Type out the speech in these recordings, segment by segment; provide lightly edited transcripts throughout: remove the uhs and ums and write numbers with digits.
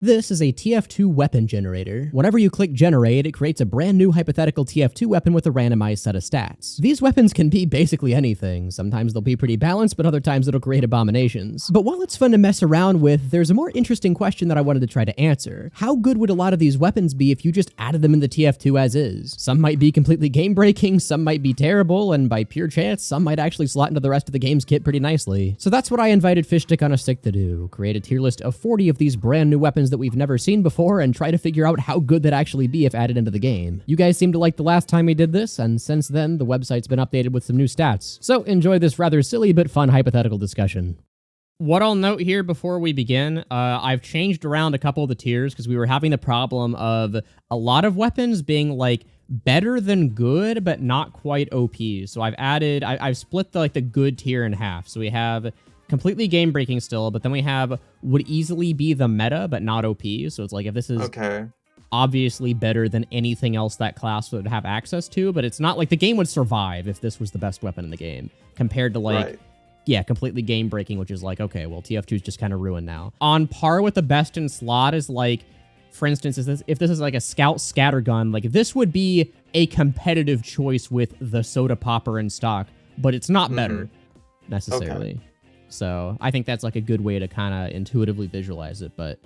This is a TF2 weapon generator. Whenever you click generate, it creates a brand new hypothetical TF2 weapon with a randomized set of stats. These weapons can be basically anything. Sometimes they'll be pretty balanced, but other times it'll create abominations. But while it's fun to mess around with, there's a more interesting question that I wanted to try to answer. How good would a lot of these weapons be if you just added them in the TF2 as is? Some might be completely game-breaking, some might be terrible, and by pure chance, some might actually slot into the rest of the game's kit pretty nicely. So that's what I invited Fishstick on a Stick to do. Create a tier list of 40 of these brand new weapons that we've never seen before and try to figure out how good they'd actually be if added into the game. You guys seemed to like the last time we did this, and since then, the website's been updated with some new stats. So enjoy this rather silly but fun hypothetical discussion. What I'll note here before we begin, I've changed around a couple of the tiers because we were having the problem of a lot of weapons being like better than good, but not quite OP. So I've split the good tier in half. So we have completely game breaking still, but then we have would easily be the meta, but not OP. So it's like if this is obviously better than anything else that class would have access to, but it's not like the game would survive if this was the best weapon in the game compared to completely game breaking, which is like, okay, well, TF2 is just kind of ruined now. On par with the best in slot is like, for instance, if this is like a scout scattergun, like this would be a competitive choice with the soda popper in stock, but it's not better necessarily. Okay. So I think that's like a good way to kind of intuitively visualize it. But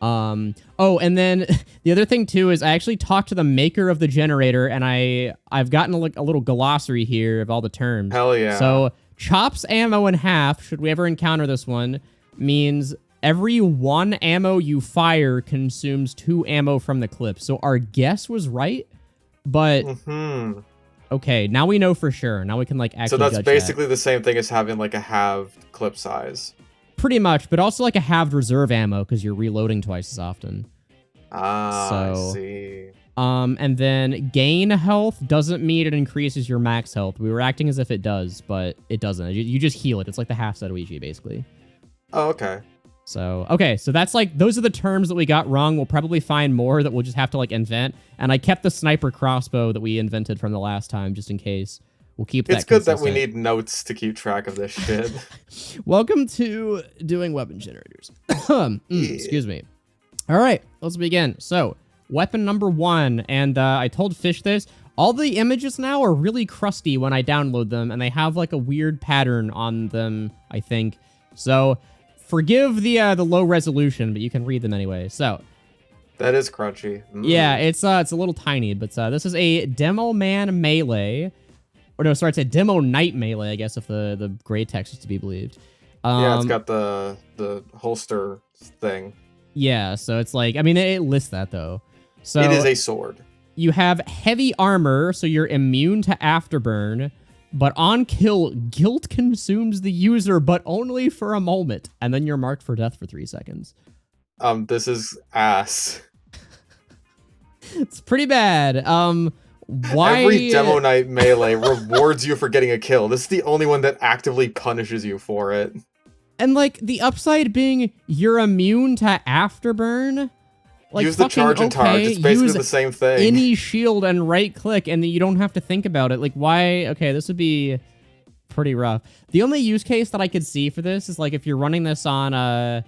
oh, and then the other thing too is I actually talked to the maker of the generator, and I've gotten a little glossary here of all the terms. Hell yeah. So chops ammo in half, should we ever encounter this one, means every 1 ammo you fire consumes 2 ammo from the clip. So our guess was right, but okay, now we know for sure. Now we can like actually judge that's basically the same thing as having like a halved clip size. Pretty much, but also like a halved reserve ammo because you're reloading twice as often. I see. And then gain health doesn't mean it increases your max health. We were acting as if it does, but it doesn't. You just heal it. It's like the half set Ouija, basically. Oh, okay. So, okay, so that's like, those are the terms that we got wrong. We'll probably find more that we'll just have to like invent. And I kept the sniper crossbow that we invented from the last time, just in case. We'll keep that It's good that we need notes to keep track of this shit. Welcome to doing weapon generators. Excuse me. All right, let's begin. So, weapon number 1, and I told Fish this. All the images now are really crusty when I download them, and they have like a weird pattern on them, I think. So, forgive the low resolution, but you can read them anyway. So, that is crunchy. Yeah, it's a little tiny, but this is a Demo Man melee. Or no, sorry, it's a Demo Knight melee, I guess, if the gray text is to be believed. Yeah, it's got the holster thing. Yeah, so it's like, I mean, it lists that, though. So it is a sword. You have heavy armor, so you're immune to afterburn, but on kill, guilt consumes the user, but only for a moment, and then you're marked for death for 3 seconds. This is ass. It's pretty bad. Why? Every Demo Knight melee rewards you for getting a kill. This is the only one that actively punishes you for it. And like the upside being you're immune to afterburn. Like, use the charge and targe. It's basically the same thing. Any shield and right click, and then you don't have to think about it. Like, why? Okay, this would be pretty rough. The only use case that I could see for this is like if you're running this on I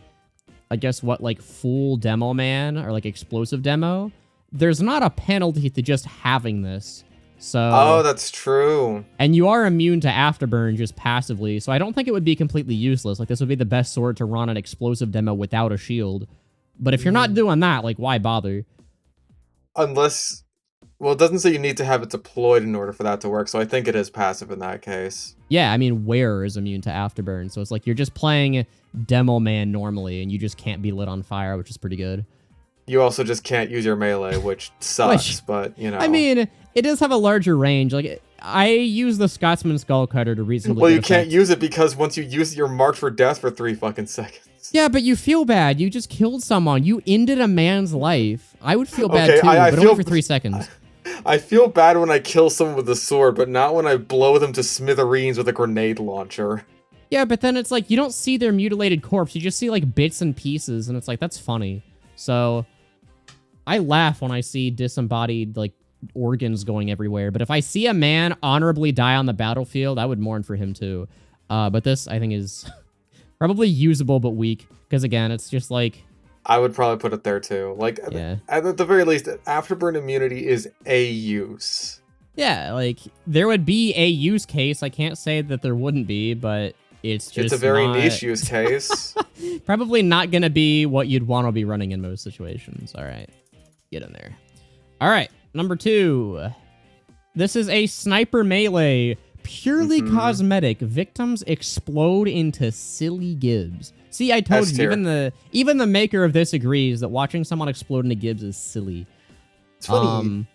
guess what, like full Demo Man or like explosive demo. There's not a penalty to just having this. So oh, that's true. And you are immune to afterburn just passively, so I don't think it would be completely useless. Like, this would be the best sword to run an explosive demo without a shield. But if you're not doing that, like, why bother? Unless, well, it doesn't say you need to have it deployed in order for that to work, so I think it is passive in that case. Yeah, I mean, Wearer is immune to afterburn, so it's like you're just playing Demo Man normally, and you just can't be lit on fire, which is pretty good. You also just can't use your melee, which sucks, but, you know. I mean, it does have a larger range. Like, I use the Scotsman Skull Cutter to reasonably well, you can't use it because once you use it, you're marked for death for 3 fucking seconds. Yeah, but you feel bad. You just killed someone. You ended a man's life. I would feel bad too, but only for 3 seconds. I feel bad when I kill someone with a sword, but not when I blow them to smithereens with a grenade launcher. Yeah, but then it's like, you don't see their mutilated corpse. You just see, like, bits and pieces, and it's like, that's funny. So I laugh when I see disembodied, like, organs going everywhere. But if I see a man honorably die on the battlefield, I would mourn for him too. But this, I think, is probably usable but weak. Because, again, it's just like, I would probably put it there too. Like, Yeah. at the very least, afterburn immunity is a use. Yeah, like, there would be a use case. I can't say that there wouldn't be, but it's just It's a very not... niche use case. Probably not going to be what you'd want to be running in most situations. All right, get in there. All right, number 2. This is a sniper melee. Purely cosmetic. Victims explode into silly gibs. See, I told you, even the maker of this agrees that watching someone explode into gibs is silly. It's funny.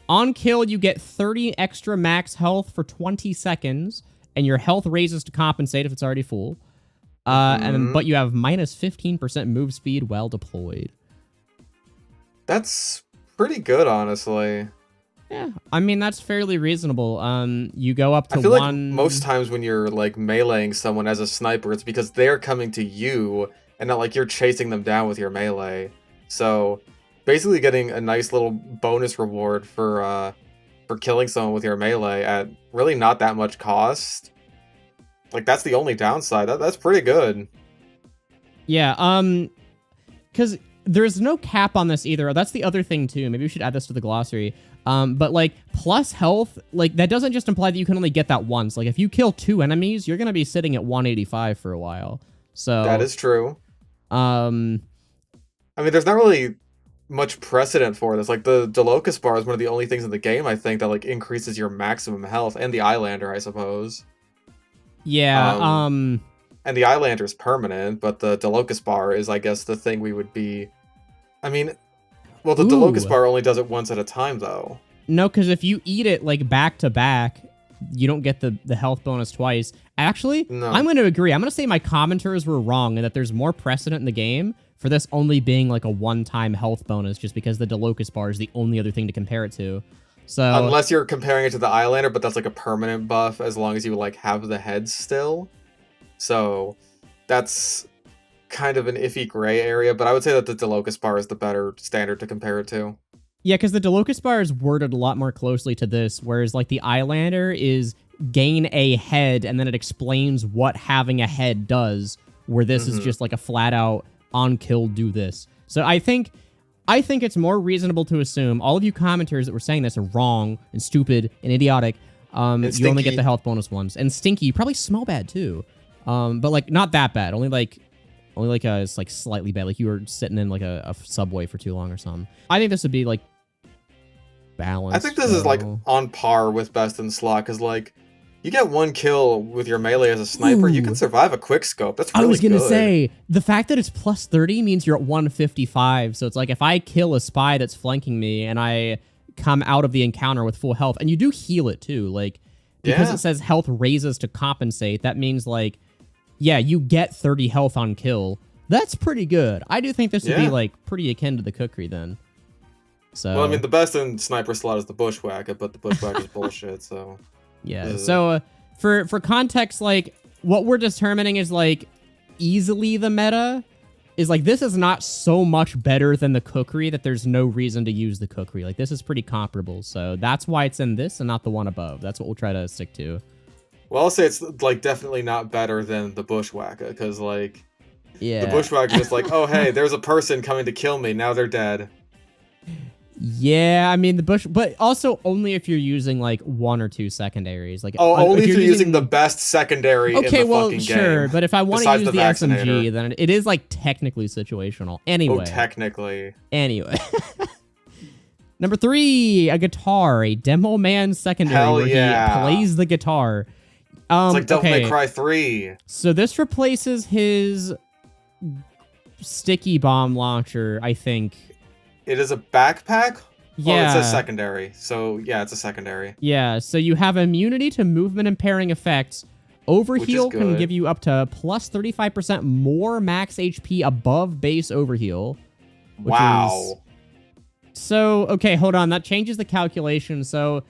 On kill, you get 30 extra max health for 20 seconds, and your health raises to compensate if it's already full. But you have minus 15% move speed while deployed. That's pretty good, honestly. Yeah, I mean, that's fairly reasonable. You go up to I feel one... like most times when you're, like, meleeing someone as a sniper, it's because they're coming to you, and not like you're chasing them down with your melee. So, basically getting a nice little bonus reward for killing someone with your melee at really not that much cost. Like, that's the only downside. That's pretty good. Yeah, because there's no cap on this either. That's the other thing, too. Maybe we should add this to the glossary. But, like, plus health, like, that doesn't just imply that you can only get that once. Like, if you kill 2 enemies, you're going to be sitting at 185 for a while. So... That is true. I mean, there's not really much precedent for this. Like, the Locust bar is one of the only things in the game, I think, that, like, increases your maximum health. And the Eyelander, I suppose. Yeah, And the Eyelander is permanent, but the Locust bar is, I guess, the thing we would be... I mean... Well, the Locust bar only does it once at a time, though. No, because if you eat it, like, back-to-back, you don't get the health bonus twice. Actually, no. I'm going to agree. I'm going to say my commenters were wrong and that there's more precedent in the game for this only being, like, a one-time health bonus just because the Locust bar is the only other thing to compare it to. So unless you're comparing it to the Eyelander, but that's, like, a permanent buff as long as you, like, have the head still. So that's... kind of an iffy gray area, but I would say that the Locust bar is the better standard to compare it to. Yeah, because the Locust bar is worded a lot more closely to this, whereas like the Eyelander is gain a head, and then it explains what having a head does, where this is just like a flat out on kill do this. So I think it's more reasonable to assume all of you commenters that were saying this are wrong and stupid and idiotic. You only get the health bonus ones. And stinky, you probably smell bad too. But like not that bad. Only it's like slightly bad. Like you were sitting in like a subway for too long or something. I think this would be like balanced. I think this is like on par with best in slot because like you get 1 kill with your melee as a sniper, you can survive a quick scope. That's really good. I was gonna say the fact that it's plus 30 means you're at 155. So it's like if I kill a spy that's flanking me and I come out of the encounter with full health, and you do heal it too, like because it says health raises to compensate. That means like. Yeah, you get 30 health on kill. That's pretty good. I do think this would be, like, pretty akin to the cookery, then. So. Well, I mean, the best in sniper slot is the bushwhacker, but the bushwhacker is bullshit, so... Yeah, so, for context, like, what we're determining is, like, easily the meta is, like, this is not so much better than the cookery that there's no reason to use the cookery. Like, this is pretty comparable, so that's why it's in this and not the one above. That's what we'll try to stick to. Well, I'll say it's, like, definitely not better than the Bushwhacker, because, like, the Bushwhacker is like, oh, hey, there's a person coming to kill me, now they're dead. Yeah, I mean, but also only if you're using, like, 1 or 2 secondaries. Like, only if you're using the best secondary in the fucking game. Okay, well, sure, but if I want to use the SMG, then it is, like, technically situational. Anyway. Oh, technically. Anyway. Number 3, a guitar, a Demo Man secondary where he plays the guitar. It's like Devil May Cry 3. So this replaces his sticky bomb launcher, I think. It is a backpack? Yeah. Oh, it says secondary. So, yeah, it's a secondary. Yeah, so you have immunity to movement impairing effects. Overheal can give you up to plus 35% more max HP above base overheal. Wow. So, okay, hold on. That changes the calculation. So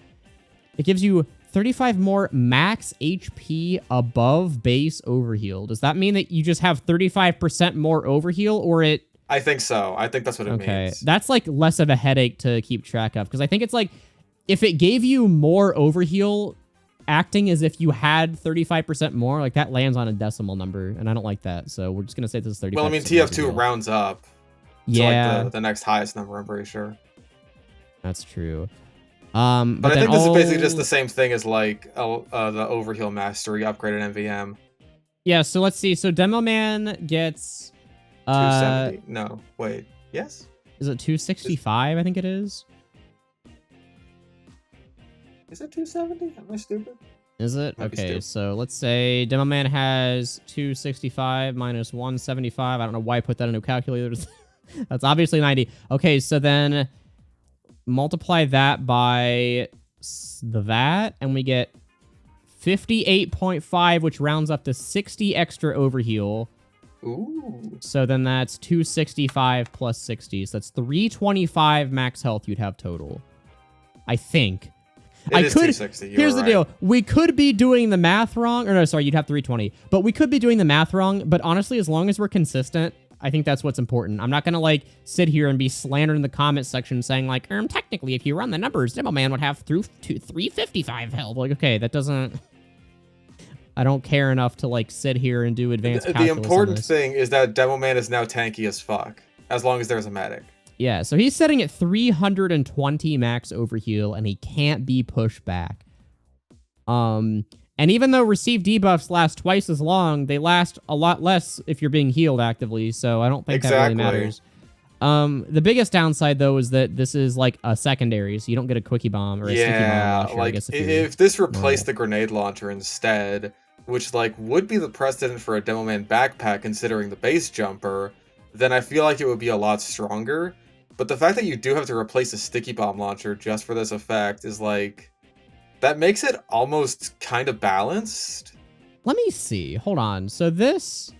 it gives you 35 more max HP above base overheal. Does that mean that you just have 35% more overheal, or it... I think so. I think that's what it means. Okay, that's like less of a headache to keep track of, because I think it's like, if it gave you more overheal, acting as if you had 35% more, like that lands on a decimal number, and I don't like that, so we're just going to say this is 35%. Well, I mean, TF2 rounds up. Yeah, like the next highest number, I'm pretty sure. that's true. But I think this is basically just the same thing as like the Overheal Mastery upgraded MVM. Yeah, so let's see. So Demo Man gets 270? No, wait. Yes? Is it 265? I think it is. Is it 270? Am I stupid? Is it? Might be Okay, stupid. so let's say Demo Man has 265 minus 175. I don't know why I put that into a calculator. That's obviously 90. Okay, so then multiply that by that, and we get 58.5, which rounds up to 60 extra overheal. Ooh. So then that's 265 plus 60. So that's 325 max health you'd have total. I think. It is 260. Here's the deal. We could be doing the math wrong. Or no, sorry, you'd have 320. But we could be doing the math wrong. But honestly, as long as we're consistent, I think that's what's important. I'm not going to, like, sit here and be slandered in the comment section saying, like, technically, if you run the numbers, Demo Man would have 355 health. Like, okay, that doesn't... I don't care enough to, like, sit here and do advanced calculus. The important thing is that Demo Man is now tanky as fuck, as long as there's a medic. Yeah, so he's setting at 320 max overheal, and he can't be pushed back. And even though received debuffs last twice as long, they last a lot less if you're being healed actively, so I don't think that really matters. The biggest downside, though, is that this is like a secondary, so you don't get a quickie bomb or a sticky bomb launcher, like, I guess, if this replaced the grenade launcher instead, which, like, would be the precedent for a Demo Man backpack considering the base jumper, then I feel like it would be a lot stronger. But the fact that you do have to replace a sticky bomb launcher just for this effect is, like, that makes it almost kind of balanced. Let me see. Hold on. So this...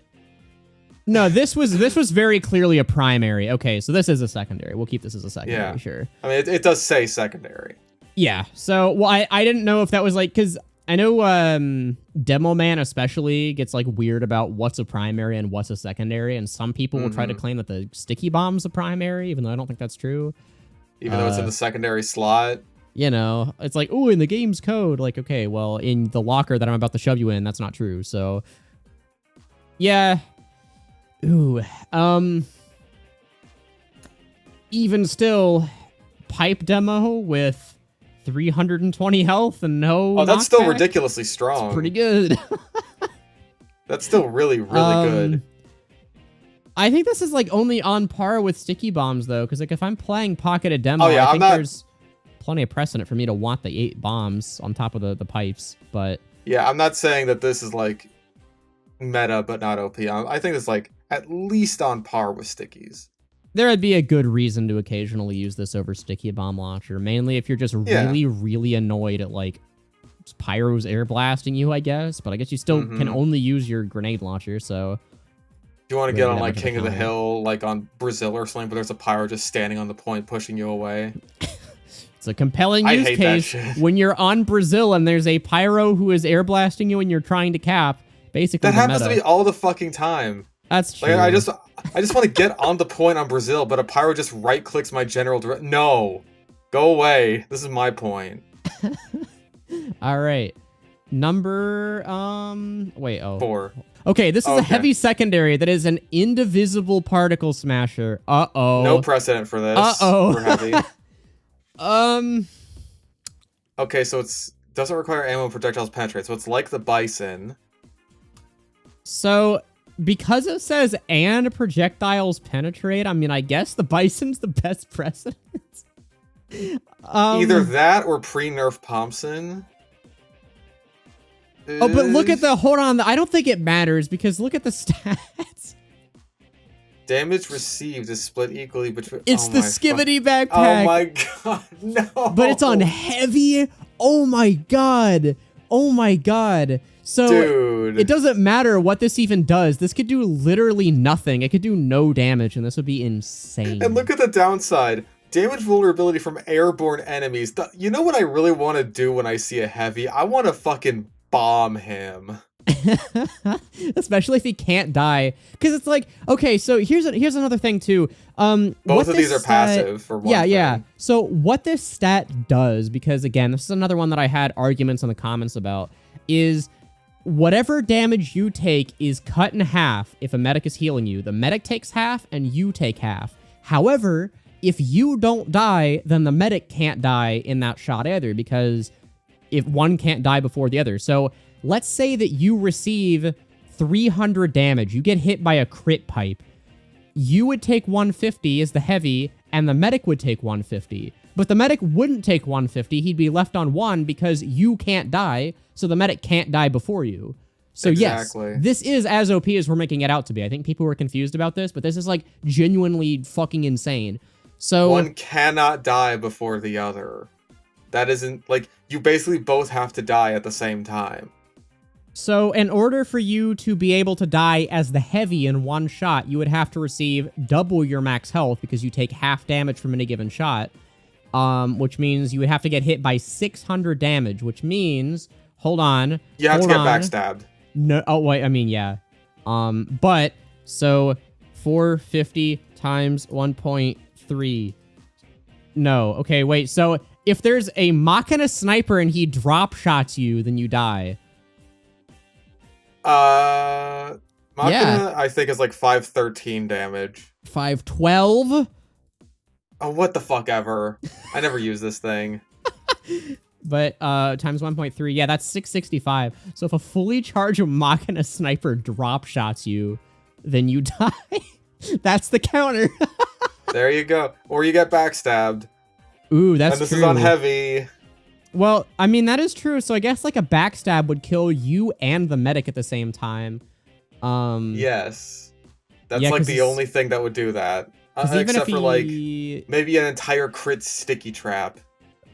No, this was very clearly a primary. Okay, so this is a secondary. We'll keep this as a secondary, sure. I mean, it does say secondary. Yeah, so, well, I didn't know if that was, like, because I know Demo Man especially gets, like, weird about what's a primary and what's a secondary, and some people will try to claim that the sticky bomb's a primary, even though I don't think that's true. Even though it's in the secondary slot. You know, it's like, ooh, in the game's code. Like, okay, well, in the locker that I'm about to shove you in, that's not true, so... Yeah. Ooh, even still, pipe demo with 320 health and no Oh, that's still knockback? ridiculously strong. It's pretty good. That's still really, really good. I think this is, like, only on par with sticky bombs, though, because, like, if I'm playing pocketed demo, Oh, yeah, I think there's plenty of precedent for me to want the 8 bombs on top of the pipes, but... Yeah, I'm not saying that this is, like, meta, but not OP. I think it's, like, at least on par with stickies. There would be a good reason to occasionally use this over sticky bomb launcher, mainly if you're just really, really annoyed at, like, Pyro's air blasting you, I guess, but I guess you still can only use your grenade launcher, so... Do you want to get on, like, King of the Hill, like, on Brazil or something, but there's a Pyro just standing on the point pushing you away? It's a compelling use case when you're on Brazil and there's a Pyro who is air blasting you and you're trying to cap. Basically, that happens to me all the fucking time. That's true. Like, I just want to get on the point on Brazil, but a Pyro just right-clicks my general direct. No! Go away. This is my point. All right. Number, wait, 4. Okay, this is a heavy secondary that is an indivisible particle smasher. Uh-oh. No precedent for this. Uh-oh. For heavy. Okay, so it's doesn't require ammo and projectiles penetrate, so it's like the Bison. So, because it says and projectiles penetrate, I mean, I guess the Bison's the best precedent. Either that or pre-nerf Thompson. Oh, but look at the, hold on, I don't think it matters, because look at the stats. Damage received is split equally between... It's the Skivity backpack. Oh my god, no. But it's on heavy. Oh my god. Oh my god. So, dude, it doesn't matter what this even does. This could do literally nothing. It could do no damage, and this would be insane. And look at the downside. Damage vulnerability from airborne enemies. You know what I really want to do when I see a heavy? I want to fucking bomb him. Especially if he can't die, because it's like, okay, so here's another thing too. Both of these are passive for one thing. Yeah. So what this stat does, because again, this is another one that I had arguments in the comments about, is whatever damage you take is cut in half if a medic is healing you. The medic takes half and you take half. However, if you don't die, then the medic can't die in that shot either, because if one can't die before the other. So let's say that you receive 300 damage. You get hit by a crit pipe. You would take 150 as the heavy, and the medic would take 150. But the medic wouldn't take 150. He'd be left on 1 because you can't die, so the medic can't die before you. So exactly. Yes, this is as OP as we're making it out to be. I think people were confused about this, but this is like genuinely fucking insane. So one cannot die before the other. That isn't like you basically both have to die at the same time. So in order for you to be able to die as the heavy in one shot, you would have to receive double your max health because you take half damage from any given shot. Which means you would have to get hit by 600 damage, which means, hold on. You have to get backstabbed. No, oh wait, I mean, yeah. But, so 450 times 1.3. No, okay, wait, so if there's a Machina sniper and he drop shots you, then you die. Machina, Yeah. I think is like 513 damage. 512? Oh, what the fuck ever. I never use this thing. But, times 1.3, yeah, that's 665. So if a fully charged Machina sniper drop shots you, then you die. That's the counter. There you go. Or you get backstabbed. Ooh, that's true. And this is on heavy. Well, I mean, that is true. So I guess, like, a backstab would kill you and the medic at the same time. Yes. That's, yeah, like, the only thing that would do that. Except for, like, maybe an entire crit sticky trap.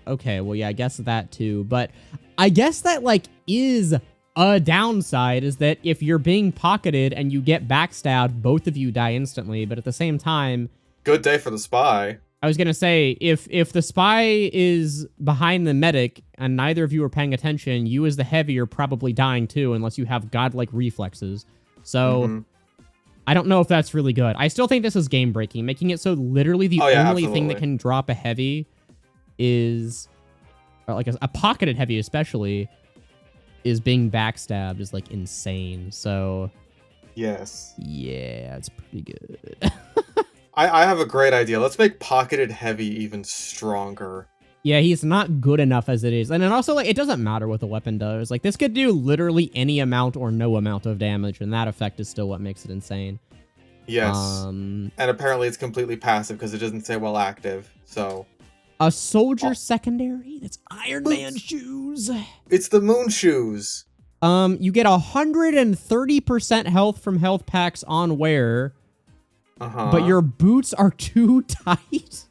Okay, well, yeah, I guess that too. But I guess that, like, is a downside, is that if you're being pocketed and you get backstabbed, both of you die instantly. But at the same time... Good day for the spy. I was going to say, if the spy is behind the medic and neither of you are paying attention, you as the heavy are probably dying too, unless you have godlike reflexes. So... I don't know if that's really good. I still think this is game-breaking, making it so literally the only thing that can drop a heavy is, or like a pocketed heavy especially, is being backstabbed is like insane. So, yes. Yeah, it's pretty good. I have a great idea. Let's make pocketed heavy even stronger. Yeah, he's not good enough as it is. And then also, like, it doesn't matter what the weapon does. Like, this could do literally any amount or no amount of damage, and that effect is still what makes it insane. Yes. And apparently it's completely passive because it doesn't say well active, so... A soldier secondary? That's Iron Man shoes. It's the moon shoes. You get 130% health from health packs on wear. But your boots are too tight.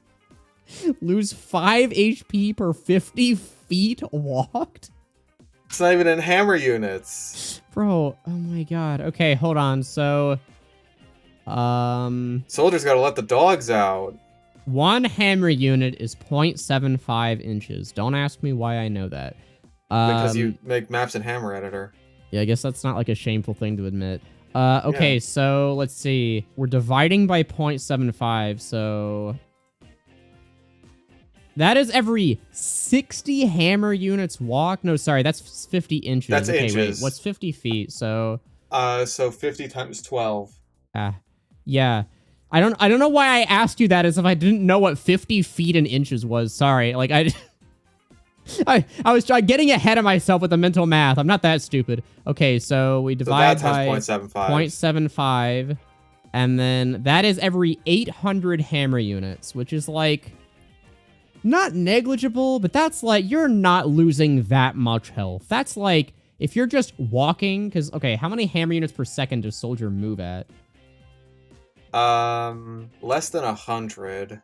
Lose 5 HP per 50 feet walked? It's not even in hammer units. Bro, oh my god. Okay, hold on. So, soldiers gotta let the dogs out. One hammer unit is 0.75 inches. Don't ask me why I know that. Because you make maps in Hammer Editor. Yeah, I guess that's not like a shameful thing to admit. Okay, so let's see. We're dividing by 0.75, so... That is every 60 hammer units walk. No, sorry, that's 50 inches. That's okay, inches. Wait, what's 50 feet? So 50 times 12. Yeah. I don't know why I asked you that as if I didn't know what 50 feet in inches was. Sorry. Like I was getting ahead of myself with the mental math. I'm not that stupid. Okay, so we divide by 0.75. And then that is every 800 hammer units, which is like not negligible, but that's like, you're not losing that much health. That's like, if you're just walking, because, okay, how many hammer units per second does Soldier move at? Less than 100.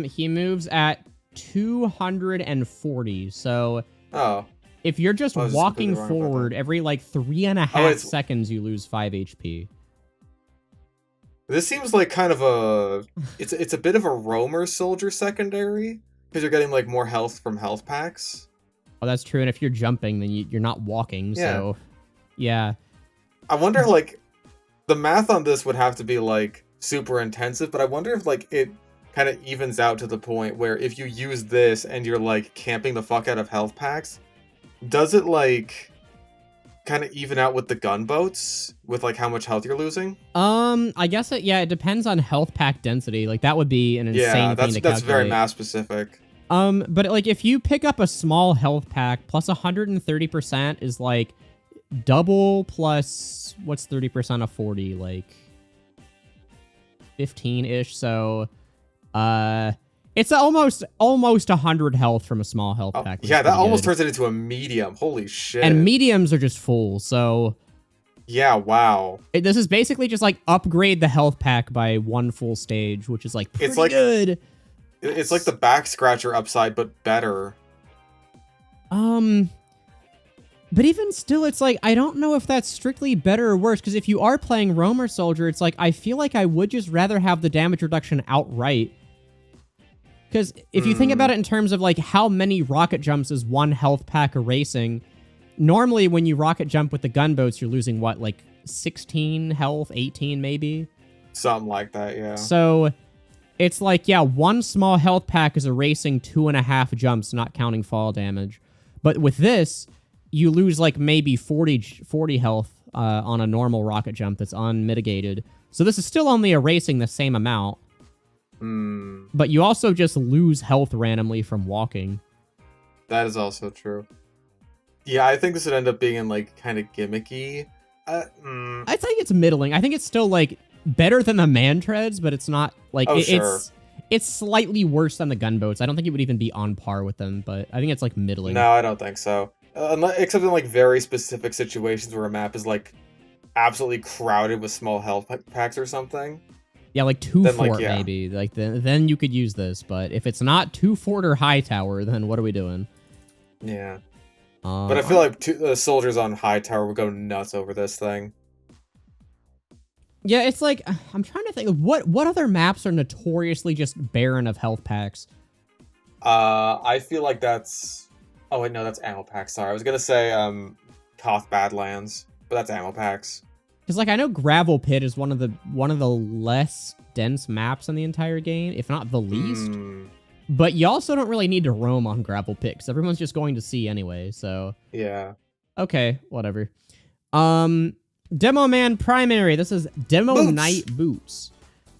He moves at 240, so... Oh. If you're just walking forward, every, like, 3.5 seconds, you lose 5 HP. This seems like kind of a... It's a bit of a roamer soldier secondary, because you're getting, like, more health from health packs. Oh, that's true, and if you're jumping, then you're not walking, so... Yeah. I wonder, like, the math on this would have to be, like, super intensive, but I wonder if, like, it kind of evens out to the point where if you use this and you're, like, camping the fuck out of health packs, does it, like... kind of even out with the gunboats with like how much health you're losing? I guess it depends on health pack density. Like that would be an insane thing to calculate. That's very math specific. But like if you pick up a small health pack plus 130% is like double plus what's 30% of 40, like 15-ish. So it's almost 100 health from a small health pack. Yeah, that almost turns it into a medium. Holy shit. And mediums are just full, so yeah, wow. This is basically just like upgrade the health pack by one full stage, which is like pretty good. It's like the back scratcher upside, but better. But even still, it's like, I don't know if that's strictly better or worse, because if you are playing Roamer Soldier, it's like, I feel like I would just rather have the damage reduction outright. Because if you think about it in terms of like how many rocket jumps is one health pack erasing, normally when you rocket jump with the gunboats, you're losing what, like 16 health, 18 maybe? Something like that, yeah. So it's like, yeah, one small health pack is erasing 2.5 jumps, not counting fall damage. But with this, you lose like maybe 40 health on a normal rocket jump that's unmitigated. So this is still only erasing the same amount. But you also just lose health randomly from walking. That is also true. Yeah, I think this would end up being like kind of gimmicky. I think it's middling. I think it's still like better than the man treads, but it's not like it's slightly worse than the gunboats. I don't think it would even be on par with them, but I think it's like middling. No, I don't think so. Except in like very specific situations where a map is like absolutely crowded with small health packs or something. Yeah, like 2 fort maybe. Like then you could use this, but if it's not 2 fort or high tower, then what are we doing? Yeah. But I feel like the soldiers on high tower would go nuts over this thing. Yeah, it's like I'm trying to think of what other maps are notoriously just barren of health packs. I feel like that's. Oh wait, no, that's ammo packs. Sorry, I was gonna say Koth Badlands, but that's ammo packs. Because like I know Gravel Pit is one of the less dense maps in the entire game, if not the least. But you also don't really need to roam on Gravel Pit, because everyone's just going to sea anyway. So yeah. Okay, whatever. Demo Man Primary. This is Demo Night Boots.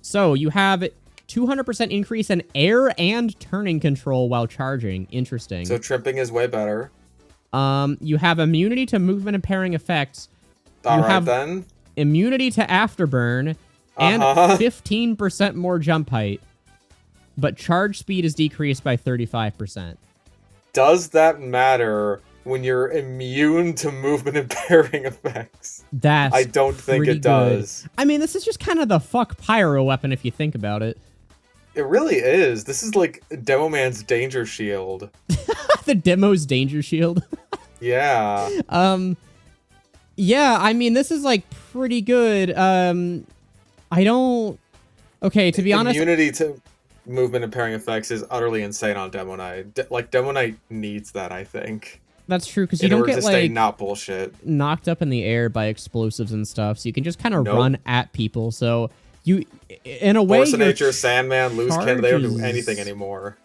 So you have 200% increase in air and turning control while charging. Interesting. So tripping is way better. You have immunity to movement impairing effects. All right, then. Immunity to afterburn and 15% more jump height. But charge speed is decreased by 35%. Does that matter when you're immune to movement impairing effects? I don't think it does. I mean, this is just kind of the fuck Pyro Weapon if you think about it. It really is. This is like Demo Man's danger shield. The demo's danger shield. Yeah. Yeah, I mean, this is like pretty good. I don't. Okay, to be honest, immunity to movement impairing effects is utterly insane on Demo Knight. Demo Knight needs that, I think. That's true, because you don't get like not bullshit knocked up in the air by explosives and stuff, so you can just kind of run at people. So you, in a way, Force of Nature, Sandman, Loose Cannon, they don't do anything anymore.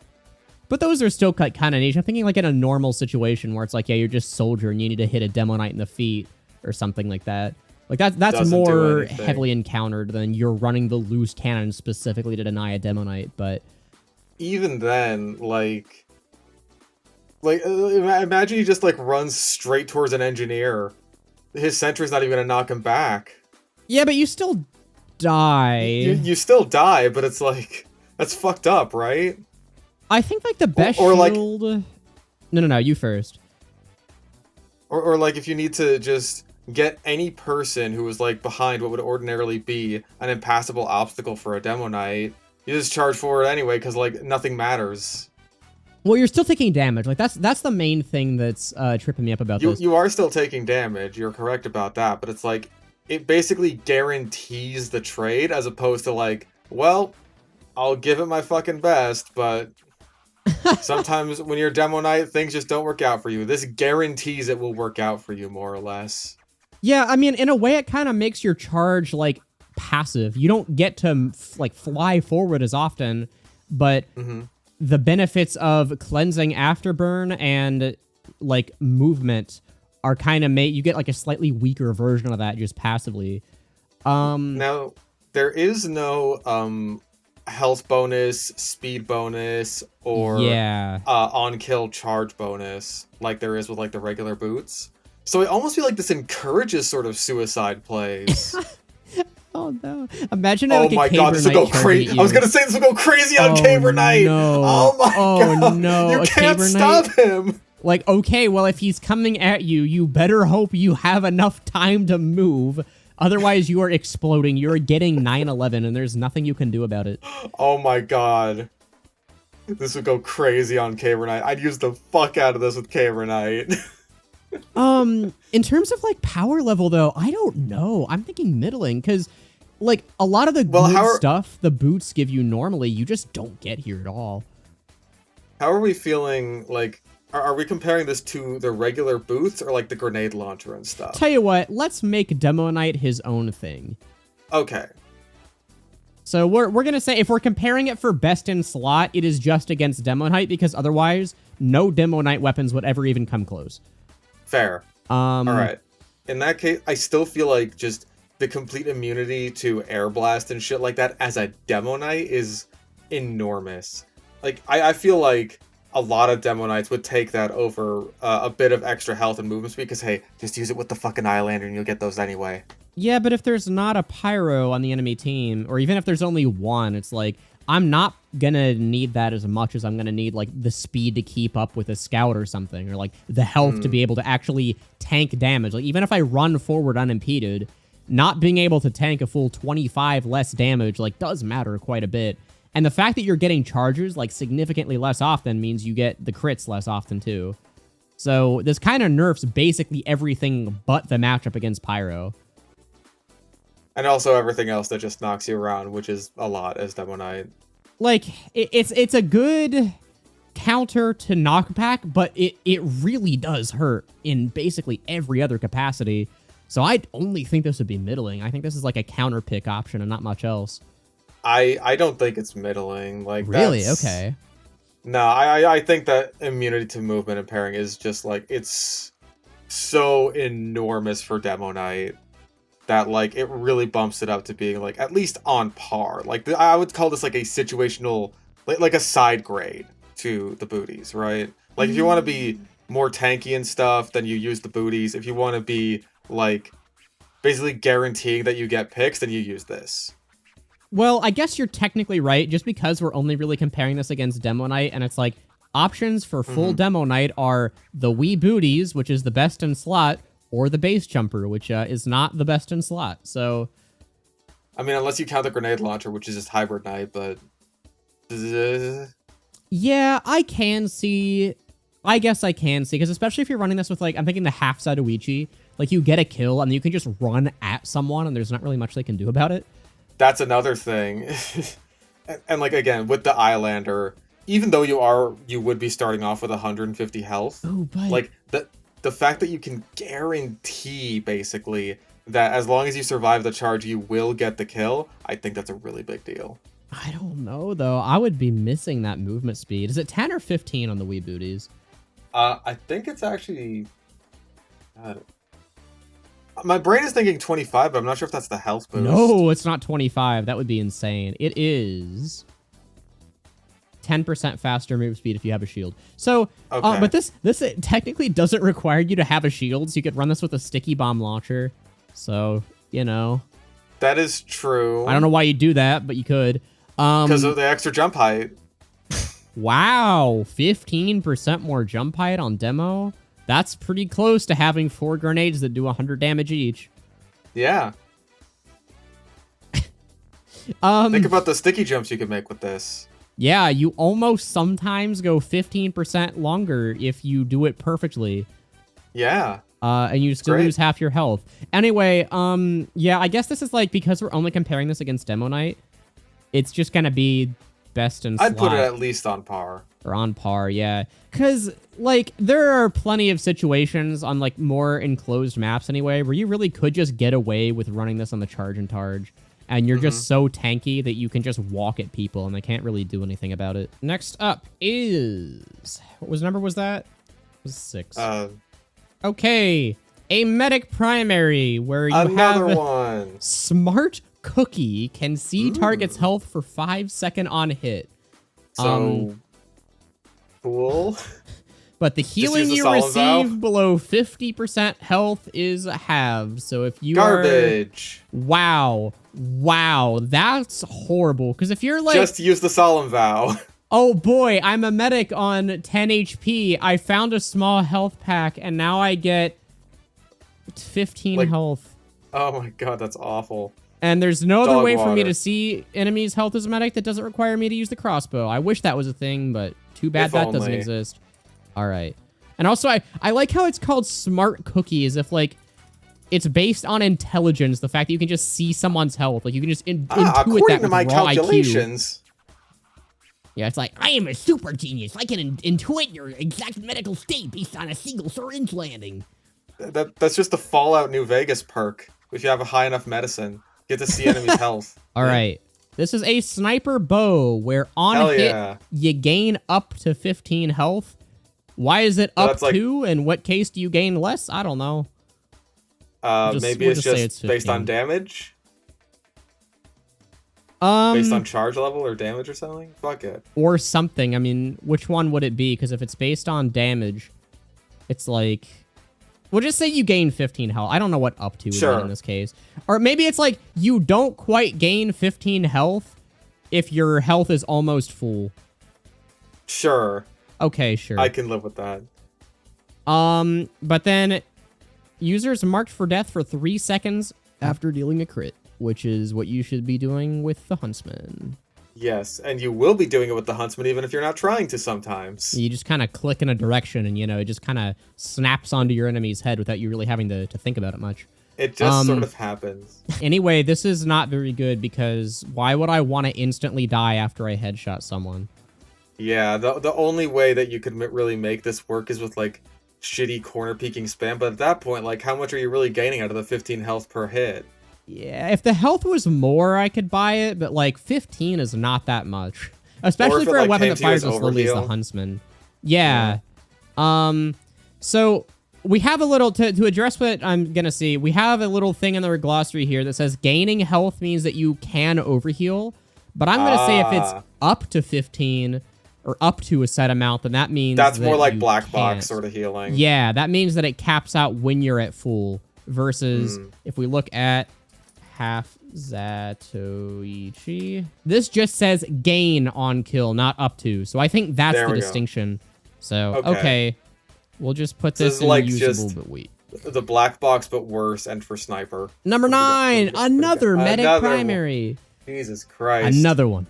But those are still kind of niche. I'm thinking like in a normal situation where it's like, yeah, you're just soldier and you need to hit a Demo Knight in the feet or something like that. Like that's more heavily encountered than you're running the Loose Cannon specifically to deny a Demo Knight. But even then, like imagine he just like runs straight towards an engineer. His sentry's not even gonna knock him back. Yeah, but you still die. You still die, but it's like that's fucked up, right? I think like the best shield. Like, no, you first. Or like if you need to just get any person who was like behind what would ordinarily be an impassable obstacle for a Demo Knight, you just charge forward anyway because like nothing matters. Well, you're still taking damage. Like that's the main thing that's tripping me up about this. You are still taking damage. You're correct about that, but it's like it basically guarantees the trade as opposed to like, well, I'll give it my fucking best, but sometimes when you're Demo Knight, things just don't work out for you. This guarantees it will work out for you, more or less. Yeah, I mean, in a way, it kind of makes your charge, like, passive. You don't get to, like, fly forward as often, but the benefits of cleansing afterburn and, like, movement are kind of made. You get like a slightly weaker version of that just passively. Now there is no health bonus, speed bonus, or on kill charge bonus like there is with like the regular boots. So I almost feel like this encourages sort of suicide plays. Oh no! Imagine like my god, this will go crazy. I was gonna say this will go crazy on Caber Knight. No. Oh my god! No! You can't stop him. Like, okay, well, if he's coming at you, you better hope you have enough time to move. Otherwise, you are exploding. You're getting 9/11, and there's nothing you can do about it. Oh my god. This would go crazy on Caber Knight. I'd use the fuck out of this with Caber Knight. In terms of, like, power level, though, I don't know. I'm thinking middling, because, like, a lot of the good stuff the boots give you normally, you just don't get here at all. How are we feeling, like... Are we comparing this to the regular boots or like the grenade launcher and stuff? Tell you what, let's make Demo Knight his own thing. Okay. So we're going to say if we're comparing it for best in slot, it is just against Demo Knight because otherwise no Demo Knight weapons would ever even come close. Fair. All right. In that case, I still feel like just the complete immunity to air blast and shit like that as a Demo Knight is enormous. Like, I feel like a lot of Demo Knights would take that over a bit of extra health and movement speed because, hey, just use it with the fucking Eyelander and you'll get those anyway. Yeah, but if there's not a Pyro on the enemy team, or even if there's only one, it's like, I'm not gonna need that as much as I'm gonna need, like, the speed to keep up with a scout or something, or, like, the health to be able to actually tank damage. Like, even if I run forward unimpeded, not being able to tank a full 25 less damage, like, does matter quite a bit. And the fact that you're getting charges, like, significantly less often means you get the crits less often, too. So this kind of nerfs basically everything but the matchup against Pyro. And also everything else that just knocks you around, which is a lot as Demo Knight. Like, it's a good counter to knockback, but it really does hurt in basically every other capacity. So I only think this would be middling. I think this is like a counter pick option and not much else. I don't think it's middling. Like, really? Okay. No, I think that immunity to movement and pairing is just like, it's so enormous for Demo Knight that like it really bumps it up to being like at least on par. Like I would call this like a situational, like a side grade to the booties, right? Like if you want to be more tanky and stuff, then you use the booties. If you want to be like basically guaranteeing that you get picks, then you use this. Well, I guess you're technically right, just because we're only really comparing this against Demo Knight, and it's like, options for full Demo Knight are the Wii Booties, which is the best in slot, or the Base Jumper, which is not the best in slot, so... I mean, unless you count the Grenade Launcher, which is just Hybrid Knight, but... Yeah, I can see... I guess I can see, because especially if you're running this with, like, I'm thinking the half Sadoichi, like, you get a kill, and you can just run at someone, and there's not really much they can do about it. That's another thing. and like, again, with the Eyelander, even though you would be starting off with 150 health, like, the fact that you can guarantee, basically, that as long as you survive the charge, you will get the kill, I think that's a really big deal. I don't know, though. I would be missing that movement speed. Is it 10 or 15 on the Wii Booties? I think it's actually... my brain is thinking 25, but I'm not sure if that's the health boost. No, it's not 25. That would be insane. It is 10% faster move speed if you have a shield. So, okay. But this technically doesn't require you to have a shield, so you could run this with a sticky bomb launcher. So, you know. That is true. I don't know why you do that, but you could. Because of the extra jump height. Wow, 15% more jump height on demo? That's pretty close to having 4 grenades that do 100 damage each. Yeah. Think about the sticky jumps you could make with this. Yeah, you almost sometimes go 15% longer if you do it perfectly. Yeah. And you still lose half your health. Anyway, yeah, I guess this is like, because we're only comparing this against Demo Knight, it's just gonna be best in slot. I'd put it at least on par. Or on par, yeah. Because, like, there are plenty of situations on, like, more enclosed maps anyway, where you really could just get away with running this on the charge and targe. And you're just so tanky that you can just walk at people and they can't really do anything about it. Next up is... What number was that? It was 6. Okay, a medic primary where you Another have one. Smart Cookie can see target's health for 5 seconds on hit. So cool. But the healing you receive below 50% health is halved. So if you garbage. Wow, that's horrible. Because if you're like, just use the solemn vow. Oh boy, I'm a medic on 10 HP. I found a small health pack, and now I get 15 health. Oh my god, that's awful. And there's no other way for me to see enemies' health as a medic that doesn't require me to use the crossbow. I wish that was a thing, but too bad that doesn't exist. All right. And also, I like how it's called Smart Cookie, as if, like, it's based on intelligence, the fact that you can just see someone's health. Like, you can just intuit that according to with my raw calculations. IQ. Yeah, it's like, I am a super genius. I can intuit your exact medical state based on a single syringe landing. That's just the Fallout New Vegas perk. If you have a high enough medicine, you get to see enemies' health. All right. This is a sniper bow, where on hit, you gain up to 15 health. Why is it up to? In what case do you gain less? I don't know. Maybe it's just based on damage? Based on charge level or damage or something? Fuck it. Or something. I mean, which one would it be? Because if it's based on damage, it's like... We'll just say you gain 15 health. I don't know what up to would be in this case. Or maybe it's like you don't quite gain 15 health if your health is almost full. Sure. Okay, sure. I can live with that. But then users marked for death for 3 seconds after dealing a crit, which is what you should be doing with the Huntsman. Yes, and you will be doing it with the Huntsman even if you're not trying to sometimes. You just kind of click in a direction and, you know, it just kind of snaps onto your enemy's head without you really having to think about it much. It just sort of happens. Anyway, this is not very good because why would I want to instantly die after I headshot someone? Yeah, the only way that you could really make this work is with, like, shitty corner peeking spam, but at that point, like, how much are you really gaining out of the 15 health per hit? Yeah, if the health was more, I could buy it, but, like, 15 is not that much. Especially for a weapon that fires as slowly as the Huntsman. Yeah. So, we have a little, to address what I'm gonna see, we have a little thing in the glossary here that says gaining health means that you can overheal, but I'm gonna say if it's up to 15... or up to a set amount, then that means that's more like black box sort of healing. Yeah, that means that it caps out when you're at full. Versus if we look at half Zatoichi, this just says gain on kill, not up to. So I think that's the distinction. So okay, we'll just put this in like usable but weak. The black box, but worse, and for sniper. Number 9, another medic primary. Jesus Christ. Another one.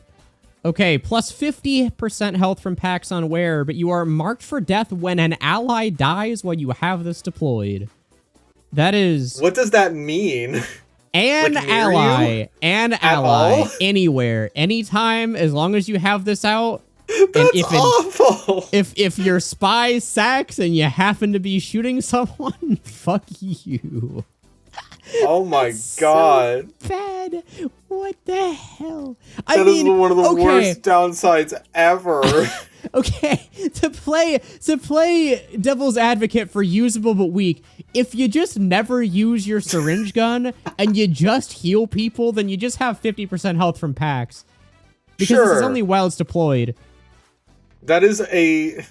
Okay, plus 50% health from packs on wear, but you are marked for death when an ally dies while you have this deployed. That is... What does that mean? An like ally. An ally. Anywhere. Anytime, as long as you have this out. That's awful! If your spy sacks and you happen to be shooting someone, fuck you. Oh my god. So bad. What the hell? That is one of the worst downsides ever. Okay, to play devil's advocate for usable but weak, if you just never use your syringe gun and you just heal people, then you just have 50% health from packs. Because this is only while it's deployed. That is a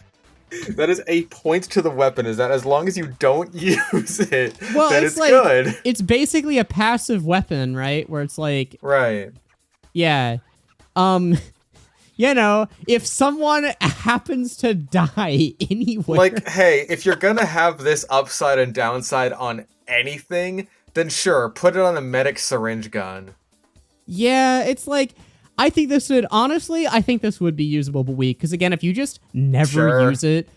point to the weapon, is that as long as you don't use it, then it's like, good. It's basically a passive weapon, right? Where it's like... Right. Yeah. You know, if someone happens to die anywhere... Like, hey, if you're gonna have this upside and downside on anything, then sure, put it on a medic syringe gun. Yeah, it's like... I think this would, honestly, I think this would be usable but weak. Because again, if you just never use it,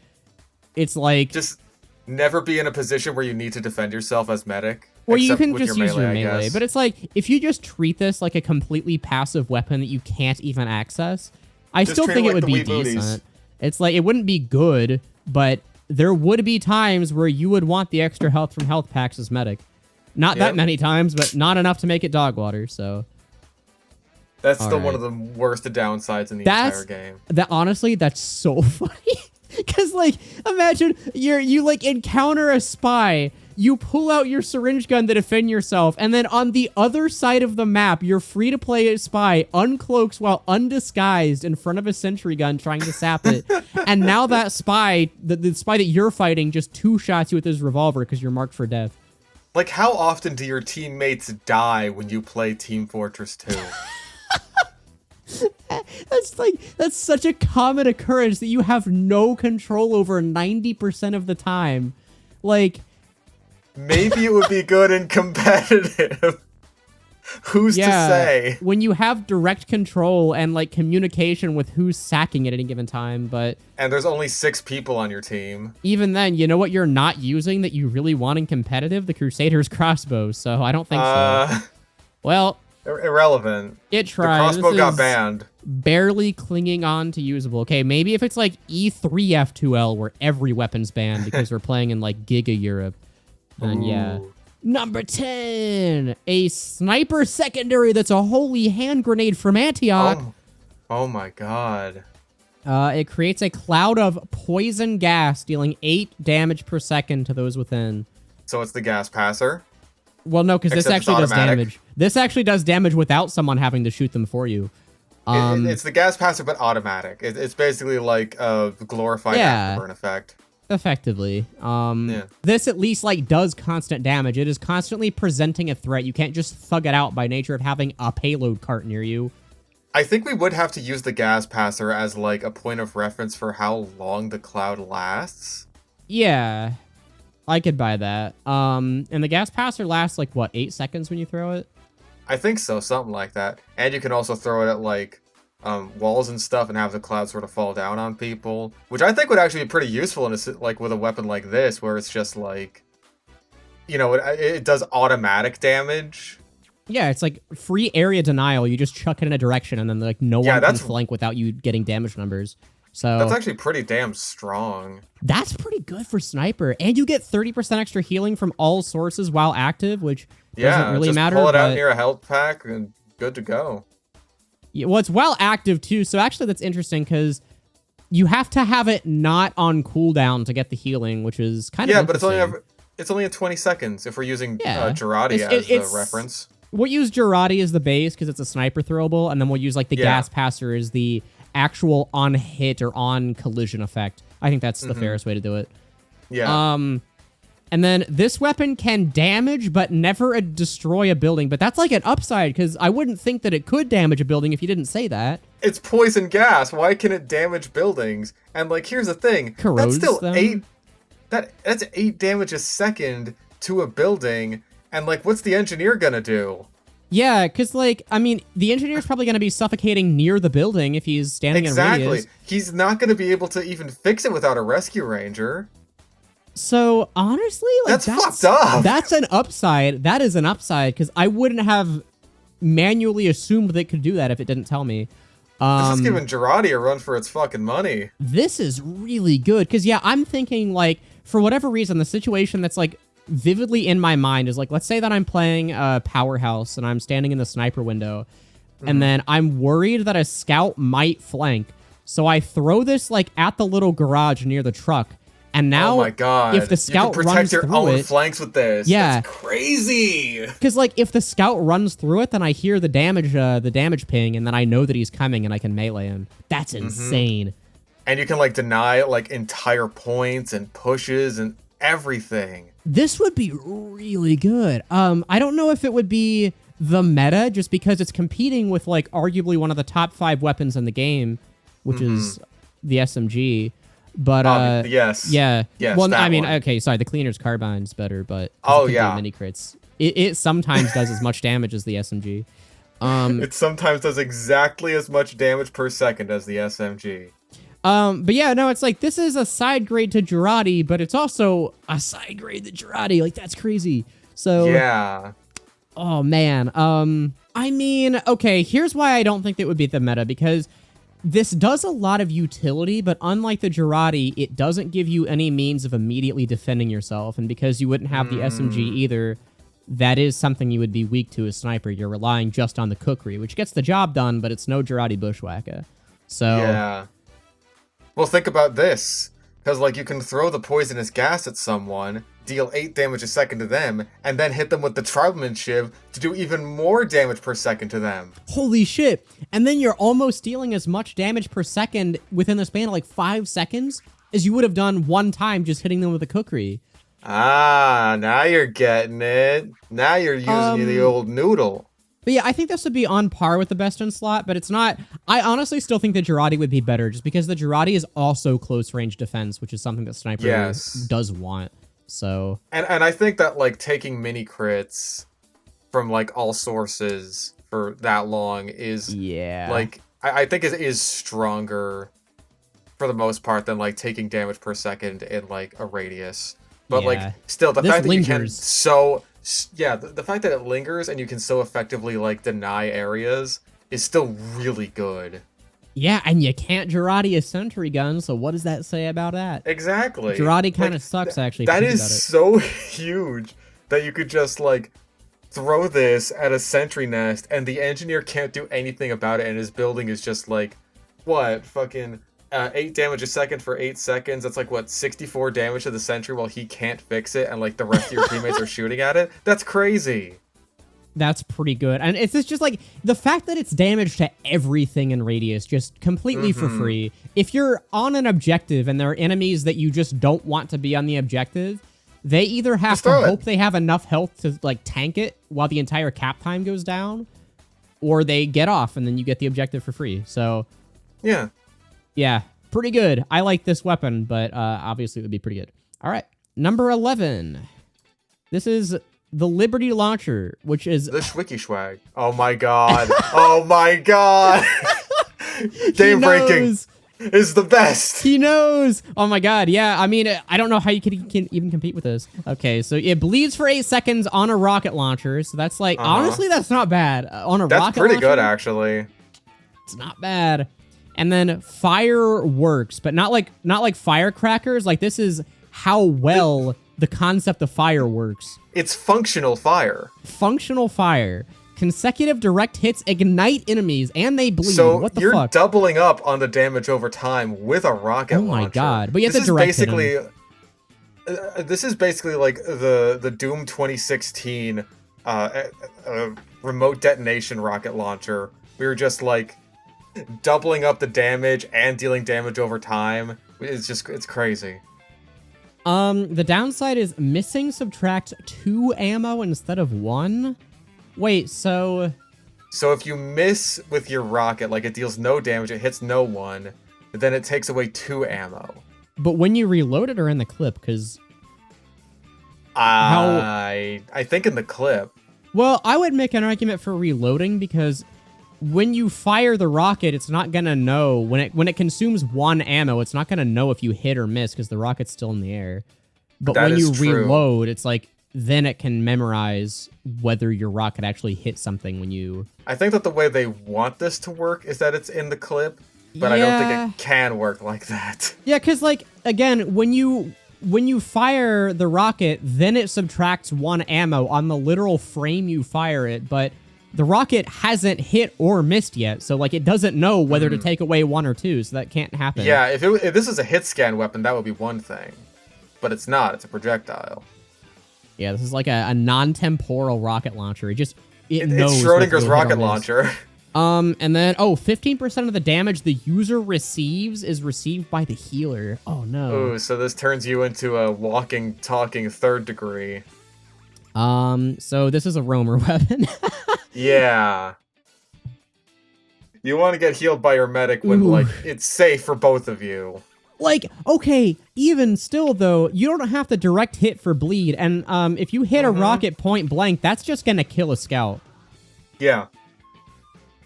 it's like... Just never be in a position where you need to defend yourself as medic. Or you can just use your melee. But it's like, if you just treat this like a completely passive weapon that you can't even access, I still think it would be decent. It's like, it wouldn't be good, but there would be times where you would want the extra health from health packs as medic. Not that many times, but not enough to make it dog water, so... That's still one of the worst downsides in the entire game. Honestly, that's so funny. Because, like, imagine you like, encounter a spy, you pull out your syringe gun to defend yourself, and then on the other side of the map, you're free to play a spy, uncloaks while undisguised in front of a sentry gun trying to sap it. And now that spy, the spy that you're fighting, just two-shots you with his revolver because you're marked for death. Like, how often do your teammates die when you play Team Fortress 2? That's such a common occurrence that you have no control over 90% of the time. Like, maybe it would be good in competitive. Who's to say? When you have direct control and, like, communication with who's sacking at any given time, but... And there's only 6 people on your team. Even then, you know what you're not using that you really want in competitive? The Crusader's crossbow, so I don't think so. Well... Irrelevant. It tried. The crossbow got banned. Barely clinging on to usable. Okay, maybe if it's like E3 F2L where every weapon's banned because we're playing in like Giga Europe. And yeah. Number 10, a sniper secondary that's a holy hand grenade from Antioch. Oh my god. It creates a cloud of poison gas, dealing 8 damage per second to those within. So it's the gas passer? Well, no, because this actually does damage. This actually does damage without someone having to shoot them for you. It's the gas passer, but automatic. It's basically like a glorified afterburn effect. Effectively. This at least like does constant damage. It is constantly presenting a threat. You can't just thug it out by nature of having a payload cart near you. I think we would have to use the gas passer as like a point of reference for how long the cloud lasts. Yeah. I could buy that. And the gas passer lasts like what, 8 seconds when you throw it? I think so, something like that. And you can also throw it at like walls and stuff and have the cloud sort of fall down on people, which I think would actually be pretty useful in like with a weapon like this, where it's just like, you know, it does automatic damage. Yeah, it's like free area denial. You just chuck it in a direction and then like no one can flank without you getting damage numbers. So that's actually pretty damn strong. That's pretty good for sniper. And you get 30% extra healing from all sources while active, which doesn't really matter. Pull it out near a health pack and good to go. Yeah, well, it's while active too. So actually that's interesting because you have to have it not on cooldown to get the healing, which is kind of interesting. But it's only at 20 seconds if we're using Girardi as the reference. We'll use Girardi as the base because it's a sniper throwable, and then we'll use like the gas passer as the actual on hit or on collision effect. I think that's the fairest way to do it. Yeah. And then this weapon can damage but never destroy a building, but that's like an upside because I wouldn't think that it could damage a building if you didn't say that. It's poison gas. Why can it damage buildings? And like, here's the thing. Corrodes that's still them. That's 8 damage a second to a building. And like, what's the engineer gonna do? Yeah, because, like, I mean, the engineer's probably going to be suffocating near the building if he's standing in radius. He's not going to be able to even fix it without a rescue ranger. So, honestly, like, that's fucked up. That's an upside. That is an upside, because I wouldn't have manually assumed they could do that if it didn't tell me. This is giving Girardi a run for its fucking money. This is really good, because, yeah, I'm thinking, like, for whatever reason, the situation that's, like, vividly in my mind is like, let's say that I'm playing a Powerhouse and I'm standing in the sniper window and then I'm worried that a scout might flank. So I throw this like at the little garage near the truck. And now, oh my God, if the scout you can runs protect your through own it, flanks with this. Yeah, that's crazy. Because like if the scout runs through it, then I hear the damage ping, and then I know that he's coming, and I can melee him. That's insane. And you can like deny like entire points and pushes and everything. This would be really good. I don't know if it would be the meta, just because it's competing with like arguably one of the top 5 weapons in the game, which is the SMG. But yes. Well, I mean, okay, sorry, the Cleaner's Carbine's better, but mini crits. It sometimes does as much damage as the SMG. It sometimes does exactly as much damage per second as the SMG. But yeah, no, it's like, this is a side grade to Girardi, but it's also a side grade to Girardi. Like, that's crazy. So, yeah. Oh, man. I mean, okay, here's why I don't think that would be the meta, because this does a lot of utility, but unlike the Girardi, it doesn't give you any means of immediately defending yourself, and because you wouldn't have the SMG either, that is something you would be weak to as sniper. You're relying just on the cookery, which gets the job done, but it's no Girardi Bushwhacker. So... yeah. Well, think about this. Because, like, you can throw the poisonous gas at someone, deal 8 damage a second to them, and then hit them with the Tribesman Shiv to do even more damage per second to them. Holy shit. And then you're almost dealing as much damage per second within the span of like 5 seconds as you would have done one time just hitting them with a kukri. Ah, now you're getting it. Now you're using the old noodle. But yeah, I think this would be on par with the best in slot, but it's not. I honestly still think the Girardi would be better just because the Girardi is also close range defense, which is something that Sniper does want. So and I think that like taking mini crits from like all sources for that long is like I think it is stronger for the most part than like taking damage per second in like a radius. But like still the fact that you can the fact that it lingers and you can so effectively like deny areas is still really good. Yeah, and you can't Girardi a sentry gun, so what does that say about that? Exactly. Girardi kind of sucks, actually. That is so huge that you could just, like, throw this at a sentry nest, and the engineer can't do anything about it, and his building is just, like, what, fucking 8 damage a second for 8 seconds? That's, like, what, 64 damage to the sentry while he can't fix it, and, like, the rest of your teammates are shooting at it? That's crazy. That's pretty good. And it's just like the fact that it's damage to everything in radius, just completely for free. If you're on an objective and there are enemies that you just don't want to be on the objective, they either have to hope they have enough health to like tank it while the entire cap time goes down, or they get off and then you get the objective for free. So yeah, pretty good. I like this weapon, but obviously it would be pretty good. All right, number 11. This is the Liberty Launcher, which is the Schwicky Schwag. Oh my god. Oh my god. Game breaking is the best. He knows. Oh my god. Yeah. I mean, I don't know how you can even compete with this. Okay. So it bleeds for 8 seconds on a rocket launcher. So that's like, honestly, that's not bad. On a rocket launcher. That's pretty good, actually. It's not bad. And then fireworks, but not like firecrackers. Like this is how well the concept of fire works. It's functional fire. Functional fire. Consecutive direct hits ignite enemies and they bleed. So what the you're fuck? Doubling up on the damage over time with a rocket launcher. Oh my god. But you have to direct hit him. This is basically like the Doom 2016 remote detonation rocket launcher. We were just like doubling up the damage and dealing damage over time. It's crazy. The downside is missing subtract 2 ammo instead of 1. Wait, so if you miss with your rocket, like it deals no damage, it hits no one, then it takes away 2 ammo. But when you reload it or in the clip, because I think in the clip. Well, I would make an argument for reloading because when you fire the rocket, it's not gonna know when it consumes 1 ammo. It's not gonna know if you hit or miss because the rocket's still in the air. But when you reload, it's like then it can memorize whether your rocket actually hit something when you. I think that the way they want this to work is that it's in the clip, but I don't think it can work like that. Yeah, because like again, when you fire the rocket, then it subtracts 1 ammo on the literal frame you fire it, but the rocket hasn't hit or missed yet, so like it doesn't know whether to take away 1 or 2, so that can't happen. Yeah, if this is a hit scan weapon, that would be one thing, but it's not. It's a projectile. Yeah, this is like a non-temporal rocket launcher. It knows. It's Schrodinger's rocket launcher. And then 15% of the damage the user receives is received by the healer. Oh no. Ooh, so this turns you into a walking, talking 3rd degree. So this is a roamer weapon. Yeah. You want to get healed by your medic when, like, it's safe for both of you. Like, okay, even still, though, you don't have to direct hit for bleed, and, if you hit a rocket point blank, that's just gonna kill a scout. Yeah.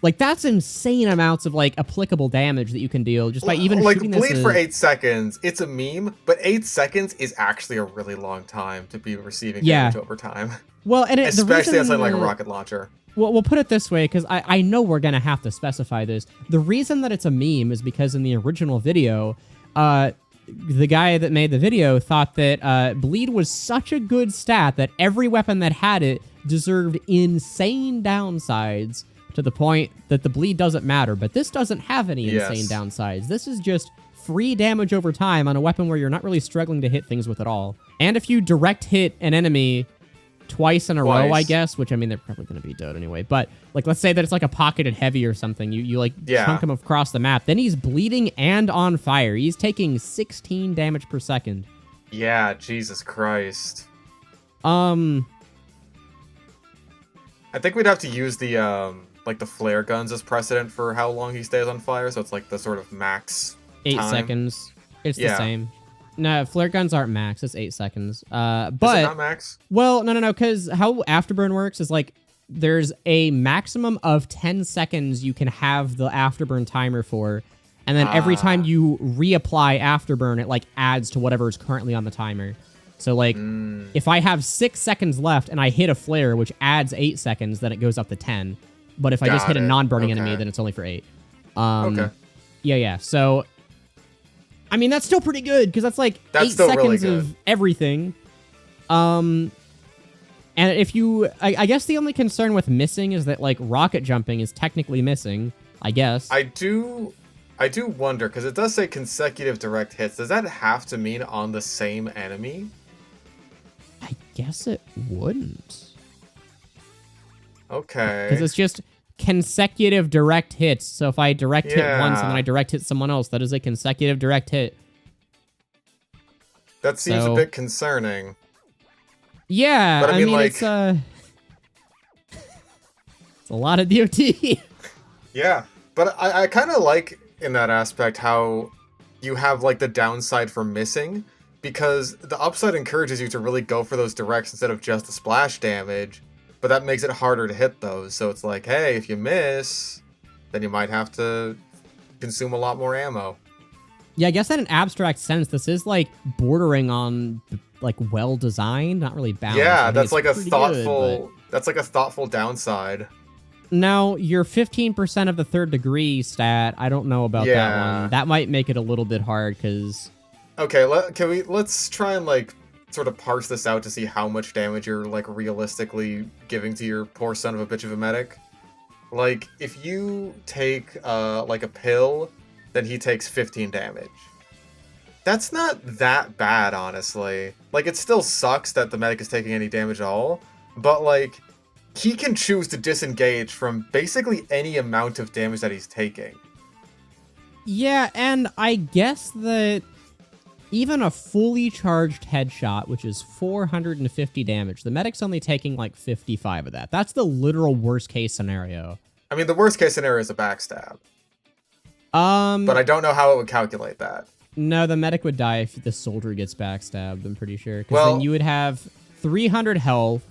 Like, that's insane amounts of, like, applicable damage that you can deal just by even like, shooting this. Bleed for 8 seconds, it's a meme, but 8 seconds is actually a really long time to be receiving damage over time. Well, and especially outside like a rocket launcher. Well, we'll put it this way, because I know we're going to have to specify this. The reason that it's a meme is because in the original video, the guy that made the video thought that bleed was such a good stat that every weapon that had it deserved insane downsides to the point that the bleed doesn't matter. But this doesn't have any insane downsides. This is just free damage over time on a weapon where you're not really struggling to hit things with at all. And if you direct hit an enemy twice in a row, I guess, which I mean, they're probably going to be dead anyway. But like, let's say that it's like a pocketed heavy or something. You like chunk him across the map. Then he's bleeding and on fire. He's taking 16 damage per second. Yeah, Jesus Christ. I think we'd have to use the like the flare guns as precedent for how long he stays on fire. So it's like the sort of max 8 time. seconds. It's the same. No, flare guns aren't max. It's 8 seconds. But is it not max? Well, no, because how Afterburn works is like there's a maximum of 10 seconds you can have the Afterburn timer for, and then every time you reapply Afterburn, it like adds to whatever is currently on the timer. So like, if I have 6 seconds left and I hit a flare, which adds 8 seconds, then it goes up to 10. But if I just hit a non-burning enemy, then it's only for 8. Okay. Yeah. So, I mean, that's still pretty good, because that's like 8 seconds of everything. And if you... I guess the only concern with missing is that, like, rocket jumping is technically missing, I guess. I do wonder, because it does say consecutive direct hits. Does that have to mean on the same enemy? I guess it wouldn't. Okay. Because it's just consecutive direct hits. So if I direct hit once and then I direct hit someone else, that is a consecutive direct hit. That seems a bit concerning. Yeah, but I mean like... it's a lot of DOT. Yeah, but I kind of like in that aspect how you have like the downside for missing, because the upside encourages you to really go for those directs instead of just the splash damage. But that makes it harder to hit those. So it's like, hey, if you miss, then you might have to consume a lot more ammo. Yeah, I guess in an abstract sense, this is like bordering on like well designed, not really balanced. Yeah, that's like a thoughtful. That's like a thoughtful downside. Now, your 15% of the third degree stat, I don't know about that one. That might make it a little bit hard because. Okay, let's try and like sort of parse this out to see how much damage you're like realistically giving to your poor son of a bitch of a medic. Like if you take like a pill, then he takes 15 damage. That's not that bad, honestly. Like it still sucks that the medic is taking any damage at all, but like he can choose to disengage from basically any amount of damage that he's taking. Yeah, and I guess that even a fully charged headshot, which is 450 damage, the medic's only taking like 55 of that. That's the literal worst case scenario. I mean, the worst case scenario is a backstab. But I don't know how it would calculate that. No, the medic would die if the soldier gets backstabbed, I'm pretty sure. Because then you would have 300 health,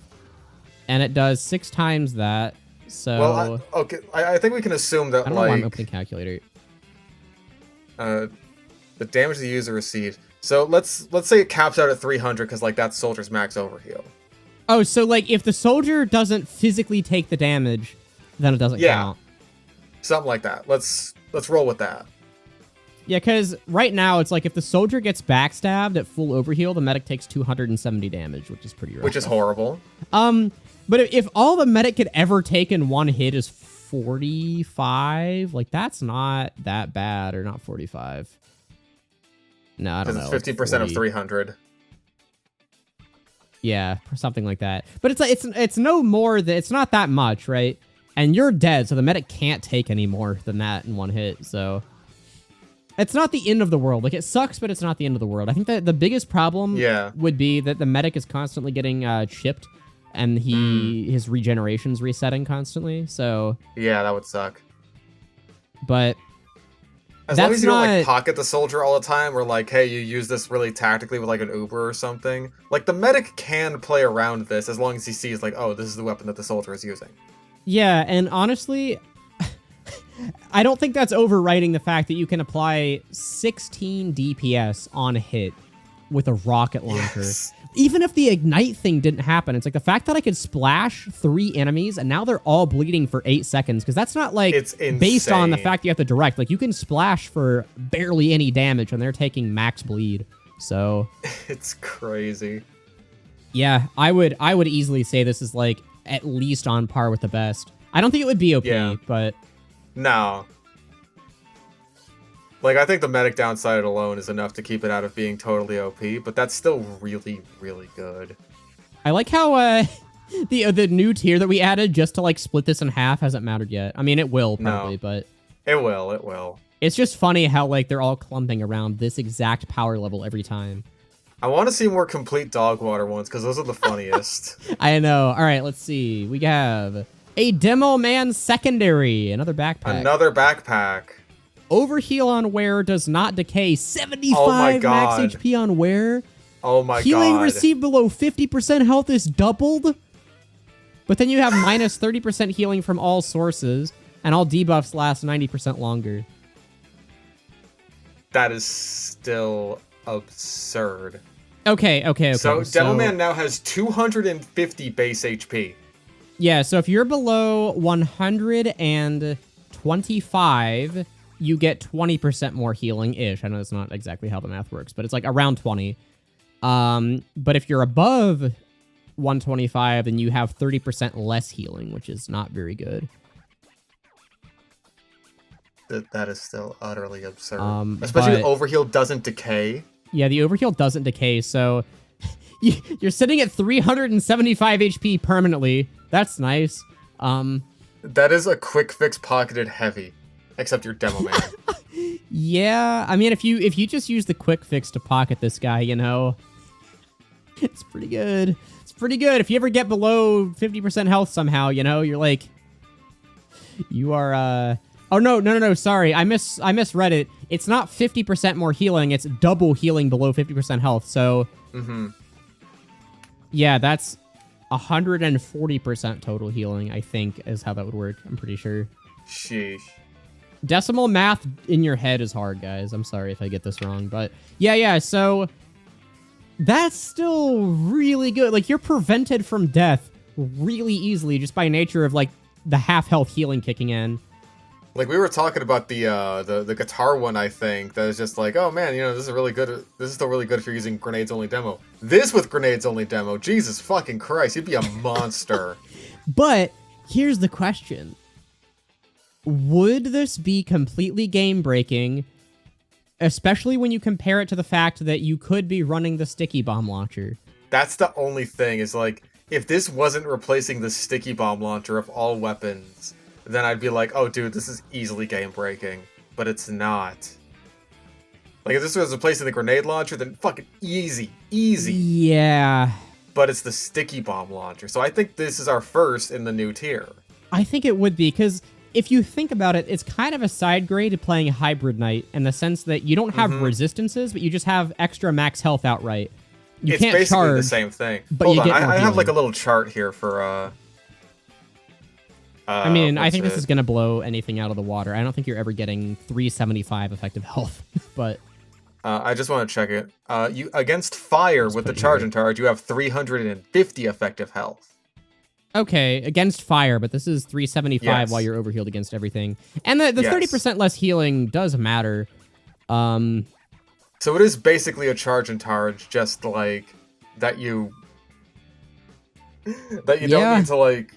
and it does 6 times that. So... Well, okay, I think we can assume that, I don't know why I'm opening calculator. The damage the user receives. So let's say it caps out at 300 because like that's soldier's max overheal. Oh, so like if the soldier doesn't physically take the damage, then it doesn't count. Something like that. Let's roll with that. Yeah, because right now it's like if the soldier gets backstabbed at full overheal, the medic takes 270 damage, which is pretty rough. Which is horrible. But if all the medic could ever take in one hit is 45, like that's not that bad, or not 45. No, I don't know. Because it's 50% of 300. Yeah, something like that. But it's like it's no more than it's not that much, right? And you're dead, so the medic can't take any more than that in one hit. So it's not the end of the world. Like it sucks, but it's not the end of the world. I think that the biggest problem would be that the medic is constantly getting chipped, and his regeneration's resetting constantly. So yeah, that would suck. But as long as you don't like pocket the soldier all the time, or like, hey, you use this really tactically with like an Uber or something. Like the medic can play around this as long as he sees like, oh, this is the weapon that the soldier is using. Yeah, and honestly, I don't think that's overriding the fact that you can apply 16 DPS on a hit with a rocket launcher. Yes. Even if the ignite thing didn't happen, it's like the fact that I could splash 3 enemies and now they're all bleeding for 8 seconds, because that's not like based on the fact you have to direct. Like you can splash for barely any damage and they're taking max bleed. So it's crazy. Yeah, I would easily say this is like at least on par with the best. I don't think it would be OP, but no. Like, I think the medic downside alone is enough to keep it out of being totally OP, but that's still really, really good. I like how the new tier that we added just to like split this in half hasn't mattered yet. I mean, it will probably, but it will. It's just funny how like they're all clumping around this exact power level every time. I want to see more complete dog water ones because those are the funniest. I know. All right, let's see. We have a Demo Man Secondary, another backpack. Another backpack. Overheal on wear does not decay. 75 max HP on wear. Oh my god. Healing received below 50% health is doubled. But then you have minus 30% healing from all sources, and all debuffs last 90% longer. That is still absurd. Okay. So Demo Man now has 250 base HP. Yeah, so if you're below 125, you get 20% more healing-ish. I know that's not exactly how the math works, but it's like around 20. But if you're above 125, then you have 30% less healing, which is not very good. That is still utterly absurd. Especially the overheal doesn't decay. Yeah, the overheal doesn't decay, so you're sitting at 375 HP permanently. That's nice. That is a quick fix pocketed heavy. Except you're Demo Man. Yeah, I mean, if you just use the quick fix to pocket this guy, you know, it's pretty good. It's pretty good. If you ever get below 50% health somehow, you know, you're like, you are, oh, no, sorry. I misread it. It's not 50% more healing. It's double healing below 50% health. So, yeah, that's 140% total healing, I think, is how that would work. I'm pretty sure. Sheesh. Decimal math in your head is hard, guys. I'm sorry if I get this wrong, but yeah, so that's still really good. Like, you're prevented from death really easily just by nature of, like, the half-health healing kicking in. Like, we were talking about the guitar one, I think, that is just like, oh man, you know, this is really good. This is still really good if you're using grenades only demo. This with grenades only demo, Jesus fucking Christ, you'd be a monster. But here's the question. Would this be completely game-breaking, especially when you compare it to the fact that you could be running the sticky bomb launcher? That's the only thing, is like, if this wasn't replacing the sticky bomb launcher of all weapons, then I'd be like, oh dude, this is easily game-breaking. But it's not. Like, if this was replacing the grenade launcher, then fucking easy. Yeah. But it's the sticky bomb launcher, so I think this is our first in the new tier. I think it would be, because if you think about it, it's kind of a side grade to playing a Hybrid Knight in the sense that you don't have resistances, but you just have extra max health outright. You can't basically charge, the same thing. But Hold you on, get more I have healing. like a little chart here for I mean, I think this is going to blow anything out of the water. I don't think you're ever getting 375 effective health, but I just want to check it. You against fire with the charge and charge, you have 350 effective health. Okay, against fire, but this is 375 while you're overhealed against everything. And the 30% less healing does matter. So it is basically a charge and charge, just like that you don't need to like.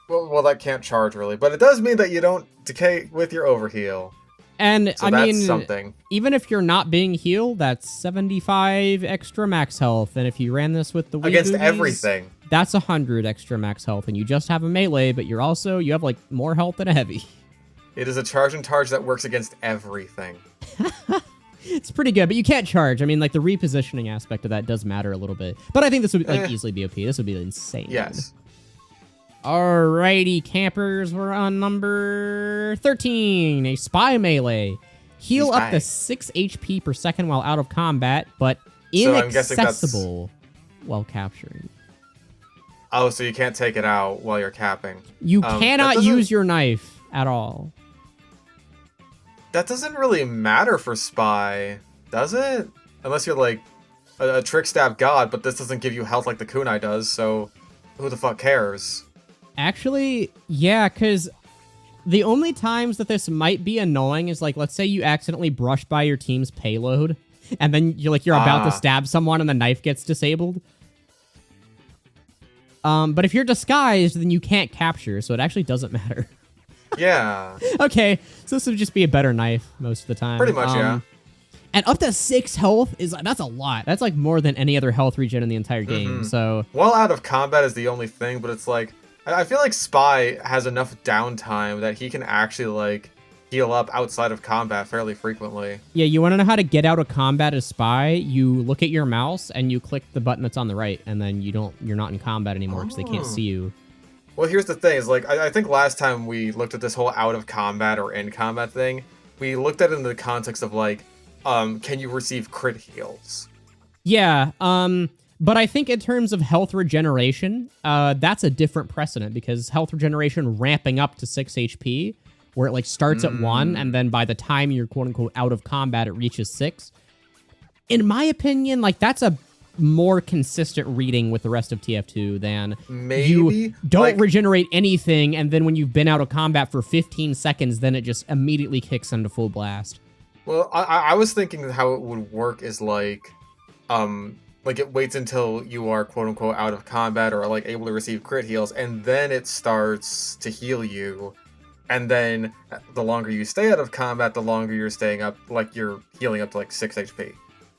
Well, that can't charge really, but it does mean that you don't decay with your overheal. And so I that's mean, something. Even if you're not being healed, that's 75 extra max health. And if you ran this with the against everything, that's 100 extra max health. And you just have a melee, but you have like more health than a heavy. It is a charge and charge that works against everything. It's pretty good, but you can't charge. I mean, like the repositioning aspect of that does matter a little bit. But I think this would like easily be OP. This would be insane. Yes. Alrighty, campers, we're on number 13, a Spy Melee. Heal up to 6 HP per second while out of combat, but inaccessible while capturing. Oh, so you can't take it out while you're capping. You cannot use your knife at all. That doesn't really matter for Spy, does it? Unless you're like a trick stab god, but this doesn't give you health like the kunai does, so who the fuck cares? Actually, yeah, because the only times that this might be annoying is, like, let's say you accidentally brush by your team's payload, and then you're about to stab someone and the knife gets disabled. But if you're disguised, then you can't capture, so it actually doesn't matter. Yeah. Okay, so this would just be a better knife most of the time. Pretty much, yeah. And up to 6 health that's a lot. That's like more than any other health regen in the entire game. So well, out of combat is the only thing, but it's like I feel like Spy has enough downtime that he can actually like heal up outside of combat fairly frequently. Yeah, you want to know how to get out of combat as Spy? You look at your mouse and you click the button that's on the right, and then you're not in combat anymore because they can't see you. Well, here's the thing: is like I think last time we looked at this whole out of combat or in combat thing, we looked at it in the context of like, can you receive crit heals? Yeah, but I think in terms of health regeneration, that's a different precedent because health regeneration ramping up to 6 HP, where it like starts at 1, and then by the time you're quote unquote out of combat, it reaches 6. In my opinion, like that's a more consistent reading with the rest of TF2 than maybe you don't regenerate anything, and then when you've been out of combat for 15 seconds, then it just immediately kicks into full blast. Well, I was thinking how it would work is like it waits until you are quote unquote out of combat or like able to receive crit heals, and then it starts to heal you. And then the longer you stay out of combat, the longer you're staying up, like you're healing up to like 6 HP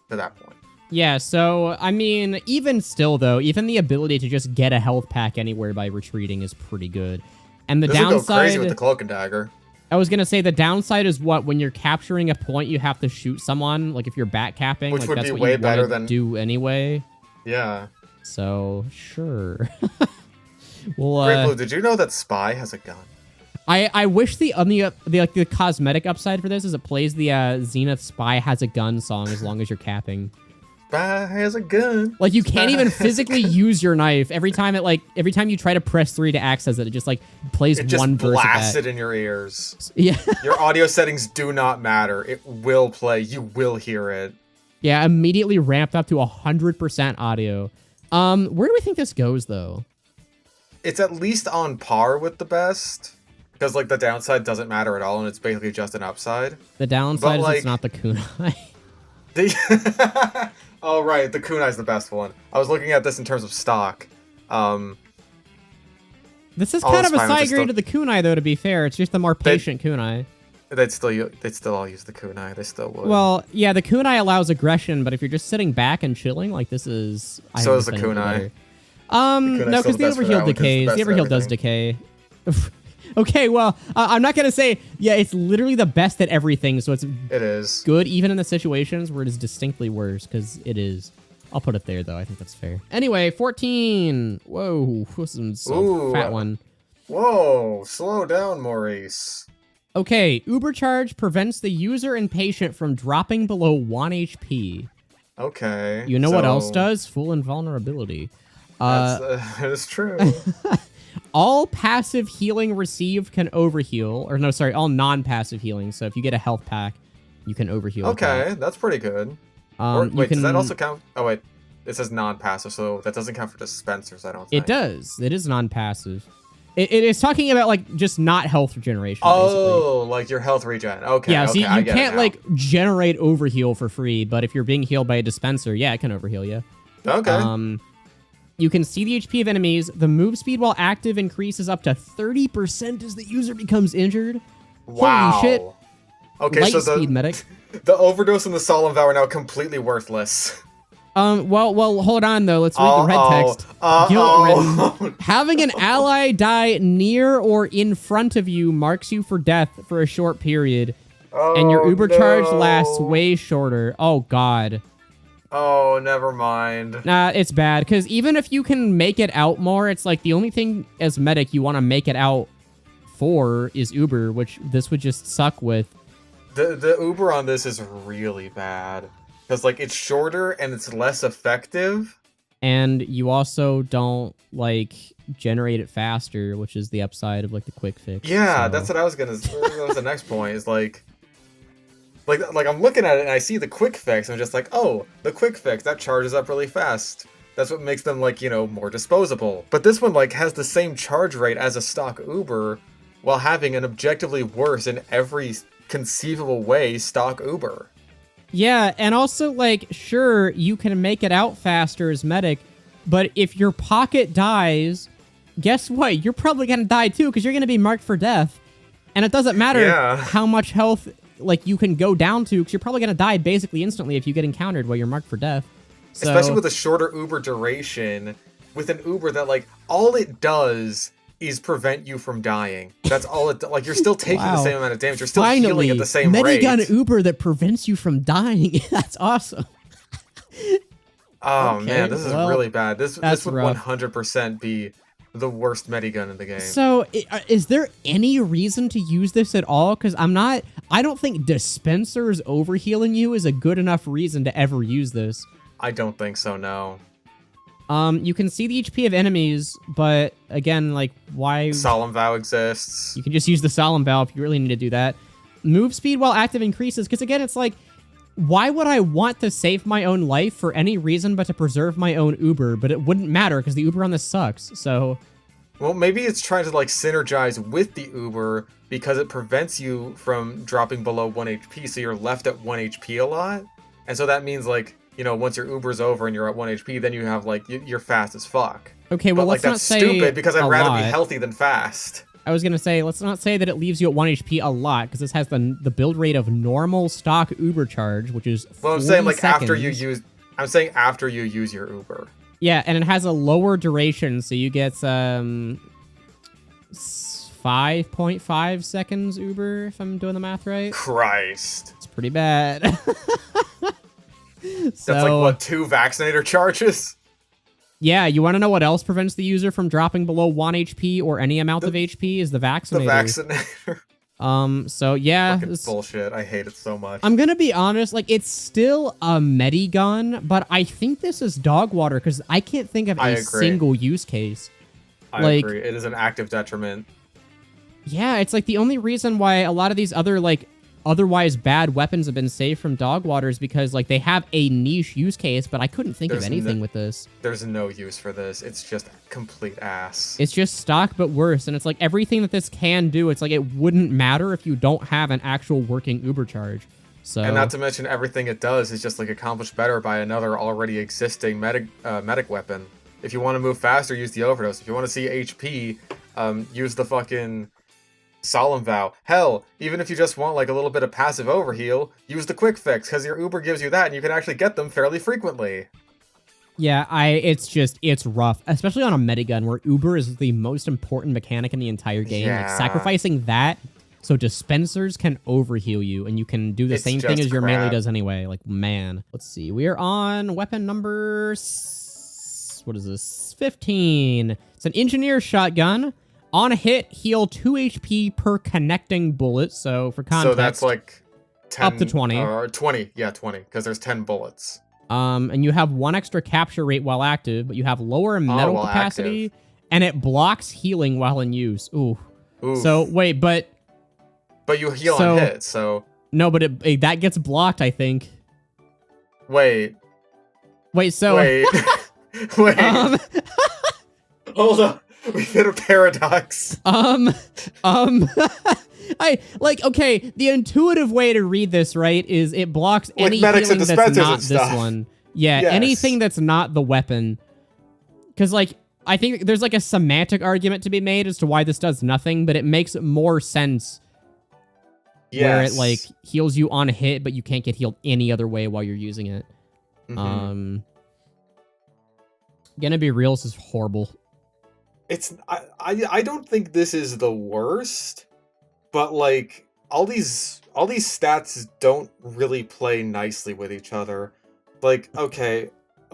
to that point. Yeah, so, I mean, even still, though, even the ability to just get a health pack anywhere by retreating is pretty good. And the downside... This would go crazy with the Cloak and Dagger. I was going to say, the downside is what? When you're capturing a point, you have to shoot someone. Like, if you're back capping, which like, would that's be what way you better want to than... do anyway. Yeah. So, sure. Well, Great Blue, did you know that Spy has a gun? I wish the cosmetic upside for this is it plays the Zenith Spy Has a Gun song as long as you're capping. Spy has a gun. Like you can't even physically use your knife. Every time you try to press 3 to access it, it just like plays one verse. It just blasts it in your ears. Yeah. Your audio settings do not matter. It will play. You will hear it. Yeah, immediately ramped up to 100% audio. Where do we think this goes though? It's at least on par with the best. Because, like, the downside doesn't matter at all, and it's basically just an upside. The downside is it's not the kunai. Oh, right, the kunai's the best one. I was looking at this in terms of stock. This is kind of a side grade to the kunai, though, to be fair. It's just the more patient kunai. They'd still all use the kunai. They still would. Well, yeah, the kunai allows aggression, but if you're just sitting back and chilling, like, this is... So is the kunai. No, because the overheal decays. The overheal does decay. Okay, well, I'm not going to say, yeah, it's literally the best at everything, so it is good even in the situations where it is distinctly worse, because it is. I'll put it there, though. I think that's fair. Anyway, 14. Whoa, this is a fat one. Whoa, slow down, Maurice. Okay, Ubercharge prevents the user and patient from dropping below 1 HP. Okay. You know what else does? Full invulnerability. That's true. All passive healing received can overheal. Or no, sorry, all non-passive healing. So if you get a health pack, you can overheal. Okay, that's pretty good. Wait, does that also count? Oh, wait. It says non-passive, so that doesn't count for dispensers, I don't think. It does. It is non-passive. It is talking about, like, just not health regeneration, Oh, basically. Like your health regen. Okay, yeah, so you can't, like, generate overheal for free, but if you're being healed by a dispenser, yeah, it can overheal you. Okay. You can see the HP of enemies. The move speed while active increases up to 30% as the user becomes injured. Wow. Holy shit. Okay, Light so speed medic. The overdose and the solemn vow are now completely worthless. Well, hold on though. Let's read the red text. Guilt-ridden. Having an ally die near or in front of you marks you for death for a short period, and your Uber charge lasts way shorter. Oh God. Oh, never mind. Nah, it's bad, because even if you can make it out more, it's like the only thing as medic you want to make it out for is Uber, which this would just suck with. The Uber on this is really bad. Because, like, it's shorter and it's less effective. And you also don't, like, generate it faster, which is the upside of, like, the quick fix. Yeah, so. That's what I was gonna say. That was the next point, is, like, I'm looking at it and I see the quick fix, and I'm just like, oh, the quick fix, that charges up really fast. That's what makes them, like, you know, more disposable. But this one, like, has the same charge rate as a stock Uber, while having an objectively worse in every conceivable way stock Uber. Yeah, and also, like, sure, you can make it out faster as medic, but if your pocket dies, guess what? You're probably gonna die too, because you're gonna be marked for death. And it doesn't matter Yeah. how much health like you can go down to, because you're probably gonna die basically instantly if you get encountered while you're marked for death. So, especially with a shorter Uber duration, with an Uber that like all it does is prevent you from dying. That's all it like. You're still taking the same amount of damage. You're still healing at the same rate. Medigun Uber that prevents you from dying. That's awesome. Oh Okay, man, this is really bad. This would rough. 100% be the worst medigun in the game. So, is there any reason to use this at all? Because I don't think dispensers overhealing you is a good enough reason to ever use this. I don't think so, no. You can see the HP of enemies, but again, like, why? Solemn Vow exists. You can just use the Solemn Vow if you really need to do that. Move speed while active increases, because again, it's like, why would I want to save my own life for any reason but to preserve my own Uber? But it wouldn't matter, because the Uber on this sucks, so... Well, maybe it's trying to, like, synergize with the Uber because it prevents you from dropping below 1 HP, so you're left at 1 HP a lot. And so that means, like, you know, once your Uber's over and you're at 1 HP, then you have, like, you're fast as fuck. Okay, well, but, let's like, not that's say stupid because I'd rather be lot. healthy than fast. I was gonna say, let's not say that it leaves you at 1 HP a lot, because this has the build rate of normal stock Uber charge, which is 40 Well, I'm saying, like, seconds. after you use your Uber. Yeah, and it has a lower duration, so you get 5.5 seconds Uber, if I'm doing the math right. Christ. It's pretty bad. That's like, what, 2 vaccinator charges? Yeah, you want to know what else prevents the user from dropping below 1 HP or any amount of HP is the vaccinator. The vaccinator. So yeah. Fucking bullshit. I hate it so much. I'm gonna be honest, like, it's still a medigun, but I think this is dog water, because I can't think of a single use case. I agree. It is an active detriment. Yeah, it's like the only reason why a lot of these other, like, otherwise bad weapons have been saved from dog water is because, like, they have a niche use case, but I couldn't think of anything with this. There's no use for this. It's just complete ass. It's just stock, but worse. And it's like everything that this can do, it's like it wouldn't matter if you don't have an actual working Uber charge. So, and not to mention everything it does is just, like, accomplished better by another already existing medic weapon. If you want to move faster, use the overdose. If you want to see HP, use the fucking Solemn Vow. Hell, even if you just want, like, a little bit of passive overheal, use the quick fix, because your Uber gives you that, and you can actually get them fairly frequently. yeah, it's rough, especially on a medigun where Uber is the most important mechanic in the entire game. Yeah. Like, sacrificing that so dispensers can overheal you, and you can do the same thing as your melee does anyway. Like, man. Let's see. We are on weapon number... what is this? 15. It's an engineer shotgun. On a hit, heal 2 HP per connecting bullet. So, for context... So that's like 10... up to 20. Or 20. Yeah, 20. Because there's 10 bullets. And you have 1 extra capture rate while active, but you have lower metal capacity, and it blocks healing while in use. Ooh. So, wait, but... But you heal on hit, so... No, but that gets blocked, I think. Wait. Wait, so... Wait. Wait. Hold on. We hit a paradox. Okay, the intuitive way to read this, right, is it blocks like any healing that's not this one. Yeah, yes. Anything that's not the weapon. Because, like, I think there's, like, a semantic argument to be made as to why this does nothing, but it makes more sense where it, like, heals you on a hit, but you can't get healed any other way while you're using it. Mm-hmm. Gonna be real, this is horrible. It's I don't think this is the worst, but, like, all these stats don't really play nicely with each other. Like, okay,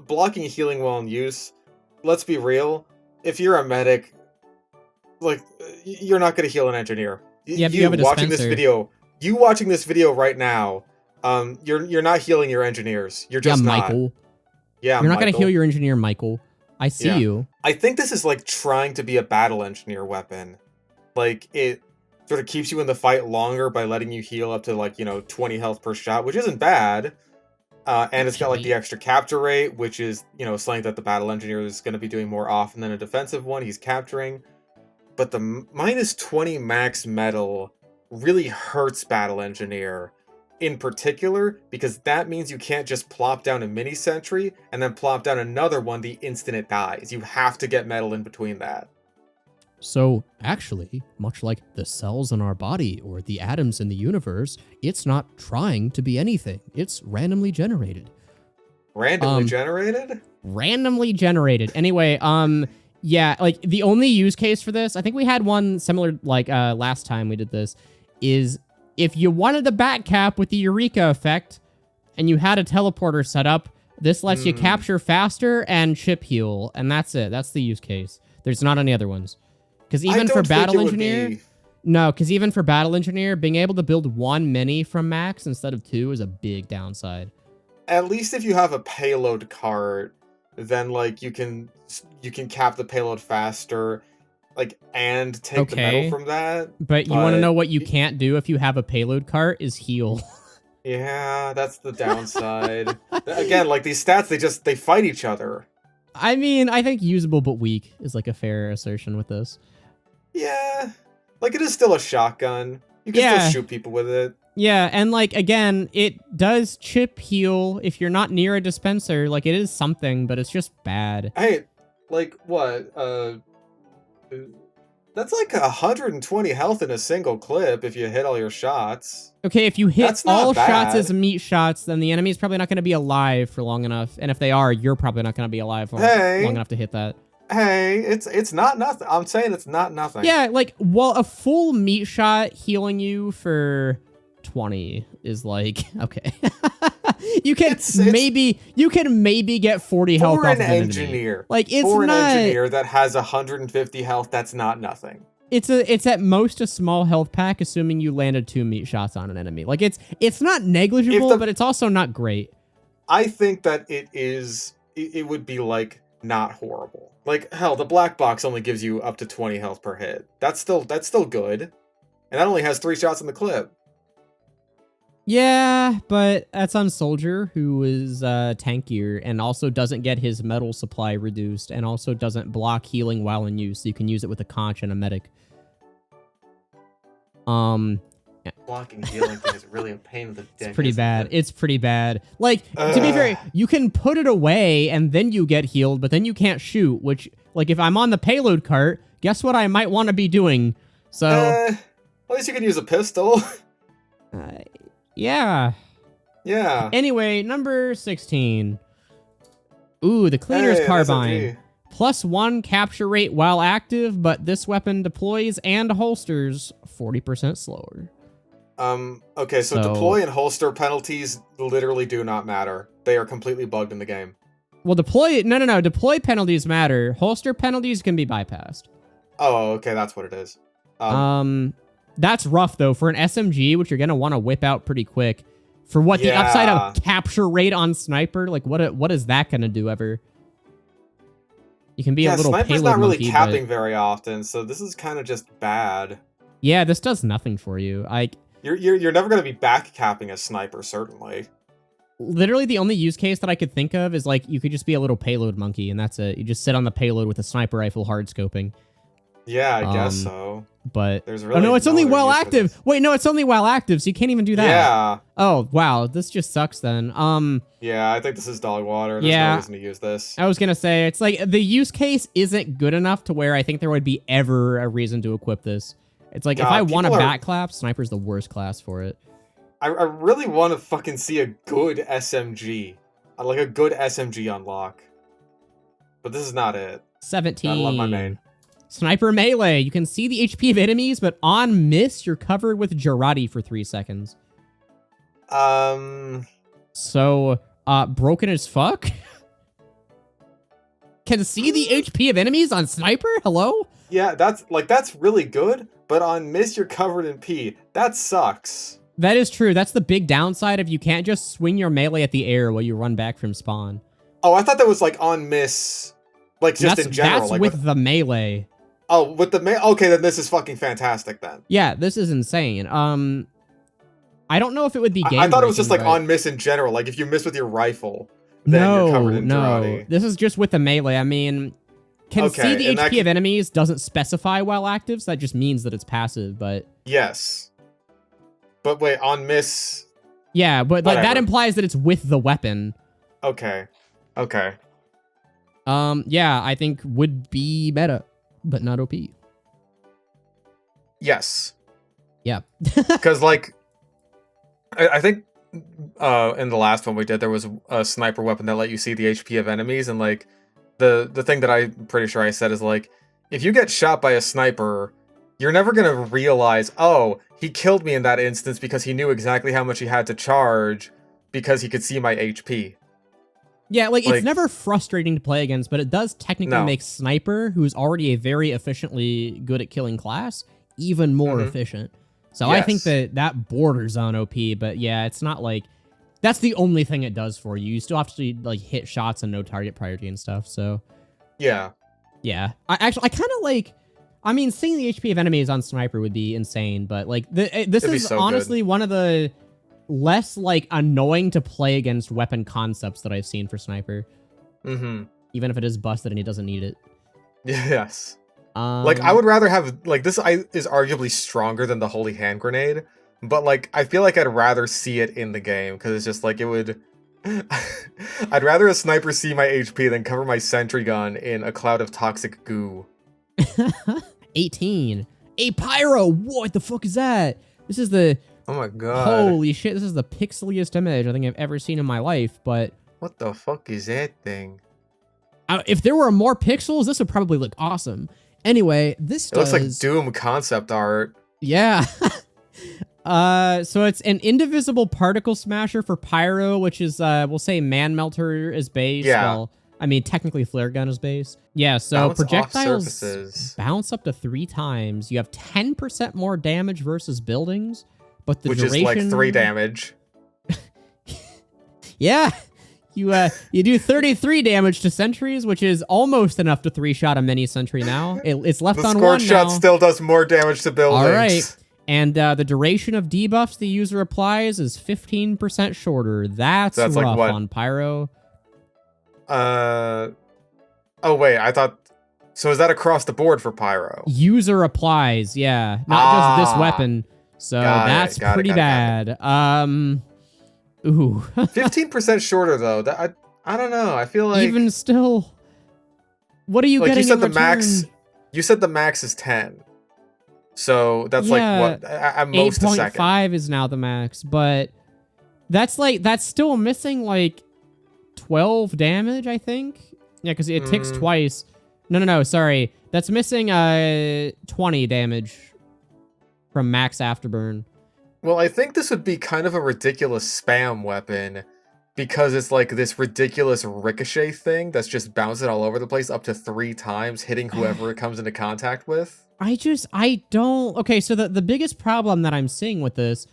blocking healing while in use, let's be real, if you're a medic, like, you're not going to heal an engineer. Yeah, if you have a dispenser. Watching this video right now, you're not healing your engineers. You're just not. Michael. Yeah, you're not going to heal your engineer, Michael. I see you. I think this is, like, trying to be a battle engineer weapon. Like, it sort of keeps you in the fight longer by letting you heal up to, like, 20 health per shot, which isn't bad. And it's got, like, the extra capture rate, which is, something that the battle engineer is going to be doing more often than a defensive one. He's capturing. But the minus 20 max metal really hurts battle engineer. In particular, because that means you can't just plop down a mini sentry and then plop down another one the instant it dies. You have to get metal in between that. So, actually, much like the cells in our body or the atoms in the universe, it's not trying to be anything. It's randomly generated. Randomly generated? Randomly generated. Anyway, yeah, like, the only use case for this, I think we had one similar, like, last time we did this, is if you wanted the back cap with the Eureka effect, and you had a teleporter set up, this lets you capture faster and chip heal, and that's it. That's the use case. There's not any other ones. Because even for Battle Engineer... No, because even for Battle Engineer, being able to build one mini from max instead of two is a big downside. At least if you have a payload cart, then, like, you can cap the payload faster, like, and take the metal from that. But you want to know what you can't do if you have a payload cart is heal. Yeah, that's the downside. Again, like, these stats, they fight each other. I mean, I think usable but weak is, like, a fair assertion with this. Yeah. Like, it is still a shotgun. You can still shoot people with it. Yeah, and, like, again, it does chip heal if you're not near a dispenser. Like, it is something, but it's just bad. Hey, like, what? That's like 120 health in a single clip if you hit all your shots. Okay, if you hit all shots as meat shots, then the enemy is probably not going to be alive for long enough. And if they are, you're probably not going to be alive for long enough to hit that. Hey, it's not nothing. I'm saying it's not nothing. Yeah, like, well, a full meat shot healing you for 20 is like, okay. You can maybe get 40 health off of an engineer. Like, it's for not an engineer that has 150 health, that's not nothing. It's at most a small health pack, assuming you landed 2 meat shots on an enemy. Like, it's not negligible, but it's also not great. I think that it would be, like, not horrible. Like, hell, the black box only gives you up to 20 health per hit. That's still good. And that only has 3 shots in the clip. Yeah, but that's on Soldier, who is tankier and also doesn't get his metal supply reduced and also doesn't block healing while in use, so you can use it with a conch and a medic. Blocking healing thing is really a pain in the dick. It's pretty bad. It's pretty bad. Like, to be fair, you can put it away and then you get healed, but then you can't shoot, which, like, if I'm on the payload cart, guess what I might want to be doing? So... at least you can use a pistol. Yeah. Yeah. Anyway, number 16. Ooh, the Cleaner's Carbine. +1 capture rate while active, but this weapon deploys and holsters 40% slower. Okay, so deploy and holster penalties literally do not matter. They are completely bugged in the game. Well, no. Deploy penalties matter. Holster penalties can be bypassed. Oh, okay, that's what it is. That's rough, though. For an SMG, which you're going to want to whip out pretty quick. For what the upside of capture rate on Sniper, like, what is that going to do ever? You can be a little payload monkey. Sniper's not really capping very often, so this is kind of just bad. Yeah, this does nothing for you. You're never going to be back capping a Sniper, certainly. Literally, the only use case that I could think of is, like, you could just be a little payload monkey, and that's it. You just sit on the payload with a sniper rifle hard scoping. Yeah, I guess so. But there's really no, it's only while active. Wait, no, it's only while active, so you can't even do that. Yeah. Oh, wow, this just sucks then. Yeah, I think this is dog water. There's no reason to use this. I was gonna say, it's like, the use case isn't good enough to where I think there would be ever a reason to equip this. It's like, if I want a back clap, Sniper's the worst class for it. I really want to fucking see a good SMG. Like a good SMG unlock. But this is not it. 17. I love my main. Sniper melee. You can see the HP of enemies, but on miss, you're covered with Jarate for 3 seconds. So, broken as fuck? Can see the HP of enemies on Sniper? Hello? Yeah, that's really good, but on miss, you're covered in P. That sucks. That is true. That's the big downside of you can't just swing your melee at the air while you run back from spawn. Oh, I thought that was, like, on miss, like, just in general. That's like with the melee. Oh, with the melee? Okay, then this is fucking fantastic, then. Yeah, this is insane. I don't know if it would be game I thought it was just, like, on miss in general. Like, if you miss with your rifle, then you're covered in Jarate. This is just with the melee. I mean, see the HP of enemies doesn't specify while active, so that just means that it's passive, but... Yes. But wait, on miss... Yeah, but like that implies that it's with the weapon. Okay. Okay. Yeah, I think would be meta, but not OP. Yes. Yeah. Because, like, I think in the last one we did, there was a sniper weapon that let you see the HP of enemies, and, like, the thing that I'm pretty sure I said is, like, if you get shot by a sniper, you're never gonna realize, oh, he killed me in that instance because he knew exactly how much he had to charge because he could see my HP. Yeah, like, it's never frustrating to play against, but it does technically make Sniper, who's already a very efficiently good at killing class, even more efficient. So I think that borders on OP, but yeah, it's not like... That's the only thing it does for you. You still have to, like, hit shots and no target priority and stuff, so... Yeah. Yeah. I kind of, like... I mean, seeing the HP of enemies on Sniper would be insane, but, like, this is so honestly one of the less, like, annoying to play against weapon concepts that I've seen for Sniper. Even if it is busted and he doesn't need it. Yes. Like, I would rather have, like, this is arguably stronger than the Holy Hand Grenade, but, like, I feel like I'd rather see it in the game, because it's just, like, it would... I'd rather a sniper see my HP than cover my sentry gun in a cloud of toxic goo. 18. A Pyro! What the fuck is that? This is the... Oh my god. Holy shit, this is the pixeliest image I think I've ever seen in my life, but... What the fuck is that thing? If there were more pixels, this would probably look awesome. Anyway, this looks like Doom concept art. Yeah. So it's an indivisible particle smasher for Pyro, which is, we'll say Man-Melter is base. Yeah. Well, I mean, technically Flare Gun is base. Yeah, so bounce projectiles bounce up to 3 times. You have 10% more damage versus buildings, but the duration... Which is like 3 damage. Yeah. You do 33 damage to sentries, which is almost enough to 3-shot a mini sentry now. It's left on 1 now. The scorch shot still does more damage to buildings. All right. And the duration of debuffs the user applies is 15% shorter. That's rough like on Pyro. Oh, wait. I thought... So is that across the board for Pyro? User applies, yeah. Not just this weapon. So that's pretty bad. Ooh. 15% shorter, though. I don't know. I feel like... Even still... What are you getting in return? You said the max is 10. So that's like what at most a second. 8.5 is now the max, but that's still missing like 12 damage, I think. Yeah, because it ticks twice. No, sorry. That's missing 20 damage from max afterburn. Well, I think this would be kind of a ridiculous spam weapon because it's like this ridiculous ricochet thing that's just bouncing all over the place up to 3 times, hitting whoever it comes into contact with. I don't... Okay, so the biggest problem that I'm seeing with this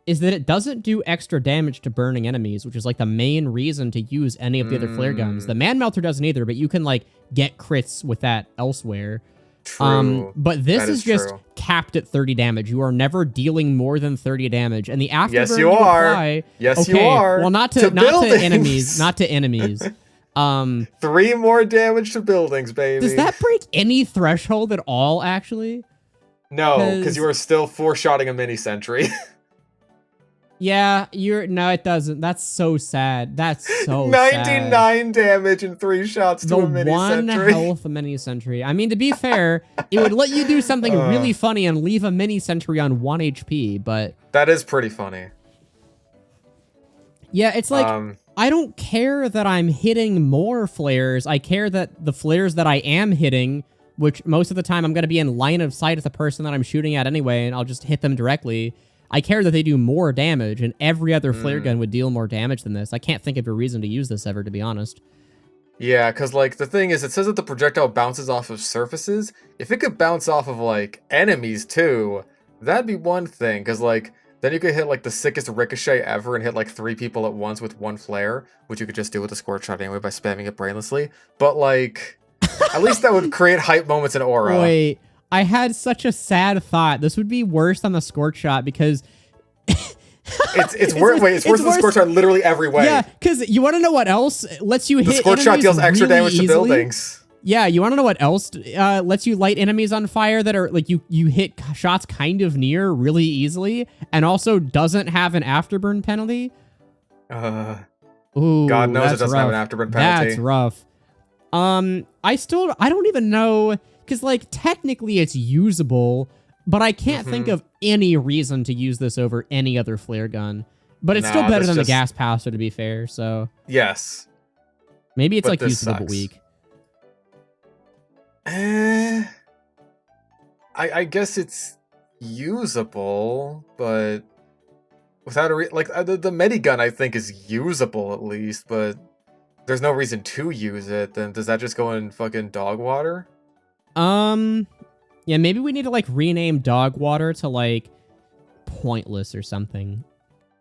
is that it doesn't do extra damage to burning enemies, which is like the main reason to use any of the other flare guns. The Man-Melter doesn't either, but you can like get crits with that elsewhere. True. But this is just capped at 30 damage. You are never dealing more than 30 damage. And the afterburn you are. Yes, you are. Well, not to enemies. Not to enemies. 3 more damage to buildings, baby. Does that break any threshold at all, actually? No, because you are still 4-shotting a mini sentry. Yeah, no, it doesn't. That's so sad. That's so 99 sad. damage and 3 shots to a mini sentry. 1 health mini sentry. I mean, to be fair, it would let you do something really funny and leave a mini sentry on 1 HP, but... That is pretty funny. Yeah, it's like... I don't care that I'm hitting more flares. I care that the flares that I am hitting, which most of the time I'm going to be in line of sight of the person that I'm shooting at anyway, and I'll just hit them directly. I care that they do more damage, and every other flare gun would deal more damage than this. I can't think of a reason to use this ever, to be honest. Yeah, because, like, the thing is, it says that the projectile bounces off of surfaces. If it could bounce off of, like, enemies, too, that'd be one thing, because, like... Then you could hit, like, the sickest ricochet ever and hit, like, 3 people at once with 1 flare, which you could just do with a scorch shot anyway by spamming it brainlessly. But, like, at least that would create hype moments in Aura. Wait, I had such a sad thought. This would be worse than the scorch shot because... it's worse than the scorch shot literally every way. Yeah, because you want to know what else lets you hit the scorch shot deals extra damage to buildings. Yeah, you want to know what else lets you light enemies on fire that are, like, you hit shots kind of near really easily and also doesn't have an afterburn penalty? Ooh, God knows it doesn't have an afterburn penalty. That's rough. I don't even know, because, like, technically it's usable, but I can't think of any reason to use this over any other flare gun. But it's still better than the gas passer, to be fair, so... Yes. Maybe it's like usable but weak. I guess it's usable, but without a like the medigun I think is usable at least, but there's no reason to use it. Then does that just go in fucking dog water? Yeah, maybe we need to like rename dog water to like pointless or something.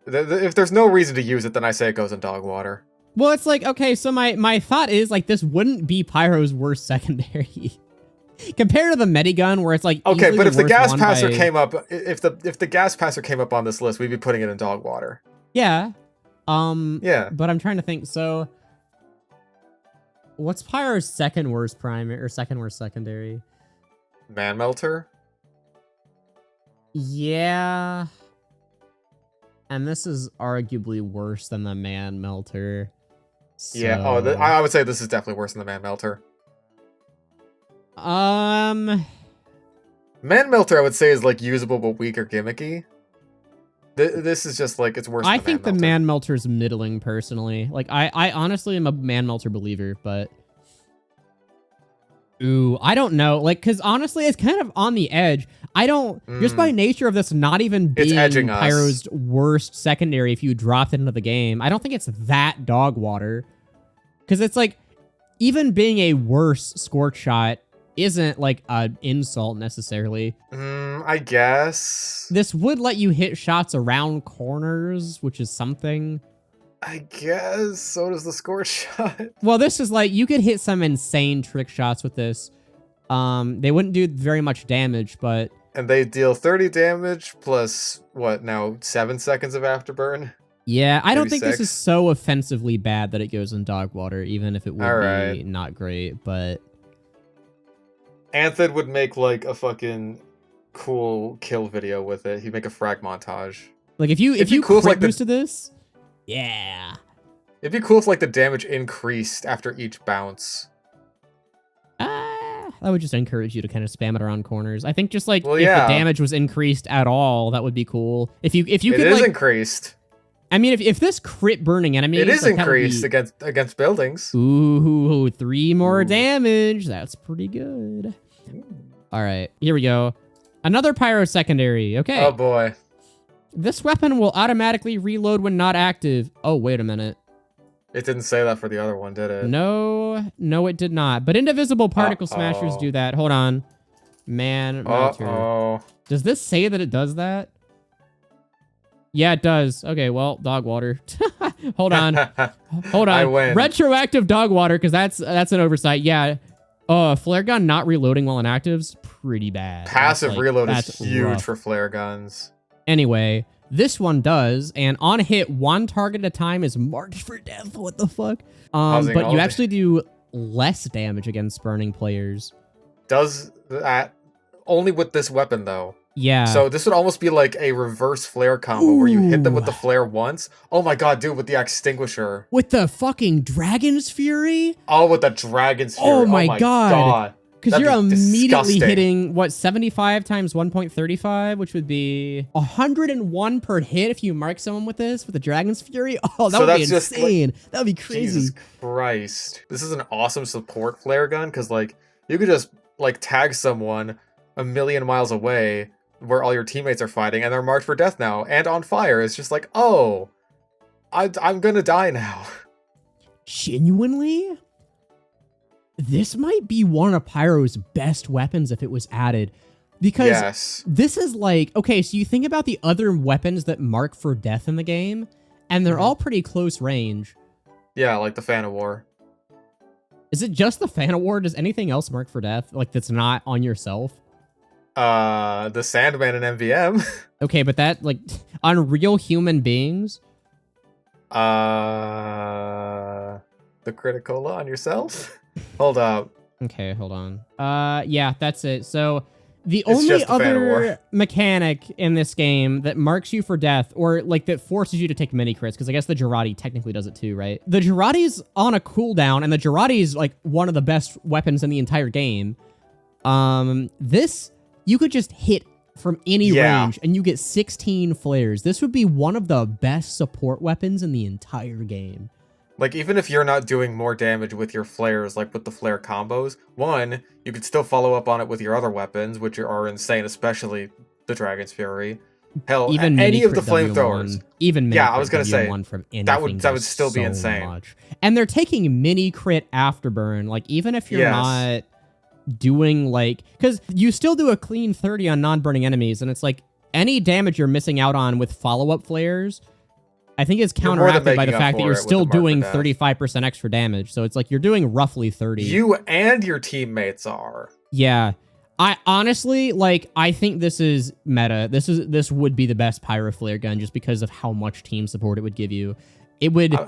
If there's no reason to use it, then I say it goes in dog water. Well, it's like, okay, so my thought is like this wouldn't be Pyro's worst secondary. Compared to the medigun, where it's like okay, but if the gas passer came up, if the gas passer came up on this list, we'd be putting it in dog water. Yeah, yeah. But I'm trying to think. So, what's Pyro's second worst primary or second worst secondary? Man melter. Yeah, and this is arguably worse than the man melter. So... Yeah. Oh, I would say this is definitely worse than the man melter. Man melter, I would say, is like usable but weak or gimmicky. This is just like it's worse. I think the man melter's middling personally. Like I honestly am a man melter believer, but ooh, I don't know. Like, cause honestly, it's kind of on the edge. I don't just by nature of this not even being Pyro's worst secondary. If you dropped it into the game, I don't think it's that dog water. Cause it's like even being a worse scorch shot isn't like an insult necessarily. I guess. This would let you hit shots around corners, which is something. I guess. So does the scorch shot. Well, this is like, you could hit some insane trick shots with this. They wouldn't do very much damage, but... And they deal 30 damage plus, what, now 7 seconds of afterburn? Yeah, I don't think this is so offensively bad that it goes in dog water, even if it would be not great, but... Anthid would make like a fucking cool kill video with it. He'd make a frag montage. Like if you cool crit boosted this, yeah. It'd be cool if like the damage increased after each bounce. That would just encourage you to kind of spam it around corners. I think just like if the damage was increased at all, that would be cool. If you could, it is like, increased. I mean, if this crit burning enemies... It is like, increased against buildings. Ooh, 3 more damage. That's pretty good. All right, here we go. Another Pyro Secondary. Okay. Oh, boy. This weapon will automatically reload when not active. Oh, wait a minute. It didn't say that for the other one, did it? No, it did not. But indivisible particle smashers do that. Hold on. Man melter. Does this say that it does that? Yeah, it does. Okay, well, dog water. Hold on. Hold on. I win. Retroactive dog water, because that's an oversight. Yeah. Flare gun not reloading while inactive's pretty bad. Passive reload is huge for flare guns. Anyway, this one does, and on hit, 1 target at a time is marked for death. What the fuck? But you actually do less damage against burning players. Does that only with this weapon though? Yeah. So this would almost be like a reverse flare combo where you hit them with the flare once. Oh my god, dude, with the extinguisher. With the fucking Dragon's Fury? Oh, with the Dragon's Fury. Oh my god. Because you're immediately disgusting. hitting, what, 75 times 1.35, which would be 101 per hit if you mark someone with this, with the Dragon's Fury? Oh, that would be insane. That would be crazy. Jesus Christ. This is an awesome support flare gun, because, like, you could just, like, tag someone a million miles away where all your teammates are fighting, and they're marked for death now, and on fire. It's just like, oh, I'm gonna die now. Genuinely? This might be one of Pyro's best weapons if it was added. Because this is like, okay, so you think about the other weapons that mark for death in the game, and they're all pretty close range. Yeah, like the Fan of War. Is it just the Fan of War? Does anything else mark for death? Like, that's not on yourself? The Sandman and MVM. Okay, but that, like, on real human beings? The Criticola on yourself? Hold up. Okay, hold on. Yeah, that's it. So, the only other mechanic in this game that marks you for death, or, like, that forces you to take mini crits, because I guess the Girardi technically does it too, right? The Girardi's on a cooldown, and the Girardi's, like, one of the best weapons in the entire game. This... You could just hit from any Yeah. range, and you get 16 flares. This would be one of the best support weapons in the entire game. Like, even if you're not doing more damage with your flares, like with the flare combos, one, you could still follow up on it with your other weapons, which are insane, especially the Dragon's Fury. Hell, Even any of the mini-crit flamethrowers. W1, even Yeah, I was gonna say, W1 from anything that would does still be so insane. much. And they're taking mini crit afterburn. Like, even if you're Yes. not doing like, because you still do a clean 30 on non-burning enemies, and it's like any damage you're missing out on with follow-up flares, I think is You're more than counteracted by the making up fact that for you're it with still the Mark for doing Death. 35% extra damage. So it's like you're doing roughly 30. You and your teammates are. Yeah. I honestly, like, I think this is meta. This would be the best Pyro Flare gun just because of how much team support it would give you. It would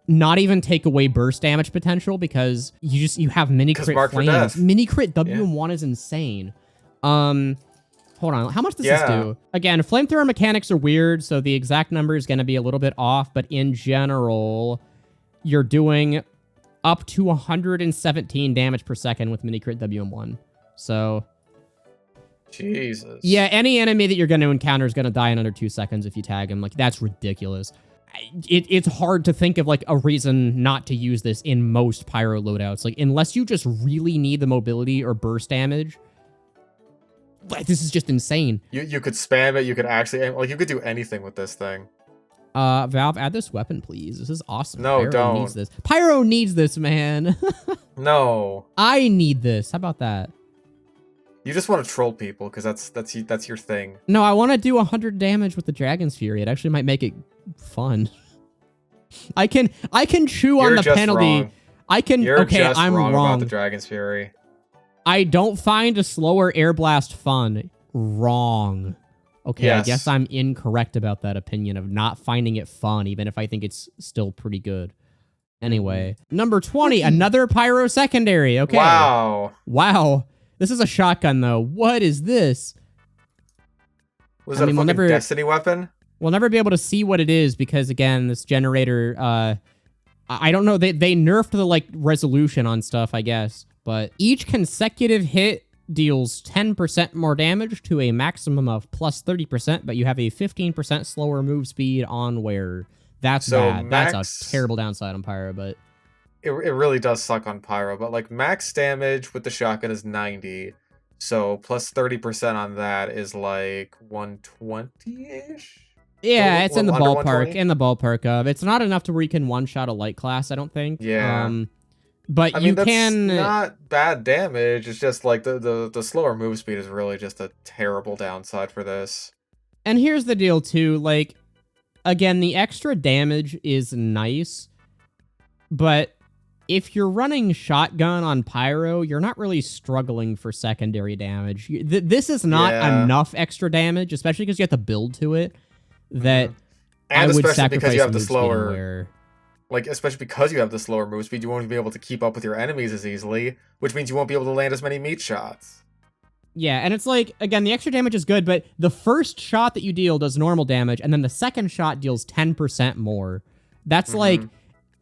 not even take away burst damage potential because you have mini crit Mark for flames. Death. Mini crit WM1 is insane. Hold on, how much does this do? Again, flamethrower mechanics are weird, so the exact number is going to be a little bit off, but in general, you're doing up to 117 damage per second with mini crit WM1. So Jesus. yeah, any enemy that you're going to encounter is going to die in under 2 seconds if you tag him. Like, that's ridiculous. It's hard to think of, like, a reason not to use this in most Pyro loadouts. Like, unless you just really need the mobility or burst damage, like, this is just insane. You could spam it, you could actually, like, you could do anything with this thing. Valve, add this weapon, please. This is awesome. No, Pyro don't. needs this. Pyro needs this, man. No. I need this. How about that? You just want to troll people, because that's your thing. No, I want to do 100 damage with the Dragon's Fury. It actually might make it fun. I can chew on You're the just penalty. wrong. I'm wrong. About the Dragon's Fury. I don't find a slower air blast fun. Wrong. Okay, Yes. I guess I'm incorrect about that opinion of not finding it fun, even if I think it's still pretty good. Anyway, number 20, another Pyro Secondary. Okay. Wow. This is a shotgun, though. What is this? Was that a fucking Destiny weapon? We'll never be able to see what it is because, again, this generator, I don't know. They nerfed the, like, resolution on stuff, I guess. But each consecutive hit deals 10% more damage to a maximum of plus 30%, but you have a 15% slower move speed on wearer. That's bad. That's a terrible downside on Pyro, but... It really does suck on Pyro, but, like, max damage with the shotgun is 90, so plus 30% on that is, like, 120-ish? Yeah, it's in the under ballpark. 120? In the ballpark of. It's not enough to where you can one-shot a light class, I don't think. Yeah. But I mean, that's can... not bad damage, it's just, like, the slower move speed is really just a terrible downside for this. And here's the deal, too, like, again, the extra damage is nice, but if you're running shotgun on Pyro, you're not really struggling for secondary damage. This is not enough extra damage, especially because you have to build to it, that and I would especially sacrifice because you have the move speed slower, where... like, especially because you have the slower move speed, you won't be able to keep up with your enemies as easily, which means you won't be able to land as many meat shots. Yeah, and it's like, again, the extra damage is good, but the first shot that you deal does normal damage, and then the second shot deals 10% more. That's like...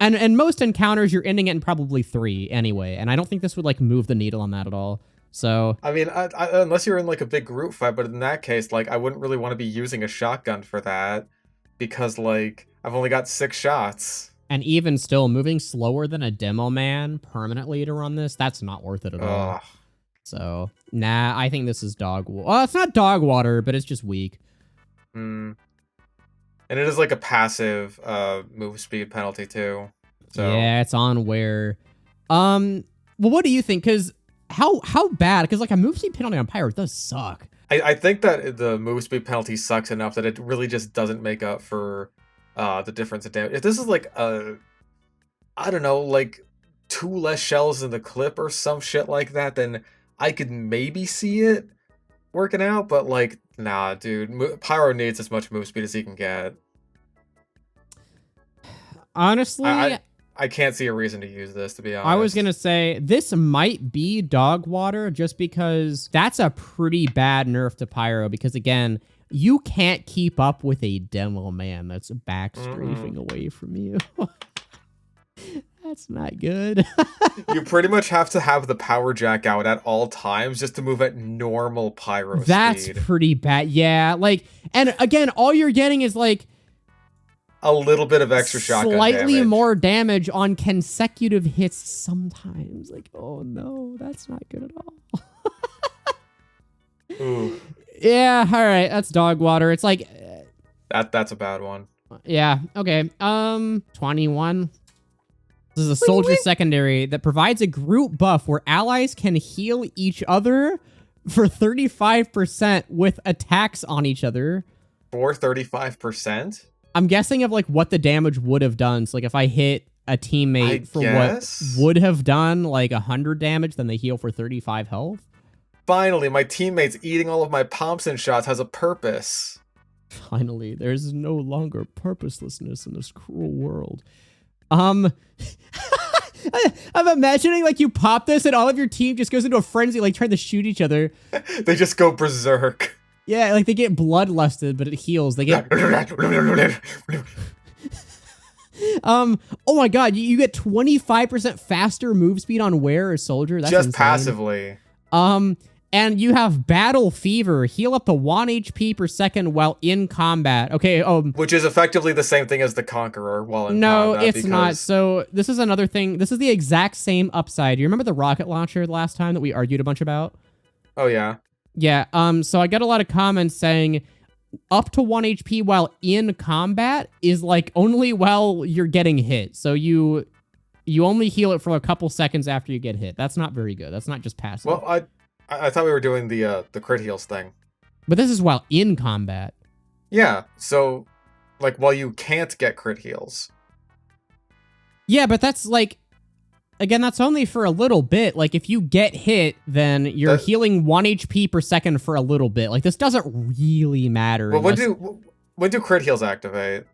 And most encounters, you're ending it in probably 3 anyway, and I don't think this would, like, move the needle on that at all. So... I mean, unless you're in, like, a big group fight, but in that case, like, I wouldn't really want to be using a shotgun for that, because, like, I've only got 6 shots. And even still, moving slower than a demo man permanently to run this, that's not worth it at all. So, nah, I think this is dog water. Well, it's not dog water, but it's just weak. And it is, like, a passive move speed penalty, too. So. Yeah, it's on where... Well, what do you think? Because how bad? Because, like, a move speed penalty on Pyro does suck. I think that the move speed penalty sucks enough that it really just doesn't make up for the difference in damage. If this is, like, I don't know, like, 2 less shells in the clip or some shit like that, then I could maybe see it working out, but, like, nah, dude. Pyro needs as much move speed as he can get. Honestly... I can't see a reason to use this, to be honest. I was going to say, this might be dog water just because that's a pretty bad nerf to Pyro because, again, you can't keep up with a demo man that's back strafing away from you. That's not good. You pretty much have to have the power jack out at all times just to move at normal pyro That's speed. pretty bad. Yeah, like, and again, all you're getting is like A little bit of extra shotgun slightly damage. more damage on consecutive hits sometimes. Like, oh no, that's not good at all. Ooh, Yeah, all right, that's dog water. It's like, that's a bad one. yeah, okay. 21. This is a soldier secondary that provides a group buff where allies can heal each other for 35% with attacks on each other. For 35%? I'm guessing of like what the damage would have done. So like if I hit a teammate for guess? what would have done like 100 damage, then they heal for 35 health. Finally, my teammates eating all of my Thompson shots has a purpose. Finally, there's no longer purposelessness in this cruel world. I'm imagining like you pop this and all of your team just goes into a frenzy, like trying to shoot each other. They just go berserk. Yeah, like they get bloodlusted, but it heals. They get oh my god, you get 25% faster move speed on wearer or soldier. That's just insane. passively. And you have Battle Fever, heal up to 1 HP per second while in combat. Okay, Which is effectively the same thing as the Conqueror while in no, combat. it's not. So this is another thing. This is the exact same upside. You remember the rocket launcher last time that we argued a bunch about? Oh, yeah. Yeah, so I got a lot of comments saying up to 1 HP while in combat is like only while you're getting hit. So you only heal it for a couple seconds after you get hit. That's not very good. That's not just passive. Well, I thought we were doing the crit heals thing. But this is while in combat. Yeah, so, like, while you can't get crit heals. Yeah, but that's like, again, that's only for a little bit. Like, if you get hit, then you're healing 1 HP per second for a little bit. Like, this doesn't really matter. Well, when do crit heals activate?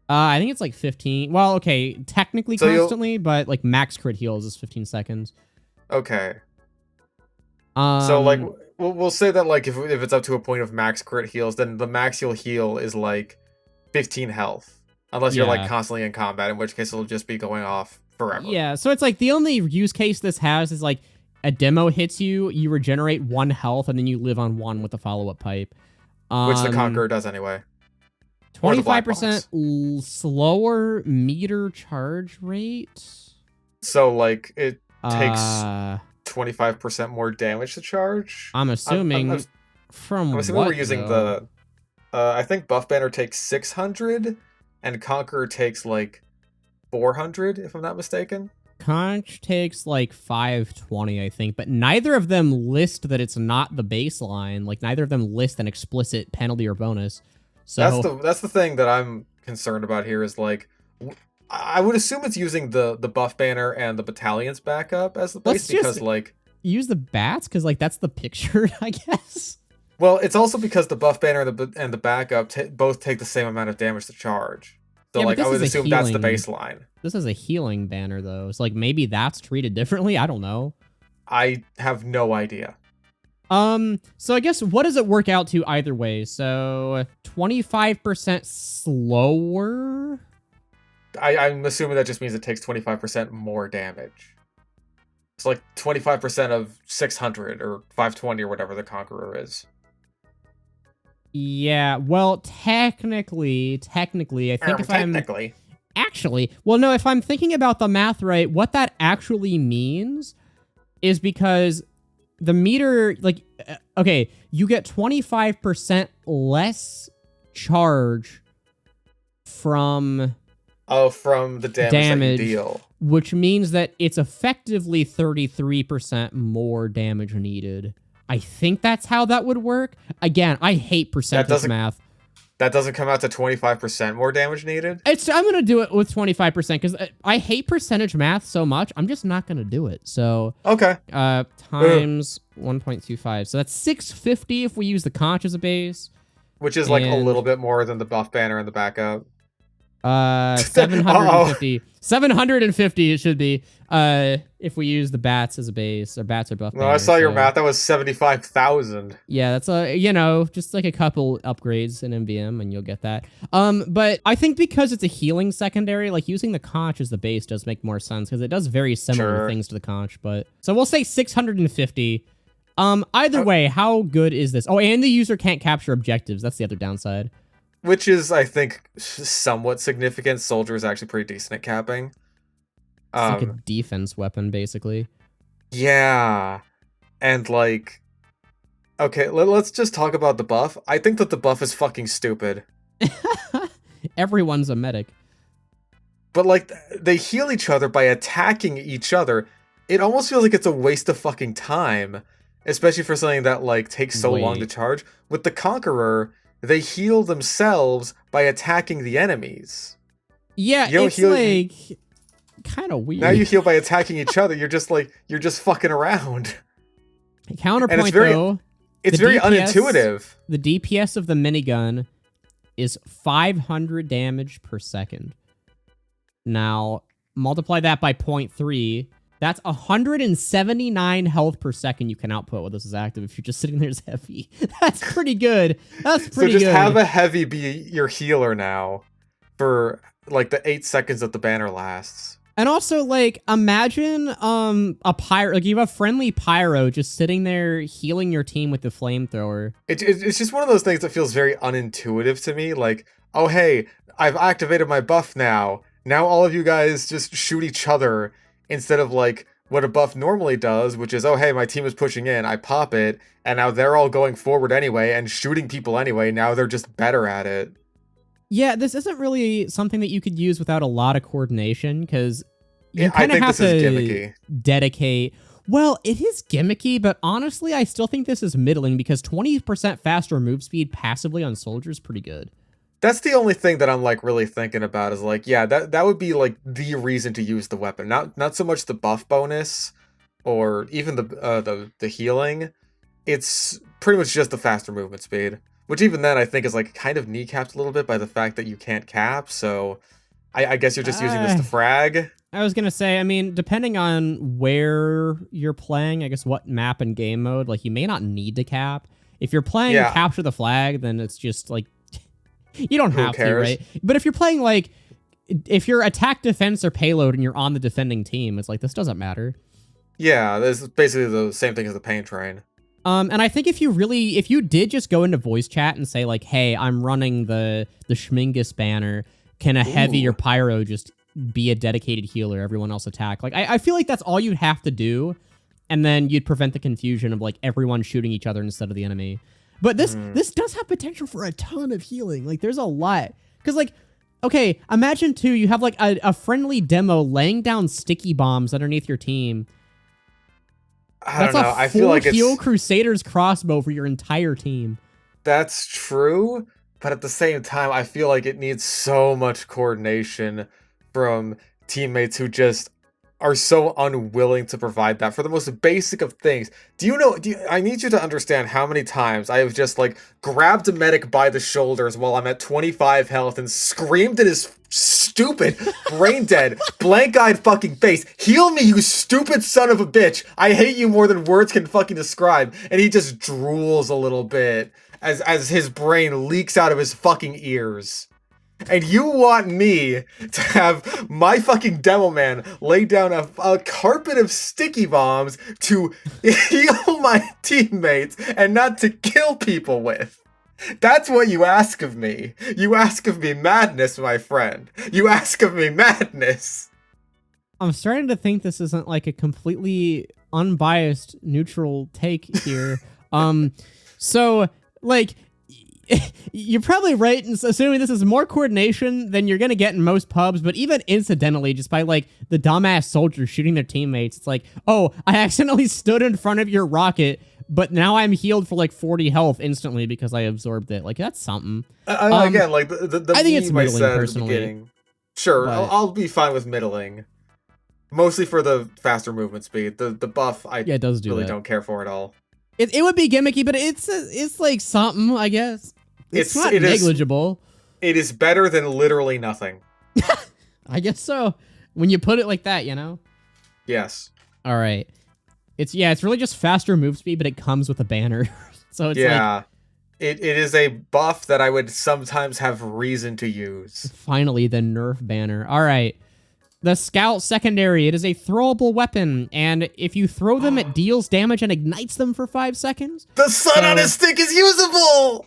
I think it's like 15. Well, okay, technically So constantly, but like max crit heals is 15 seconds. Okay. So, like, we'll say that, like, if it's up to a point of max crit heals, then the max you'll heal is, like, 15 health. Unless you're, like, constantly in combat, in which case it'll just be going off forever. Yeah, so it's like the only use case this has is, like, a demo hits you, you regenerate 1 health, and then you live on 1 with a follow-up pipe. Which the Conqueror does anyway. 25% slower meter charge rate? So, like, it takes 25% more damage to charge? I'm assuming I'm assuming we're using the... I think Buff Banner takes 600, and Conqueror takes, like, 400, if I'm not mistaken. Conch takes, like, 520, I think, but neither of them list that it's not the baseline. Like, neither of them list an explicit penalty or bonus. So that's the thing that I'm concerned about here is, like... I would assume it's using the Buff Banner and the Battalion's backup as the base because, like... Use the bats? Because, like, that's the picture, I guess. Well, it's also because the Buff Banner and the backup both take the same amount of damage to charge. So, like, I would assume that's the baseline. This is a healing banner, though. So, like, maybe that's treated differently? I don't know. I have no idea. So I guess, what does it work out to either way? So, 25% slower? I'm assuming that just means it takes 25% more damage. It's like 25% of 600 or 520 or whatever the Conqueror is. Yeah, well, technically, I think if I'm thinking about the math right, what that actually means is because the meter, like, okay, you get 25% less charge from... Oh, from the damage that you deal. Which means that it's effectively 33% more damage needed. I think that's how that would work. Again, I hate percentage math. That doesn't come out to 25% more damage needed? I'm going to do it with 25% because I hate percentage math so much. I'm just not going to do it. So, okay. Times 1.25. So that's 650 if we use the conch as a base. Which is like a little bit more than the Buff Banner and the backup. 750. 750 it should be. If we use the bats as a base, or bats are buff. No, I saw your math. That was 75,000. Yeah, that's just like a couple upgrades in MVM and you'll get that. But I think because it's a healing secondary, like using the conch as the base does make more sense because it does very similar things to the conch. But so we'll say 650. Either way, how good is this? Oh, and the user can't capture objectives. That's the other downside. Which is, I think, somewhat significant. Soldier is actually pretty decent at capping. It's like a defense weapon, basically. Yeah. And, like... Okay, let's just talk about the buff. I think that the buff is fucking stupid. Everyone's a medic. But, like, they heal each other by attacking each other. It almost feels like it's a waste of fucking time. Especially for something that, like, takes so long to charge. With the Conqueror, they heal themselves by attacking the enemies. Yeah, it's like... kind of weird. Now you heal by attacking each other. You're just fucking around. Counterpoint, though, it's very unintuitive. The DPS of the minigun is 500 damage per second. Now, multiply that by 0.3. That's 179 health per second you can output while this is active if you're just sitting there as heavy. That's pretty good. That's pretty good. So just have a heavy be your healer now for, like, the 8 seconds that the banner lasts. And also, like, imagine a pyro, like, you have a friendly pyro just sitting there healing your team with the flamethrower. It's just one of those things that feels very unintuitive to me. Like, oh, hey, I've activated my buff now. Now all of you guys just shoot each other instead of, like, what a buff normally does, which is, oh, hey, my team is pushing in, I pop it, and now they're all going forward anyway and shooting people anyway. Now they're just better at it. Yeah, this isn't really something that you could use without a lot of coordination, because you kind of have to dedicate... Well, it is gimmicky, but honestly, I still think this is middling, because 20% faster move speed passively on soldiers is pretty good. That's the only thing that I'm, like, really thinking about is, like, yeah, that would be, like, the reason to use the weapon. Not so much the buff bonus or even the healing. It's pretty much just the faster movement speed. Which even then I think is, like, kind of kneecapped a little bit by the fact that you can't cap, so I guess you're just using this to frag. I was gonna say, I mean, depending on where you're playing, I guess what map and game mode, like, you may not need to cap. If you're playing Capture the Flag, then it's just, like, you don't have to, right? But if you're playing, like, if you're attack, defense, or payload and you're on the defending team, it's like, this doesn't matter. Yeah, this is basically the same thing as the pain train. And I think if you did just go into voice chat and say, like, hey, I'm running the Schmingus banner, can a heavy or pyro just be a dedicated healer, everyone else attack? Like, I feel like that's all you'd have to do, and then you'd prevent the confusion of, like, everyone shooting each other instead of the enemy. But this does have potential for a ton of healing. Like, there's a lot. Because, like, okay, imagine, too, you have, like, a friendly demo laying down sticky bombs underneath your team. I don't know. I feel like it's heal Crusader's crossbow for your entire team. That's true, but at the same time, I feel like it needs so much coordination from teammates who just are so unwilling to provide that for the most basic of things. I need you to understand how many times I have just, like, grabbed a medic by the shoulders while I'm at 25 health and screamed at his stupid, brain dead, blank-eyed fucking face, heal me, you stupid son of a bitch! I hate you more than words can fucking describe. And he just drools a little bit as his brain leaks out of his fucking ears. And you want me to have my fucking demo man lay down a carpet of sticky bombs to heal my teammates and not to kill people with. That's what you ask of me. You ask of me madness, my friend. You ask of me madness. I'm starting to think this isn't, like, a completely unbiased, neutral take here. So, like... You're probably right in assuming this is more coordination than you're going to get in most pubs, but even incidentally, just by, like, the dumbass soldiers shooting their teammates, it's like, oh, I accidentally stood in front of your rocket, but now I'm healed for, like, 40 health instantly because I absorbed it. Like, that's something. Again, like, the I think it's middling, personally. Sure, but I'll be fine with middling. Mostly for the faster movement speed. The buff, it does really don't care for at all. It would be gimmicky, but it's like something, I guess. It's not negligible. It is better than literally nothing. I guess so. When you put it like that, you know? Yes. All right. It's really just faster move speed, but it comes with a banner. So it's like... It is a buff that I would sometimes have reason to use. Finally, the nerf banner. All right. The Scout Secondary. It is a throwable weapon, and if you throw them, it deals damage and ignites them for 5 seconds. The sun on a stick is usable!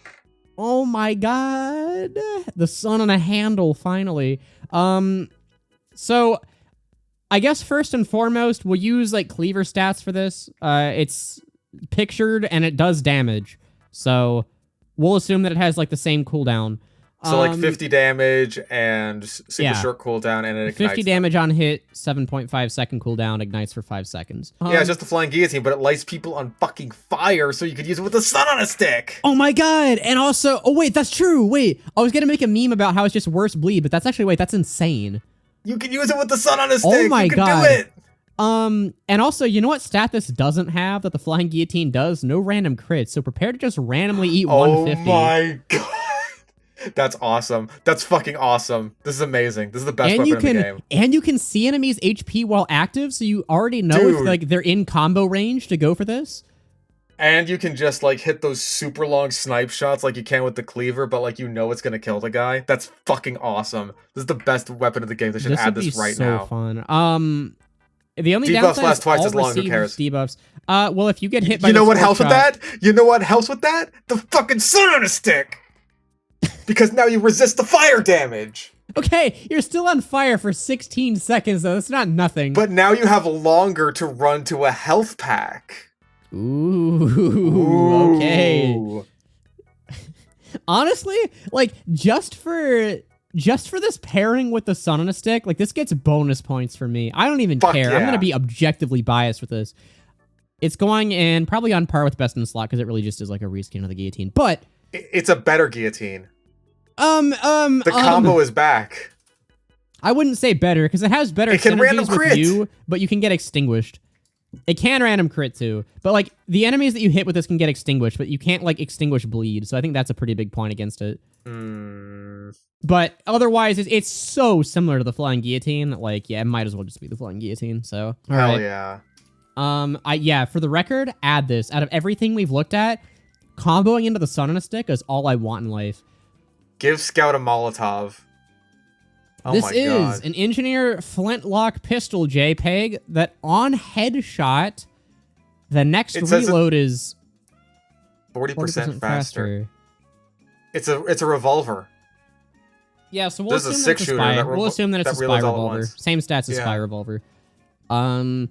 Oh my god. The sun on a handle, finally. So... I guess first and foremost, we'll use like cleaver stats for this. It's pictured and it does damage. So we'll assume that it has like the same cooldown. So like 50 damage and super short cooldown and it ignites 50 damage on hit, 7.5 second cooldown, ignites for 5 seconds. Yeah, it's just a flying guillotine, but it lights people on fucking fire so you could use it with the sun on a stick. Oh my god. And also, oh wait, that's true. Wait, I was going to make a meme about how it's just worse bleed, but that's actually, wait, that's insane. You can use it with the sun on a stick. Oh my god. Do it. And also, you know what stat this doesn't have that the flying guillotine does? No random crits. So prepare to just randomly eat 150. Oh my god. That's awesome. That's fucking awesome. This is amazing. This is the best weapon in the game. And you can see enemies' HP while active, so you already know if like they're in combo range to go for this. And you can just, like, hit those super long snipe shots like you can with the cleaver, but, like, you know it's gonna kill the guy. That's fucking awesome. This is the best weapon of the game. They should add this right now. This would be so fun. The only debuffs downside last is twice all as long, who received cares? Debuffs. Well, if you get hit by You know what this helps with that? You know what helps with that? The fucking sun on a stick! Because now you resist the fire damage! Okay, you're still on fire for 16 seconds, though. That's not nothing. But now you have longer to run to a health pack. Ooh, okay. Honestly, like, just for this pairing with the sun on a stick, like, this gets bonus points for me. I don't even care. Yeah. I'm gonna be objectively biased with this. It's going in probably on par with best in slot, because it really just is like a reskin of the guillotine. But it's a better guillotine. The combo is back. I wouldn't say better, because it has better synergies with you, but you can get extinguished. It can random crit too, but like the enemies that you hit with this can get extinguished, but you can't like extinguish bleed. So I think that's a pretty big point against it. But otherwise, it's so similar to the flying guillotine that like, yeah, it might as well just be the flying guillotine. So hell yeah. Yeah, for the record, add this. Out of everything we've looked at, comboing into the sun on a stick is all I want in life. Give Scout a Molotov. Oh this my is God. an engineer flintlock pistol JPEG that on headshot, the next reload is 40% faster. It's a revolver. Yeah, so we'll assume that it's a spy revolver. Same stats as spy revolver. And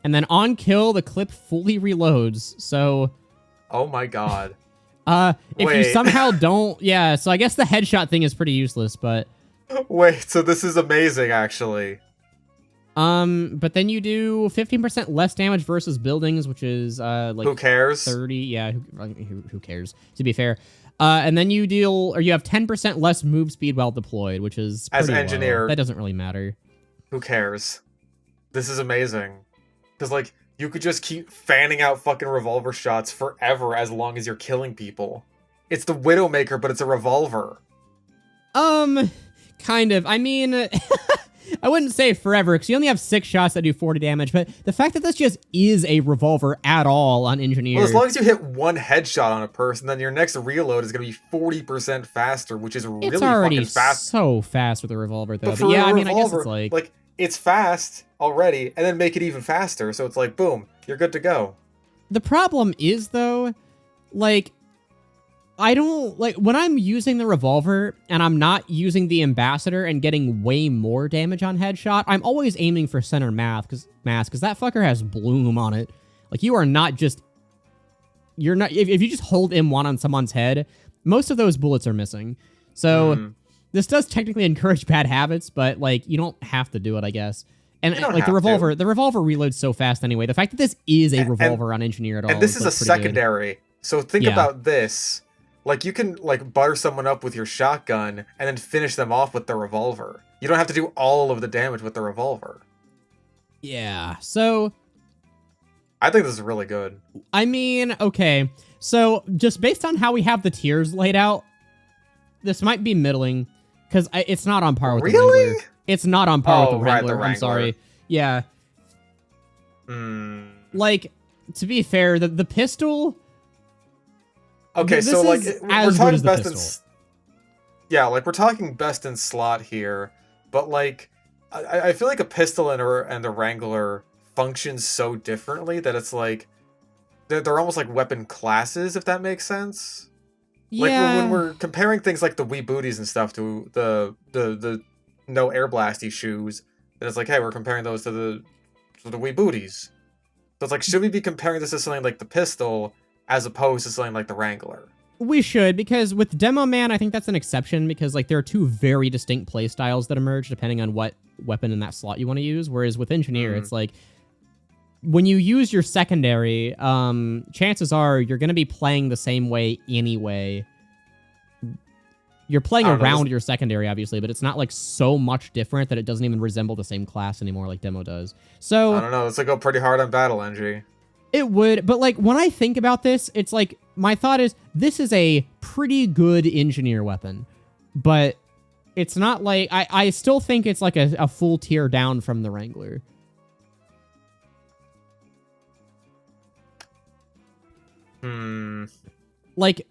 then on kill, the clip fully reloads. So, oh my god. If you somehow don't, yeah. So I guess the headshot thing is pretty useless, but. Wait, so this is amazing, actually. But then you do 15% less damage versus buildings, which is like who cares? 30. Yeah, who cares? To be fair. And then you have 10% less move speed while deployed, which is as pretty engineer. Low. That doesn't really matter. Who cares? This is amazing. Because like you could just keep fanning out fucking revolver shots forever as long as you're killing people. It's the Widowmaker, but it's a revolver. Kind of. I mean, I wouldn't say forever, because you only have 6 shots that do 40 damage, but the fact that this just is a revolver at all on Engineer... Well, as long as you hit one headshot on a person, then your next reload is going to be 40% faster, which is really fucking fast. It's so fast with a revolver, though. But for yeah, a I mean, I guess revolver, it's like... it's fast already, and then make it even faster, so it's like, boom, you're good to go. The problem is, though, like... I don't, like, when I'm using the revolver and I'm not using the ambassador and getting way more damage on headshot, I'm always aiming for center mass, because that fucker has bloom on it. Like, you are not just, you're not, if you just hold M1 on someone's head, most of those bullets are missing. So, this does technically encourage bad habits, but, like, you don't have to do it, I guess. And, like, the revolver reloads so fast anyway. The fact that this is a revolver on Engineer at all and this is like, a secondary. So think about this. Like, you can, like, butter someone up with your shotgun and then finish them off with the revolver. You don't have to do all of the damage with the revolver. Yeah, so... I think this is really good. I mean, okay. So, just based on how we have the tiers laid out, this might be middling. Because it's not on par with the Really? Wrangler. It's not on par with the right, Wrangler. the I'm sorry. Wrangler. Yeah. Like, to be fair, the pistol... Okay, this so like is we're as good talking as the best in pistol. yeah, like we're talking best in slot here, but like I feel like a pistol and the Wrangler functions so differently that it's like they're almost like weapon classes, if that makes sense. Like Yeah. when we're comparing things like the wee booties and stuff to the no air blasty shoes, then it's like, hey, we're comparing those to the wee booties. So it's like, should we be comparing this to something like the pistol as opposed to something like the Wrangler? We should, because with Demo Man, I think that's an exception, because like there are two very distinct play styles that emerge depending on what weapon in that slot you want to use. Whereas with Engineer, it's like when you use your secondary, chances are you're going to be playing the same way anyway. You're playing around your secondary, obviously, but it's not like so much different that it doesn't even resemble the same class anymore like Demo does. So I don't know. It's like go pretty hard on Battle NG. It would, but like when I think about this, it's like my thought is this is a pretty good Engineer weapon, but it's not like I still think it's like a full tier down from the Wrangler. Like,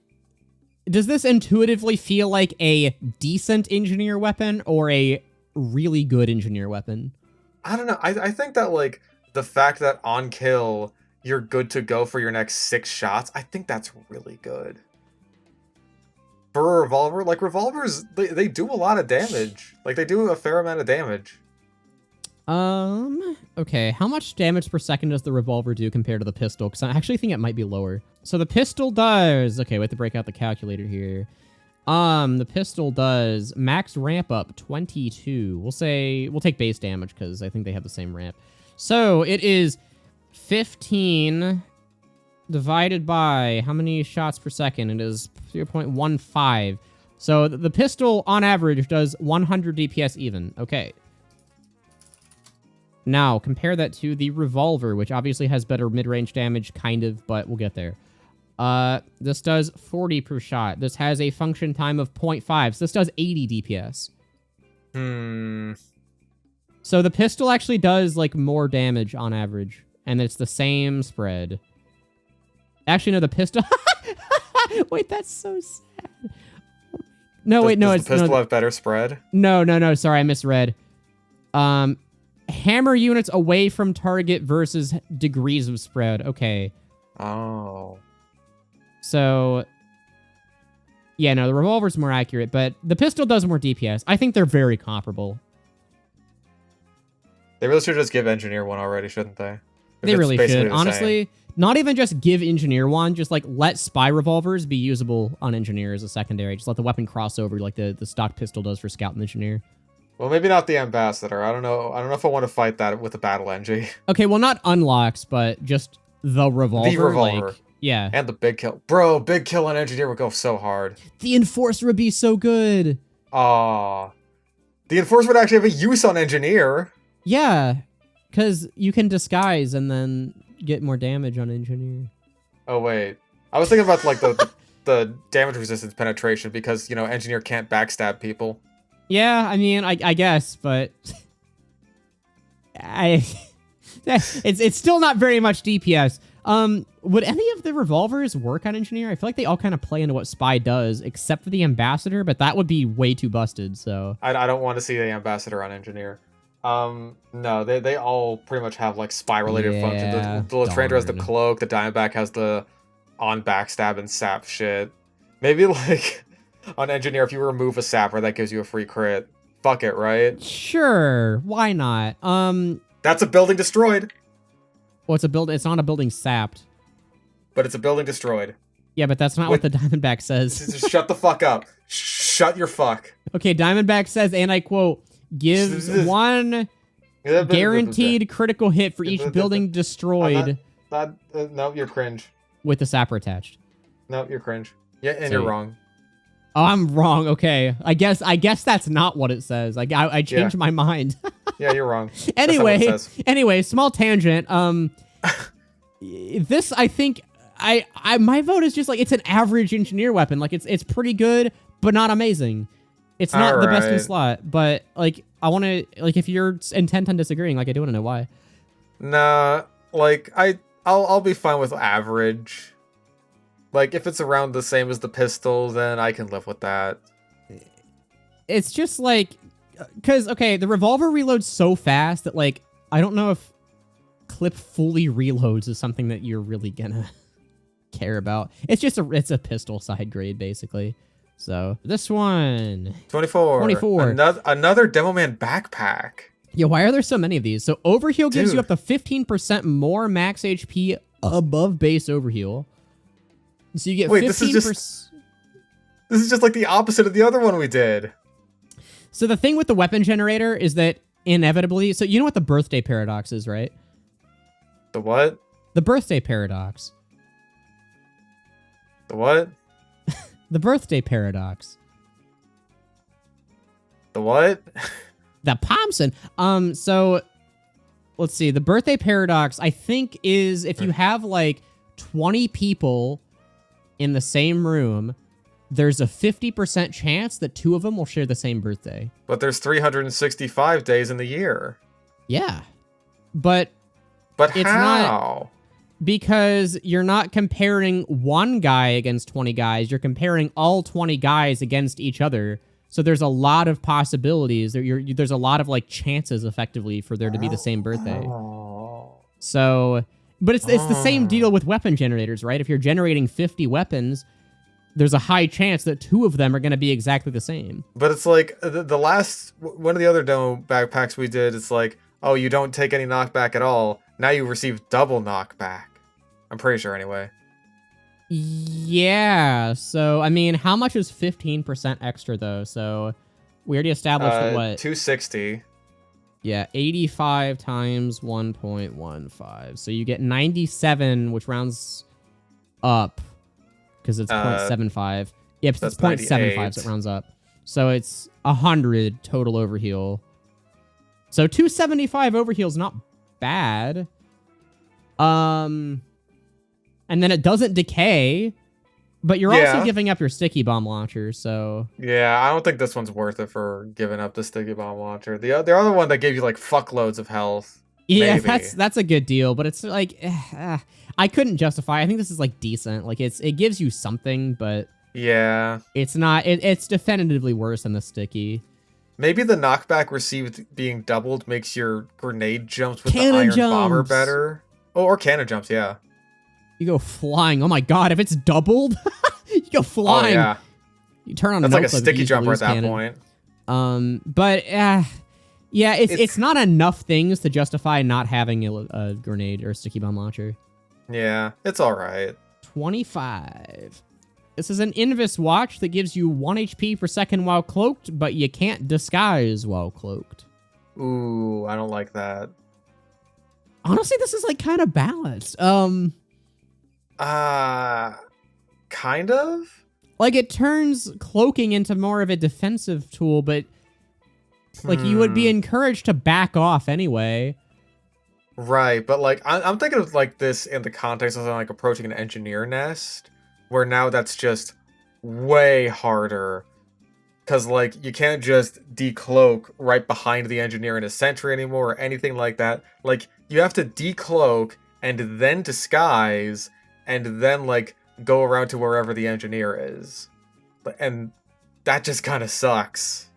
does this intuitively feel like a decent Engineer weapon or a really good Engineer weapon? I don't know. I think that like the fact that on kill you're good to go for your next 6 shots, I think that's really good. For a revolver, like revolvers, they do a lot of damage. Like they do a fair amount of damage. Okay, how much damage per second does the revolver do compared to the pistol? Because I actually think it might be lower. So the pistol does... Okay, we have to break out the calculator here. The pistol does max ramp up 22. We'll take base damage because I think they have the same ramp. So it is 15 divided by how many shots per second? It is 0.15. So the pistol on average does 100 DPS even. Okay. Now, compare that to the revolver, which obviously has better mid-range damage, kind of, but we'll get there. This does 40 per shot. This has a function time of 0.5, so this does 80 DPS. So the pistol actually does, like, more damage on average, and it's the same spread. Actually, no, the pistol... Wait, that's so sad. No, wait, no, does it's... the pistol no, have better spread? No, sorry, I misread. Hammer units away from target versus degrees of spread. Okay. Oh. So, yeah, no, the revolver's more accurate, but the pistol does more DPS. I think they're very comparable. They really should just give Engineer one already, shouldn't they? They really should. Honestly, not even just give Engineer one, just like let Spy revolvers be usable on Engineer as a secondary. Just let the weapon cross over like the stock pistol does for Scout and Engineer. Well, maybe not the Ambassador. I don't know. I don't know if I want to fight that with the Battle NG. Okay, well, not unlocks, but just the revolver. The revolver. Like, yeah. And the big kill. Bro, big kill on Engineer would go so hard. The Enforcer would be so good. Aw. The Enforcer would actually have a use on Engineer. Yeah, because you can disguise and then get more damage on Engineer. Oh, wait. I was thinking about, like, the damage resistance penetration because, you know, Engineer can't backstab people. Yeah, I mean, I guess, but... it's still not very much DPS. Would any of the revolvers work on Engineer? I feel like they all kind of play into what Spy does, except for the Ambassador, but that would be way too busted, so... I don't want to see the Ambassador on Engineer. No, they all pretty much have, like, Spy-related functions. The Latrandra has the cloak, the Diamondback has the on-backstab and sap shit. Maybe, like... On Engineer, if you remove a sapper, that gives you a free crit. Fuck it, right? Sure, why not? That's a building destroyed. Well, it's not a building sapped. But it's a building destroyed. Yeah, but that's not what the Diamondback says. Just shut the fuck up. Shut your fuck. Okay, Diamondback says, and I quote, gives one guaranteed critical hit for each building destroyed. No, you're cringe. With the sapper attached. No, you're cringe. Yeah, and you're wrong. Oh, I'm wrong. Okay, I guess that's not what it says. I changed my mind. Yeah, you're wrong. Anyway, small tangent. This I think my vote is just like it's an average Engineer weapon. Like it's pretty good, but not amazing. It's not the best in Alright. slot, but like I want to like if you're intent on disagreeing, like I do want to know why. Nah, like I'll be fine with average. Like if it's around the same as the pistol, then I can live with that. It's just like, because okay, the revolver reloads so fast that like I don't know if clip fully reloads is something that you're really gonna care about. It's just it's a pistol side grade basically. So this one 24. 24. Another Demo Man backpack. Yeah, why are there so many of these? So overheal gives Dude. you up to 15% more max HP above base overheal. So you get 15%. This is just like the opposite of the other one we did. So the thing with the weapon generator is that inevitably, so you know what the birthday paradox is, right? The what? The birthday paradox. The what? The birthday paradox. The what? The Pomson. So let's see. The birthday paradox, I think, is if you have like 20 people in the same room, there's a 50% chance that 2 of them will share the same birthday. But there's 365 days in the year. Yeah. But it's how? Not because you're not comparing one guy against 20 guys. You're comparing all 20 guys against each other. So there's a lot of possibilities. There's a lot of like chances effectively for there to be the same birthday. So, but it's the same deal with weapon generators, right? If you're generating 50 weapons, there's a high chance that 2 of them are going to be exactly the same. But it's like the last one of the other demo backpacks we did. It's like, oh, you don't take any knockback at all. Now you receive double knockback. I'm pretty sure anyway. Yeah. So I mean, how much is 15% extra though? So we already established that what 260. Yeah, 85 times 1.15. So you get 97, which rounds up because it's 0.75. Yep, it's 0.75, so it rounds up. So it's 100 total overheal. So 275 overheal is not bad. And then it doesn't decay, but you're also giving up your sticky bomb launcher, so... Yeah, I don't think this one's worth it for giving up the sticky bomb launcher. The other one that gave you, like, fuckloads of health. Yeah, maybe. that's a good deal, but it's like... I couldn't justify. I think this is, like, decent. Like, it gives you something, but... Yeah. It's not... It's definitively worse than the sticky. Maybe the knockback received being doubled makes your grenade jumps with the iron bomber better. Oh, or cannon jumps, yeah. You go flying. Oh my god, if it's doubled, you go flying. Oh, yeah. You turn on that's like a clip, sticky jumper at that cannon. point. But yeah, it's not enough things to justify not having a grenade or a sticky bomb launcher. Yeah, it's all right. 25. This is an Invis watch that gives you 1 HP per second while cloaked, but you can't disguise while cloaked. Ooh, I don't like that. Honestly, this is like kind of balanced. Kind of? Like, it turns cloaking into more of a defensive tool, but like you would be encouraged to back off anyway. Right, but like I'm thinking of like this in the context of like approaching an engineer nest, where now that's just way harder. Cause like you can't just decloak right behind the engineer in a sentry anymore or anything like that. Like you have to decloak and then disguise and then like go around to wherever the engineer is. And that just kind of sucks.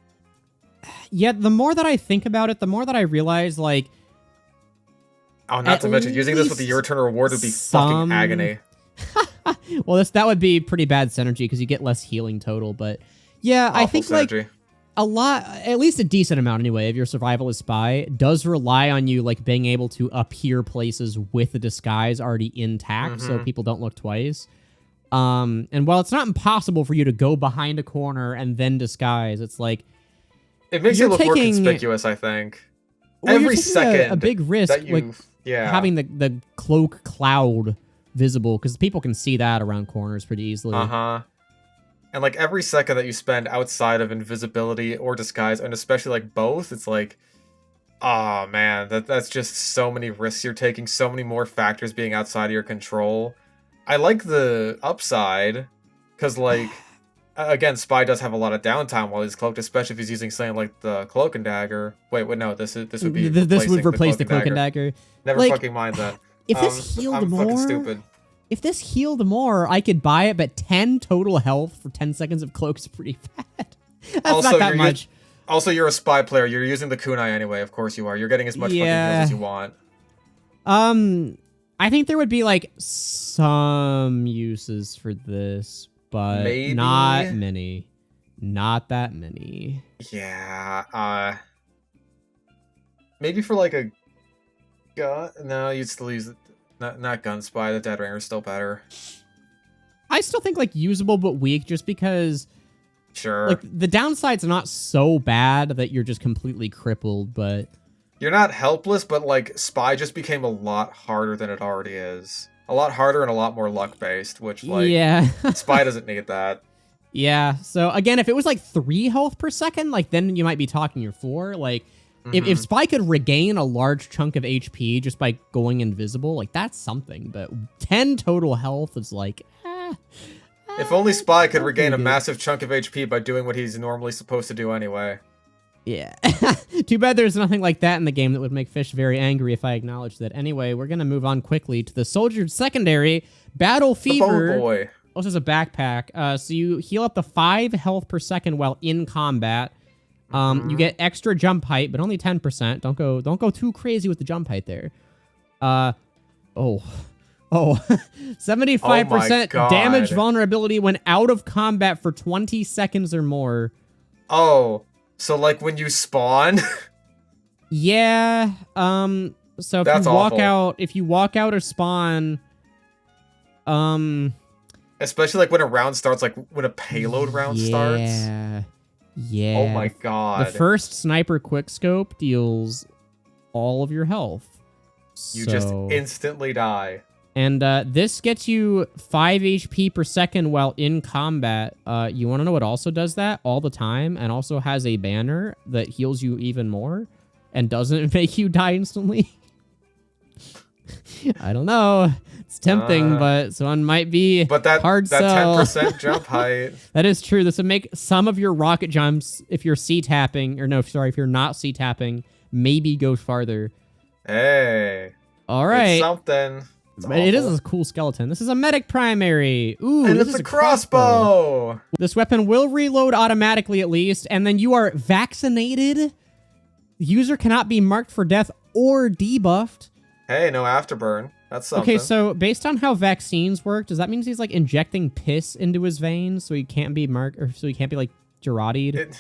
Yeah, the more that I think about it, the more that I realize like... Oh, not to mention, using this with the your turn reward would be fucking agony. Well, that would be pretty bad synergy because you get less healing total, but... Yeah, awful I think synergy. Like a lot, at least a decent amount anyway, of your survival as spy does rely on you like being able to appear places with the disguise already intact, so people don't look twice. And while it's not impossible for you to go behind a corner and then disguise, it's like it makes you look more conspicuous. I think every second a big risk, that like having the cloak cloud visible because people can see that around corners pretty easily. And like every second that you spend outside of invisibility or disguise, and especially like both, it's like, oh man, that's just so many risks you're taking, so many more factors being outside of your control. I like the upside, because like again, Spy does have a lot of downtime while he's cloaked, especially if he's using something like the Cloak and Dagger. Wait, no, this would be this would replace the Cloak and Dagger. Never like, fucking mind that. If this healed I'm more, fucking stupid. If this healed more, I could buy it, but 10 total health for 10 seconds of Cloak is pretty bad. That's also, not that much. Also, you're a Spy player. You're using the kunai anyway. Of course you are. You're getting as much fucking heals as you want. I think there would be like some uses for this, but maybe not many. Not that many. Yeah. Maybe for like a gun. No, you'd still use it. Not gun spy. The Dead Ringer is still better. I still think like usable but weak, just because. Sure. Like the downside's not so bad that you're just completely crippled, but. You're not helpless, but, like, Spy just became a lot harder than it already is. A lot harder and a lot more luck-based, which, like, yeah. Spy doesn't need that. Yeah, so, again, if it was, like, 3 health per second, like, then you might be talking your 4. Like, if Spy could regain a large chunk of HP just by going invisible, like, that's something. But 10 total health is, like, if only Spy could regain a massive chunk of HP by doing what he's normally supposed to do anyway. Yeah. Too bad there's nothing like that in the game that would make Fish very angry if I acknowledged that. Anyway, we're going to move on quickly to the Soldier Secondary, Battle Fever. Oh, boy. Also has a backpack. So you heal up to 5 health per second while in combat. You get extra jump height, but only 10%. Don't go too crazy with the jump height there. 75% damage vulnerability when out of combat for 20 seconds or more. Oh, so like when you spawn? Yeah. So if you walk out or spawn, especially like when a round starts, like when a payload round starts. Yeah. Oh my god. The first sniper quickscope deals all of your health. You just instantly die. And this gets you 5 HP per second while in combat. You want to know what also does that all the time and also has a banner that heals you even more and doesn't make you die instantly? I don't know. It's tempting, but someone might be hard sell. That 10% jump height. That is true. This would make some of your rocket jumps, if you're C-tapping, if you're not C-tapping, maybe go farther. Hey. All right. It's something. It is a cool skeleton. This is a medic primary. Ooh, and this it's is a crossbow. This weapon will reload automatically at least, and then you are vaccinated. The user cannot be marked for death or debuffed. Hey, no afterburn. That's something. Okay, so based on how vaccines work, does that mean he's like injecting piss into his veins so he can't be marked, or so he can't be like Gerardi'd?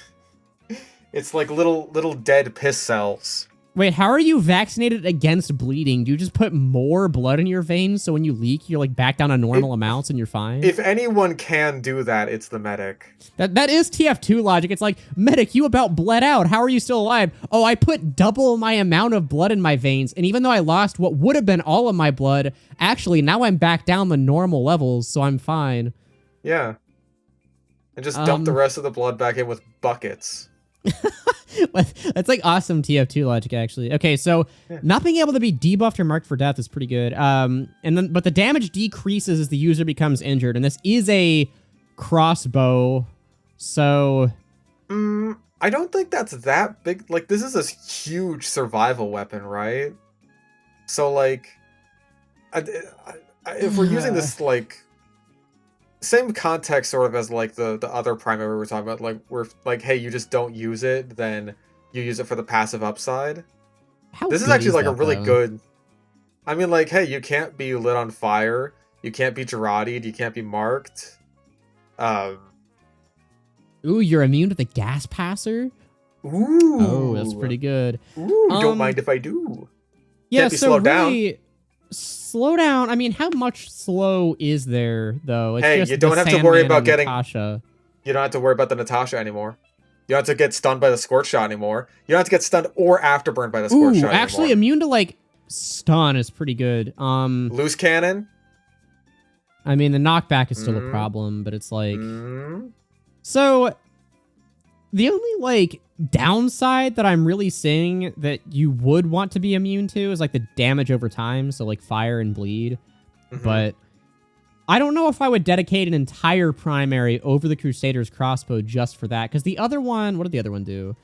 It's like little dead piss cells. Wait, how are you vaccinated against bleeding? Do you just put more blood in your veins so when you leak, you're like back down to normal amounts and you're fine? If anyone can do that, it's the medic. That is TF2 logic. It's like, medic, you about bled out. How are you still alive? Oh, I put double my amount of blood in my veins, and even though I lost what would have been all of my blood, actually, now I'm back down the normal levels, so I'm fine. Yeah. And just dump the rest of the blood back in with buckets. That's like awesome TF2 logic, actually. Okay, so not being able to be debuffed or marked for death is pretty good. But the damage decreases as the user becomes injured, and this is a crossbow, so I don't think that's that big. Like, this is a huge survival weapon, right? So, like, if we're using this, like, same context sort of as, like, the other primary we were talking about, like, we're like, hey, you just don't use it, then you use it for the passive upside. This is actually, like, a really good... I mean, like, hey, you can't be lit on fire, you can't be Gerardi'd, you can't be marked. Ooh, you're immune to the gas passer? Ooh. Oh, that's pretty good. Ooh, don't mind if I do. Yeah, can't be so slowed really... down. Slow down. I mean, how much slow is there, though? It's hey, just you don't have to worry about getting... Natasha. You don't have to worry about the Natasha anymore. You don't have to get stunned by the Scorch Shot anymore. You don't have to get stunned or afterburn by the Scorch Shot actually, anymore. immune to, like, stun is pretty good. Loose cannon? I mean, the knockback is still a problem, but it's like... So, the only, like, downside that I'm really seeing that you would want to be immune to is, like, the damage over time, so, like, fire and bleed. But I don't know if I would dedicate an entire primary over the Crusader's crossbow just for that, because the other one, what did the other one do?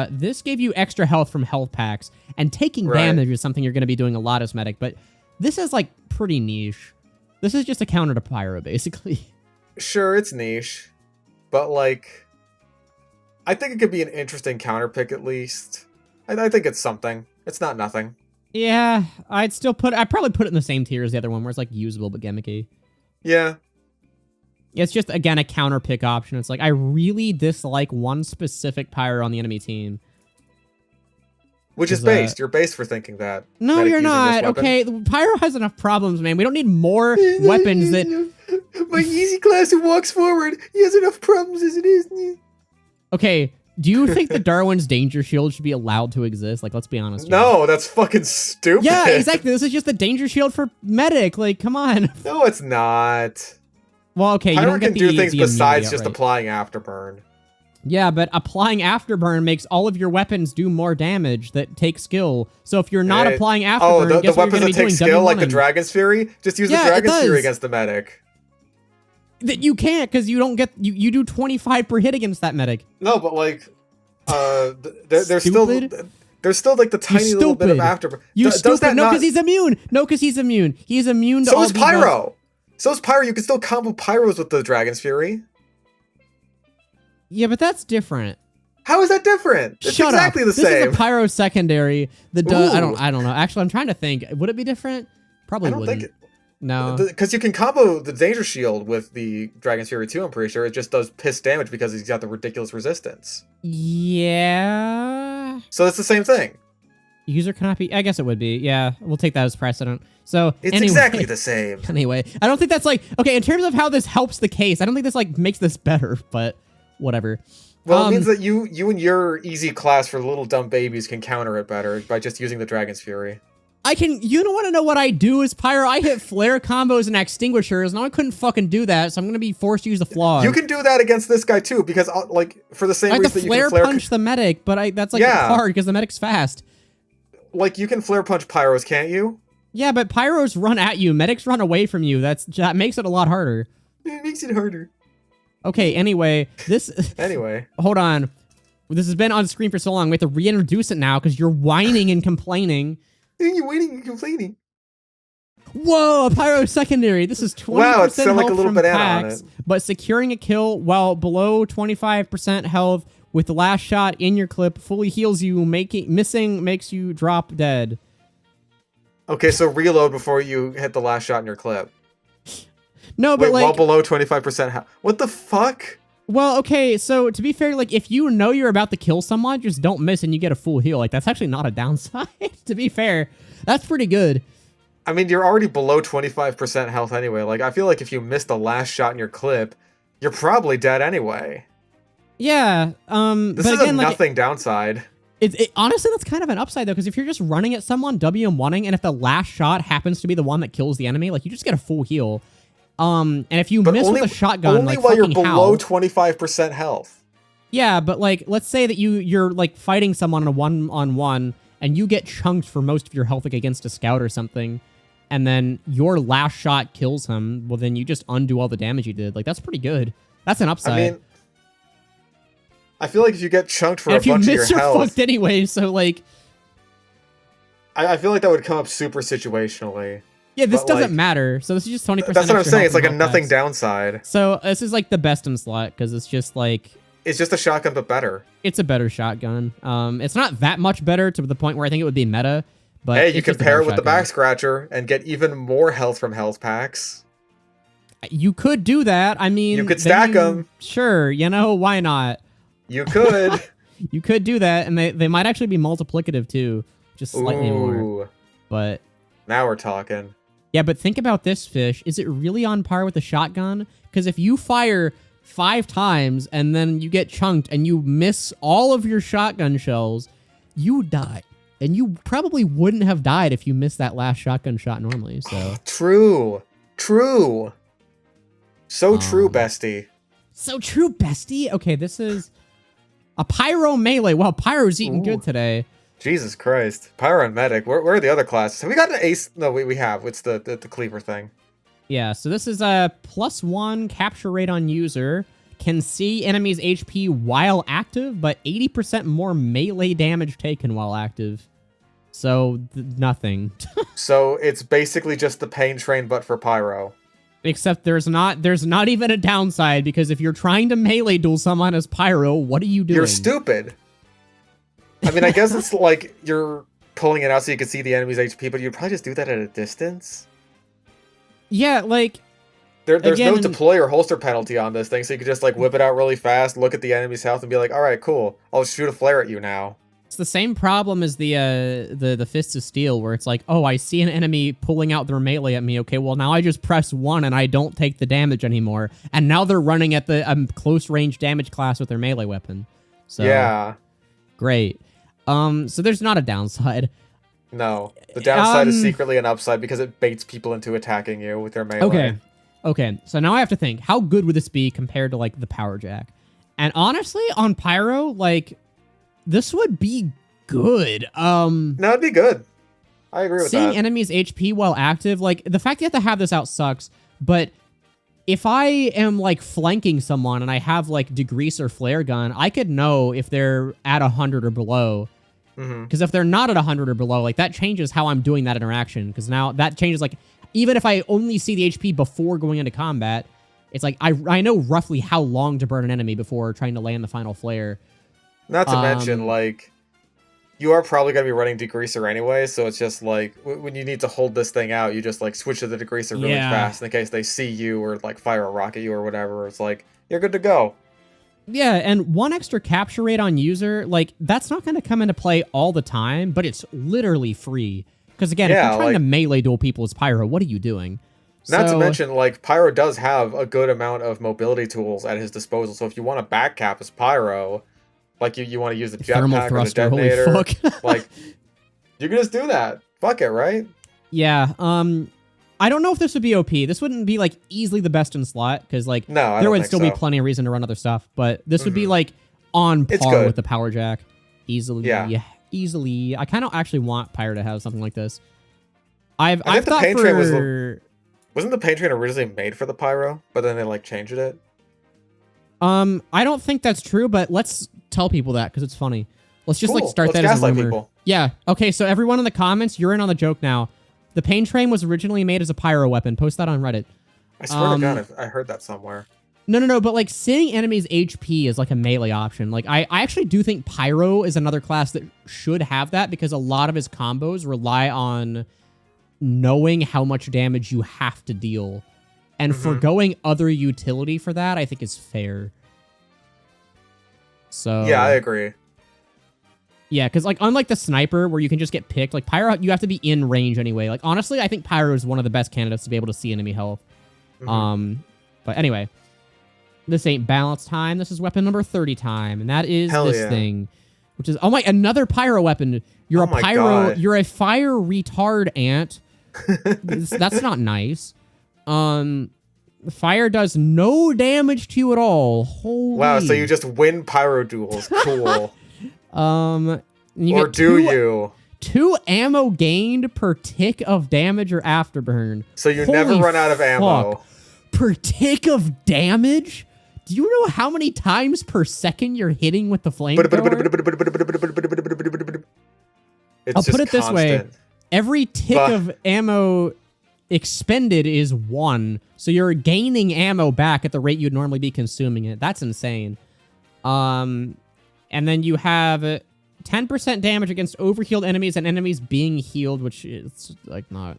This gave you extra health from health packs, and taking damage is something you're going to be doing a lot as medic, but this is, like, pretty niche. This is just a counter to Pyro, basically. Sure, it's niche, but, like, I think it could be an interesting counter pick at least. I think it's something. It's not nothing. Yeah, I'd probably put it in the same tier as the other one, where it's, like, usable but gimmicky. Yeah. It's just, again, a counter pick option. It's like, I really dislike one specific Pyro on the enemy team. Which is based. You're based for thinking that. No, you're not. Okay, Pyro has enough problems, man. We don't need more weapons that... My easy class who walks forward, he has enough problems as it is. Okay, do you think the Darwin's Danger Shield should be allowed to exist? Like, let's be honest. No, that's fucking stupid. Yeah, exactly. This is just a Danger Shield for medic. Like, come on. No, it's not. Well, okay, Pyro you don't get can do things the besides just applying Afterburn. Yeah, but applying Afterburn makes all of your weapons do more damage that take skill. So if you're not applying Afterburn, the weapons that take skill, like the Dragon's Fury? Just use the Dragon's Fury against the medic. That you can't, because you don't get... You do 25 per hit against that medic. No, but, like... there's still like the tiny little bit of Afterburn. You stupid! No, because he's immune. No, because he's immune. He's immune to all So is Pyro. So is Pyro. You can still combo Pyros with the Dragon's Fury. Yeah, but that's different. How is that different? It's Shut exactly up. the same. This is a Pyro Secondary. I don't know. Actually, I'm trying to think. Would it be different? Probably wouldn't. Think it. No. Because you can combo the Danger Shield with the Dragon's Fury 2, I'm pretty sure. It just does piss damage because he's got the ridiculous resistance. Yeah. So it's the same thing. User cannot be... I guess it would be. Yeah, we'll take that as precedent. So it's exactly the same. Anyway, I don't think that's like... Okay, in terms of how this helps the case, I don't think this like makes this better, but whatever. Well, it means that you and your easy class for little dumb babies can counter it better by just using the Dragon's Fury. You don't want to know what I do as Pyro? I hit flare combos and extinguishers, and I couldn't fucking do that, so I'm going to be forced to use the flaw. You can do that against this guy, too, because, like, for the same reason that you can flare punch the medic, but that's, like, hard, because the medic's fast. Like, you can flare punch Pyros, can't you? Yeah, but Pyros run at you. Medics run away from you. That makes it a lot harder. It makes it harder. Okay, anyway, Anyway. Hold on. This has been on screen for so long. We have to reintroduce it now, because you're whining and complaining. You're waiting and complaining. Whoa, a Pyro Secondary. This is 20% wow, it sounds like a little from banana packs, on it. but securing a kill while below 25% health with the last shot in your clip fully heals you, missing makes you drop dead. Okay, so reload before you hit the last shot in your clip. No, but like... while below 25% health. What the fuck? Well, okay, so to be fair, like, if you know you're about to kill someone, just don't miss and you get a full heal. Like, that's actually not a downside, to be fair. That's pretty good. I mean, you're already below 25% health anyway. Like, I feel like if you miss the last shot in your clip, you're probably dead anyway. Yeah, This is again, a nothing downside. Honestly, that's kind of an upside, though, because if you're just running at someone, WM1ing, and if the last shot happens to be the one that kills the enemy, like, you just get a full heal. And if you miss with a shotgun, only like, while you're below 25% health. Yeah, but like, let's say that you're like fighting someone on a one-on-one, and you get chunked for most of your health, like against a scout or something, and then your last shot kills him. Well, then you just undo all the damage you did. Like, that's pretty good. That's an upside. I mean, I feel like if you get chunked for a bunch of your health, if you miss, you're fucked anyway. So like, I feel like that would come up super situationally. Yeah, this doesn't matter. So this is just 20%. That's what I'm saying. It's like a nothing downside. So this is like the best in slot because it's just like... It's just a shotgun, but better. It's a better shotgun. It's not that much better to the point where I think it would be meta. But hey, you can pair it with the back scratcher and get even more health from health packs. You could do that. I mean... You could stack them. Sure, you know, why not? You could. You could do that, and they might actually be multiplicative too. Just slightly more. But... Now we're talking. Yeah, but think about this, Fish. Is it really on par with a shotgun? Because if you fire 5 times and then you get chunked and you miss all of your shotgun shells, you die. And you probably wouldn't have died if you missed that last shotgun shot normally, so... True. True. So true, bestie. So true, bestie. Okay, this is a Pyro melee. Wow, Pyro's eating good today. Jesus Christ. Pyro and Medic. Where are the other classes? Have we got an ace? No, we have. It's the cleaver thing. Yeah, so this is a +1 capture rate on user. Can see enemies' HP while active, but 80% more melee damage taken while active. So, nothing. So it's basically just the pain train, but for Pyro. Except there's not even a downside, because if you're trying to melee duel someone as Pyro, what are you doing? You're stupid. I mean, I guess it's like you're pulling it out so you can see the enemy's HP, but you'd probably just do that at a distance. Yeah, like... There's again, no deploy or holster penalty on this thing, so you could just like whip it out really fast, look at the enemy's health, and be like, all right, cool. I'll shoot a flare at you now. It's the same problem as the Fists of Steel, where it's like, oh, I see an enemy pulling out their melee at me. Okay, well, now I just press 1 and I don't take the damage anymore. And now they're running at the close range damage class with their melee weapon. So, yeah. Great. So there's not a downside. No. The downside is secretly an upside because it baits people into attacking you with their melee. Okay, so now I have to think, how good would this be compared to, like, the Power Jack? And honestly, on Pyro, like, this would be good. No, it'd be good. I agree with that. Seeing enemies' HP while active, like, the fact you have to have this out sucks, but if I am, like, flanking someone and I have, like, degrease or flare gun, I could know if they're at 100 or below. Because if they're not at 100 or below, like, that changes how I'm doing that interaction. Because now that changes, like... Even if I only see the HP before going into combat, it's like I know roughly how long to burn an enemy before trying to land the final flare. Not to mention, like, you are probably going to be running degreaser anyway, so it's just like, when you need to hold this thing out, you just, like, switch to the degreaser really fast in case they see you or, like, fire a rocket you or whatever. It's like, you're good to go. Yeah, and 1 extra capture rate on user, like, that's not going to come into play all the time, but it's literally free. Because again, if you're trying to melee duel people as Pyro, what are you doing? Not to mention, like, Pyro does have a good amount of mobility tools at his disposal. So if you want to back cap as Pyro, like you want to use the jetpack or the detonator, holy fuck. like, you can just do that. Fuck it, right? Yeah. I don't know if this would be OP. This wouldn't be like easily the best in slot because like there would still be plenty of reason to run other stuff. But this would be like on par with the Power Jack, easily. Yeah. Easily. I kind of actually want Pyro to have something like this. I've thought wasn't the pain train originally made for the Pyro, but then they like changed it? I don't think that's true, but let's tell people that because it's funny. Let's just like start that as a rumor. People. Yeah. Okay. So everyone in the comments, you're in on the joke now. The pain train was originally made as a Pyro weapon. Post that on Reddit. I swear to God, I heard that somewhere. No, but like seeing enemies' HP is like a melee option. Like I actually do think Pyro is another class that should have that because a lot of his combos rely on knowing how much damage you have to deal. And foregoing other utility for that, I think is fair. So yeah, I agree. Yeah, because like unlike the sniper where you can just get picked, like Pyro, you have to be in range anyway. Like honestly, I think Pyro is one of the best candidates to be able to see enemy health. But anyway. This ain't balance time. This is weapon number 30 time. And that is thing. Which is, oh my, another Pyro weapon. You're a Pyro, you're a fire retard ant. That's not nice. Fire does no damage to you at all. Holy. Wow, so you just win Pyro duels. Cool. Or do you? 2 ammo gained per tick of damage or afterburn. So you never run out of ammo. Per tick of damage? Do you know how many times per second you're hitting with the flamethrower? I'll put it this way. Every tick of ammo expended is 1. So you're gaining ammo back at the rate you'd normally be consuming it. That's insane. And then you have 10% damage against overhealed enemies and enemies being healed, which is like not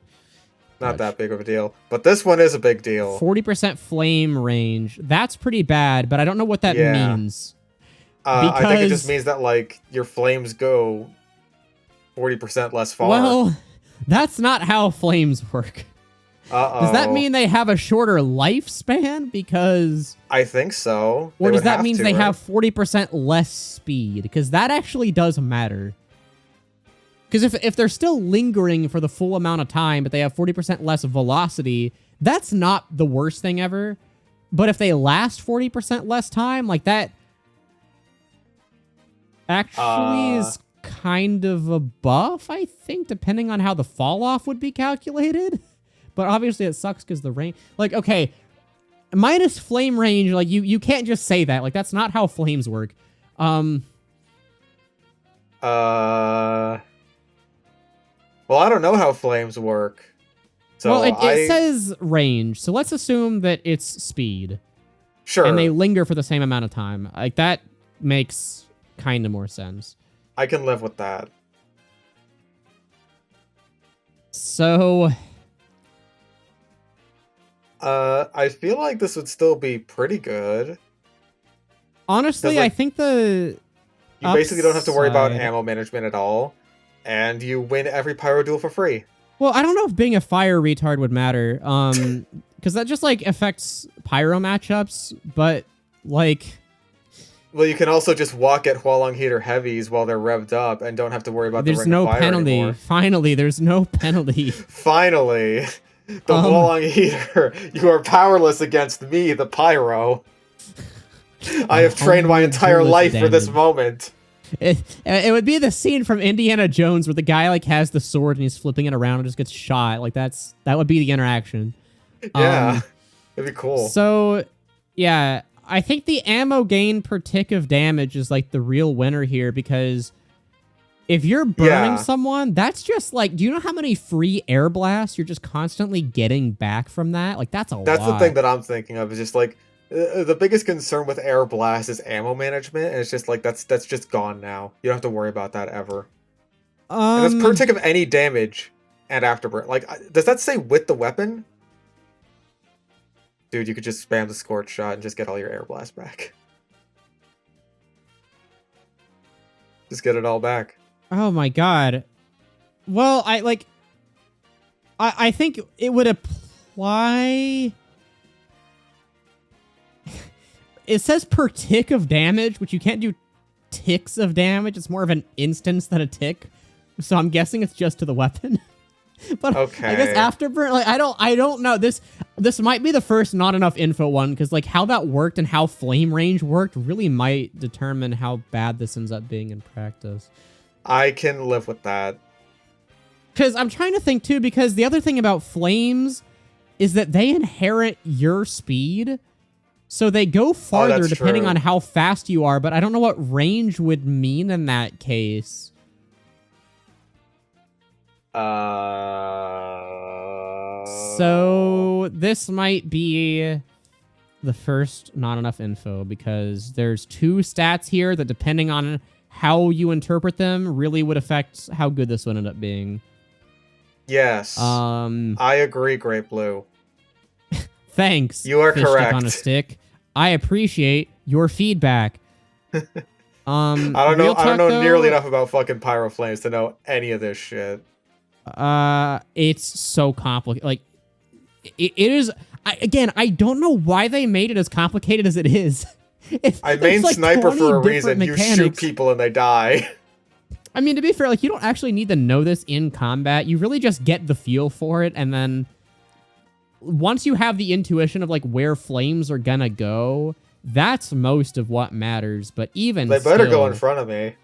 that big of a deal. But this one is a big deal. 40% flame range. That's pretty bad, but I don't know what that means. I think it just means that like your flames go 40% less far. Well, that's not how flames work. Does that mean they have a shorter lifespan? Because I think so. Or does that mean they have 40% less speed? Because that actually does matter. Because if they're still lingering for the full amount of time, but they have 40% less velocity, that's not the worst thing ever. But if they last 40% less time, like that actually is kind of a buff, I think, depending on how the fall off would be calculated. But obviously it sucks because the range... Like, okay, minus flame range, like, you can't just say that. Like, that's not how flames work. Well, I don't know how flames work. So well, it says range, so let's assume that it's speed. Sure. And they linger for the same amount of time. Like, that makes kind of more sense. I can live with that. So... I feel like this would still be pretty good. Honestly, like, I think the... You basically don't have to worry about upside- ammo management at all. And you win every pyro duel for free. Well, I don't know if being a fire retard would matter. Because that just, like, affects pyro matchups. But, like... Well, you can also just walk at Hualong Heater heavies while they're revved up and don't have to worry about the There's ring no of fire penalty. anymore. Finally, there's no penalty. Finally! The Hualong Heater, you are powerless against me, the pyro. I have trained my entire life for this moment. It would be the scene from Indiana Jones where the guy, like, has the sword and he's flipping it around and just gets shot. Like, that would be the interaction. Yeah, it'd be cool. So, yeah, I think the ammo gain per tick of damage is, like, the real winner here, because if you're burning someone, that's just, like, do you know how many free air blasts you're just constantly getting back from that? Like, that's a lot. That's the thing that I'm thinking of, is just, like, the biggest concern with air blast is ammo management, and it's just, like, that's just gone now. You don't have to worry about that ever. And that's per tick of any damage and afterburn. Like, does that say with the weapon? Dude, you could just spam the scorch shot and just get all your air blast back. Just get it all back. Oh my god. Well, I think it would apply... It says per tick of damage, which you can't do ticks of damage. It's more of an instance than a tick. So I'm guessing it's just to the weapon. But okay. I guess afterburn, like, I don't know. This might be the first not enough info one, because, like, how that worked and how flame range worked really might determine how bad this ends up being in practice. I can live with that. Because I'm trying to think, too, because the other thing about flames is that they inherit your speed. So they go farther depending on how fast you are, but I don't know what range would mean in that case. So this might be the first not enough info, because there's two stats here that, depending on how you interpret them, really would affect how good this would end up being. Yes. I agree, Great Blue. Thanks. You are fish correct. Stick on a stick. I appreciate your feedback. I don't know nearly enough about fucking Pyro Flames to know any of this shit. It's so complicated. Like, it is. Again, I don't know why they made it as complicated as it is. I main like sniper for a reason. Mechanics. You shoot people and they die. I mean, to be fair, like, you don't actually need to know this in combat. You really just get the feel for it, and then once you have the intuition of, like, where flames are gonna go, that's most of what matters. But even they better go in front of me.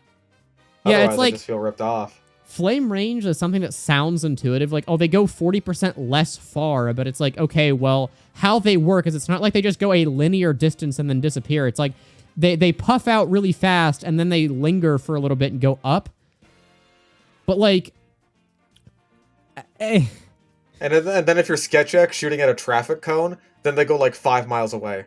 Yeah, Otherwise, it's like, I just feel ripped off. Flame range is something that sounds intuitive, like, oh, they go 40% less far, but it's like, okay, well, how they work is it's not like they just go a linear distance and then disappear. It's like they puff out really fast and then they linger for a little bit and go up. But, like, And then if you're SketchX shooting at a traffic cone, then they go like 5 miles away.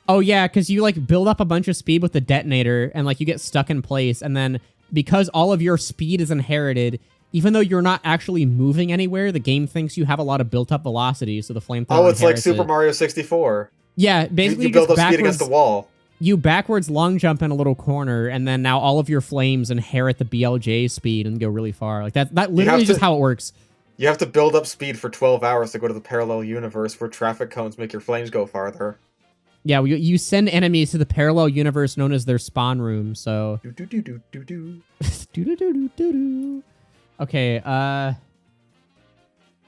Oh yeah, because you, like, build up a bunch of speed with the detonator and, like, you get stuck in place, and then because all of your speed is inherited, even though you're not actually moving anywhere, the game thinks you have a lot of built-up velocity, so the flamethrower Oh, it's like inherits Super it. Mario 64. Yeah, basically you build up speed against the wall. You backwards long jump in a little corner, and then now all of your flames inherit the BLJ speed and go really far. Like, that literally is just how it works. You have to build up speed for 12 hours to go to the parallel universe where traffic cones make your flames go farther. Yeah, you send enemies to the parallel universe known as their spawn room, so... Okay,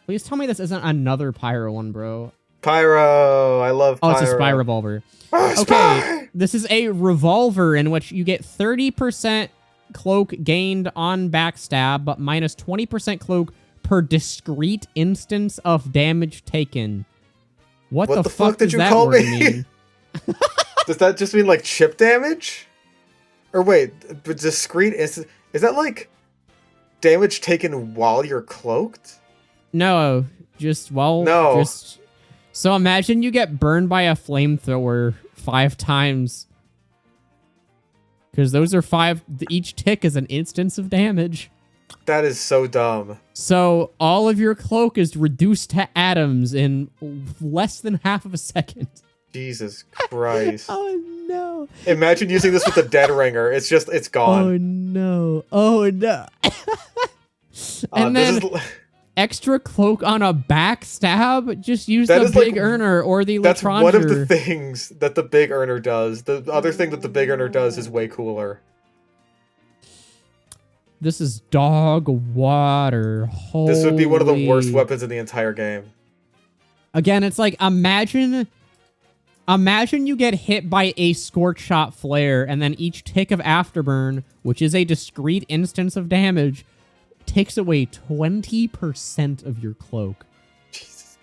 please tell me this isn't another Pyro one, bro. Pyro! I love Pyro. Oh, it's a Spy Revolver. Okay, this is a Revolver in which you get 30% cloak gained on backstab, but minus 20% cloak per discrete instance of damage taken. What the fuck did does you that call word me? mean? Does that just mean like chip damage? Or wait, but discrete instance, is that like damage taken while you're cloaked? No, just so imagine you get burned by a flamethrower 5 times. Because those are 5, each tick is an instance of damage. That is so dumb. So all of your cloak is reduced to atoms in less than half of a second. Jesus Christ. Oh no. Imagine using this with the Dead Ringer. It's gone. Oh no. Oh no. And then extra cloak on a backstab? Just use the big earner or the That's Latronger. one of the things that the big earner does. The other thing that the big earner does is way cooler. This is dog water. Holy. This would be one of the worst weapons in the entire game. Again, it's like, imagine you get hit by a Scorch Shot Flare, and then each tick of Afterburn, which is a discrete instance of damage, takes away 20% of your cloak. Jesus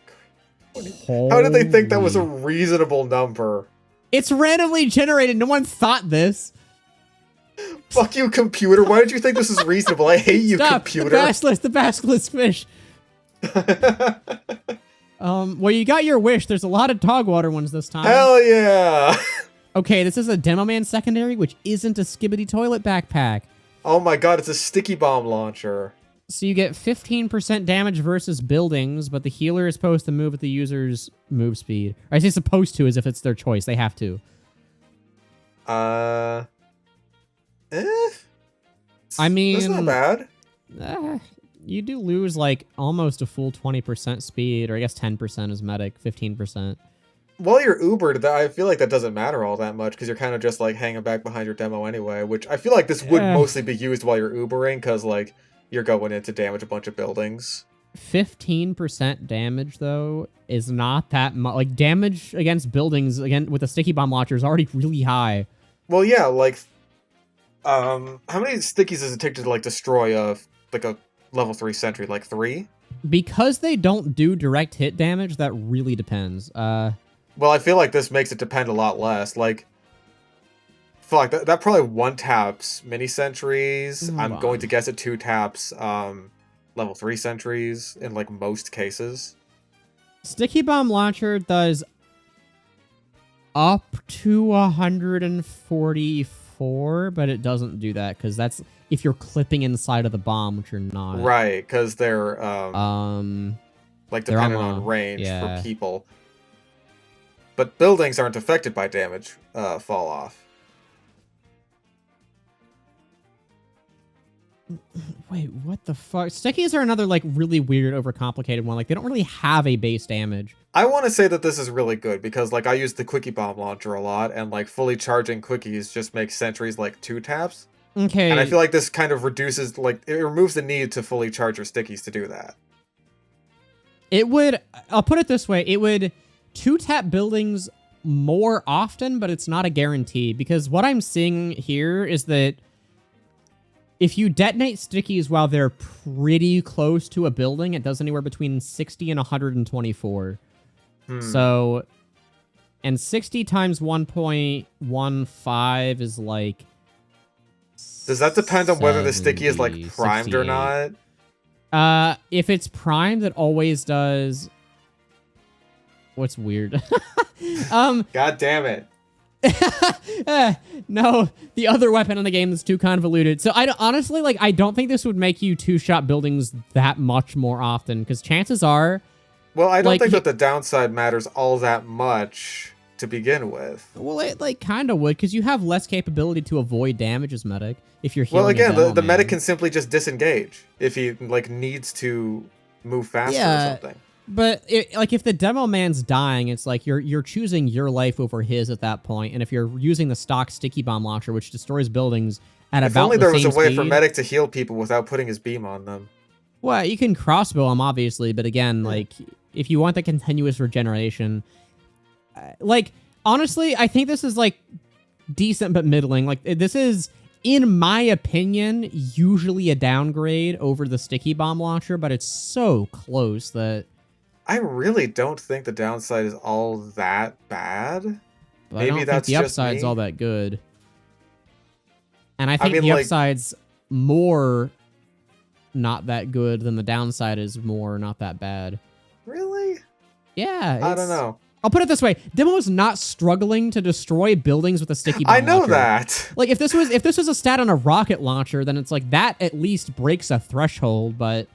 Christ. How did they think that was a Holy. reasonable number? It's randomly generated. No one thought this. Fuck you, computer. Why did you think this is reasonable? I hate you, Stop. computer. The basilisk fish. Well, you got your wish. There's a lot of dog water ones this time. Hell yeah. Okay, this is a Demo Man Secondary, which isn't a Skibbity Toilet Backpack. Oh my god, it's a sticky bomb launcher. So you get 15% damage versus buildings, but the healer is supposed to move at the user's move speed. Or I say supposed to as if it's their choice. They have to. I mean, that's not bad. You do lose like almost a full 20% speed, or I guess 10% is medic, 15%. While you're Ubered, I feel like that doesn't matter all that much because you're kind of just like hanging back behind your demo anyway, which I feel like this would mostly be used while you're Ubering because like you're going in to damage a bunch of buildings. 15% damage though is not that much. Like damage against buildings again with a sticky bomb launcher is already really high. Well, yeah, like how many stickies does it take to like destroy a level 3 sentry? Like 3? Because they don't do direct hit damage, that really depends. Well, I feel like this makes it depend a lot less. Like, fuck, that probably 1 taps mini sentries. I'm going to guess it 2 taps level 3 sentries in like most cases. Sticky bomb launcher does up to 144, but it doesn't do that because that's if you're clipping inside of the bomb, which you're not. Right, because they're like dependent on range for people. But buildings aren't affected by damage fall off. Wait, what the fuck? Stickies are another like really weird, overcomplicated one. Like they don't really have a base damage. I want to say that this is really good because like I use the quickie bomb launcher a lot, and like fully charging quickies just makes sentries like 2 taps. Okay. And I feel like this kind of reduces, like, it removes the need to fully charge your stickies to do that. It would, I'll put it this way, it would 2-tap buildings more often, but it's not a guarantee because what I'm seeing here is that if you detonate stickies while they're pretty close to a building, it does anywhere between 60 and 124. So, and 60 times 1.15 is like... Does that depend on whether the sticky is like primed 68. or not? If it's primed, it always does... What's weird? God damn it. No, the other weapon in the game is too convoluted. So honestly, like, I don't think this would make you 2-shot buildings that much more often, because chances are... Well, I don't like, think that the downside matters all that much to begin with. Well, it, like, kind of would, because you have less capability to avoid damage as medic if you're healing. Well, again, a demo the man. medic can simply just disengage if he, like, needs to move faster or something. But like if the demo man's dying, it's like you're choosing your life over his at that point. And if you're using the stock sticky bomb launcher, which destroys buildings at if about only the there was same a way speed, for medic to heal people without putting his beam on them. Well, you can crossbow him obviously, but again, like if you want the continuous regeneration, like honestly, I think this is like decent but middling. Like this is in my opinion, usually a downgrade over the sticky bomb launcher, but it's so close that I really don't think the downside is all that bad. but I don't think the upside's all that good. And I think mean, the like, upside's more not that good than the downside is more not that bad. Really? Yeah. I don't know. I'll put it this way: Demo's not struggling to destroy buildings with a sticky bomb I know launcher. that. Like if this was a stat on a rocket launcher, then it's like that at least breaks a threshold. But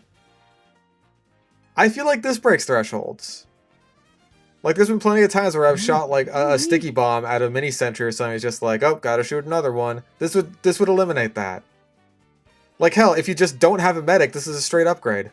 I feel like this breaks thresholds. Like there's been plenty of times where I've shot like a sticky bomb at a mini sentry or something. It's just like, oh, gotta shoot another one. This would eliminate that. Like hell, if you just don't have a medic, this is a straight upgrade.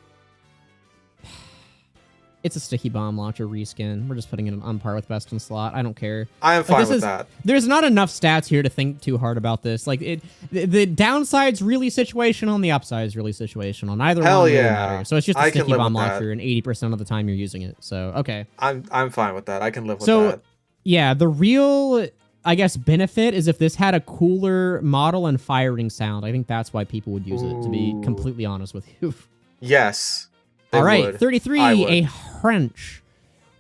it's a sticky bomb launcher reskin. We're just putting it on par with best in slot. I don't care. I am fine with that. There's not enough stats here to think too hard about this. Like the downside's really situational, and the upside's really situational. Neither one really matter. So it's just a sticky bomb launcher, and 80% of the time you're using it. So okay. I'm fine with that. I can live with that. Yeah, the real, I guess, benefit is if this had a cooler model and firing sound. I think that's why people would use it, to be completely honest with you. Yes. All right, 33, a French.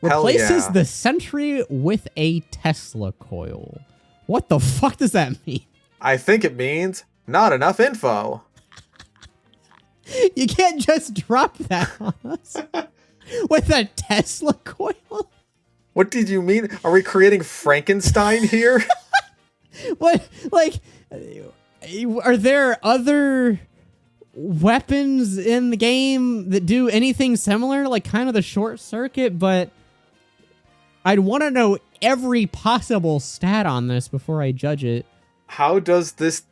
Replaces the Sentry with a Tesla coil. What the fuck does that mean? I think it means not enough info. You can't just drop that on us. With a Tesla coil? What did you mean? Are we creating Frankenstein here? What, like, are there other weapons in the game that do anything similar, like kind of the short circuit? But I'd want to know every possible stat on this before I judge it. How does this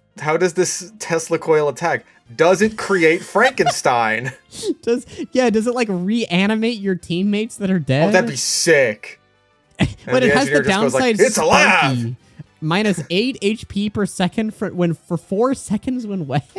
Tesla coil attack? Does it create Frankenstein? Does it like reanimate your teammates that are dead? Oh, that'd be sick. But it has the downside, it's alive! Minus 8 HP per second for 4 seconds when wet.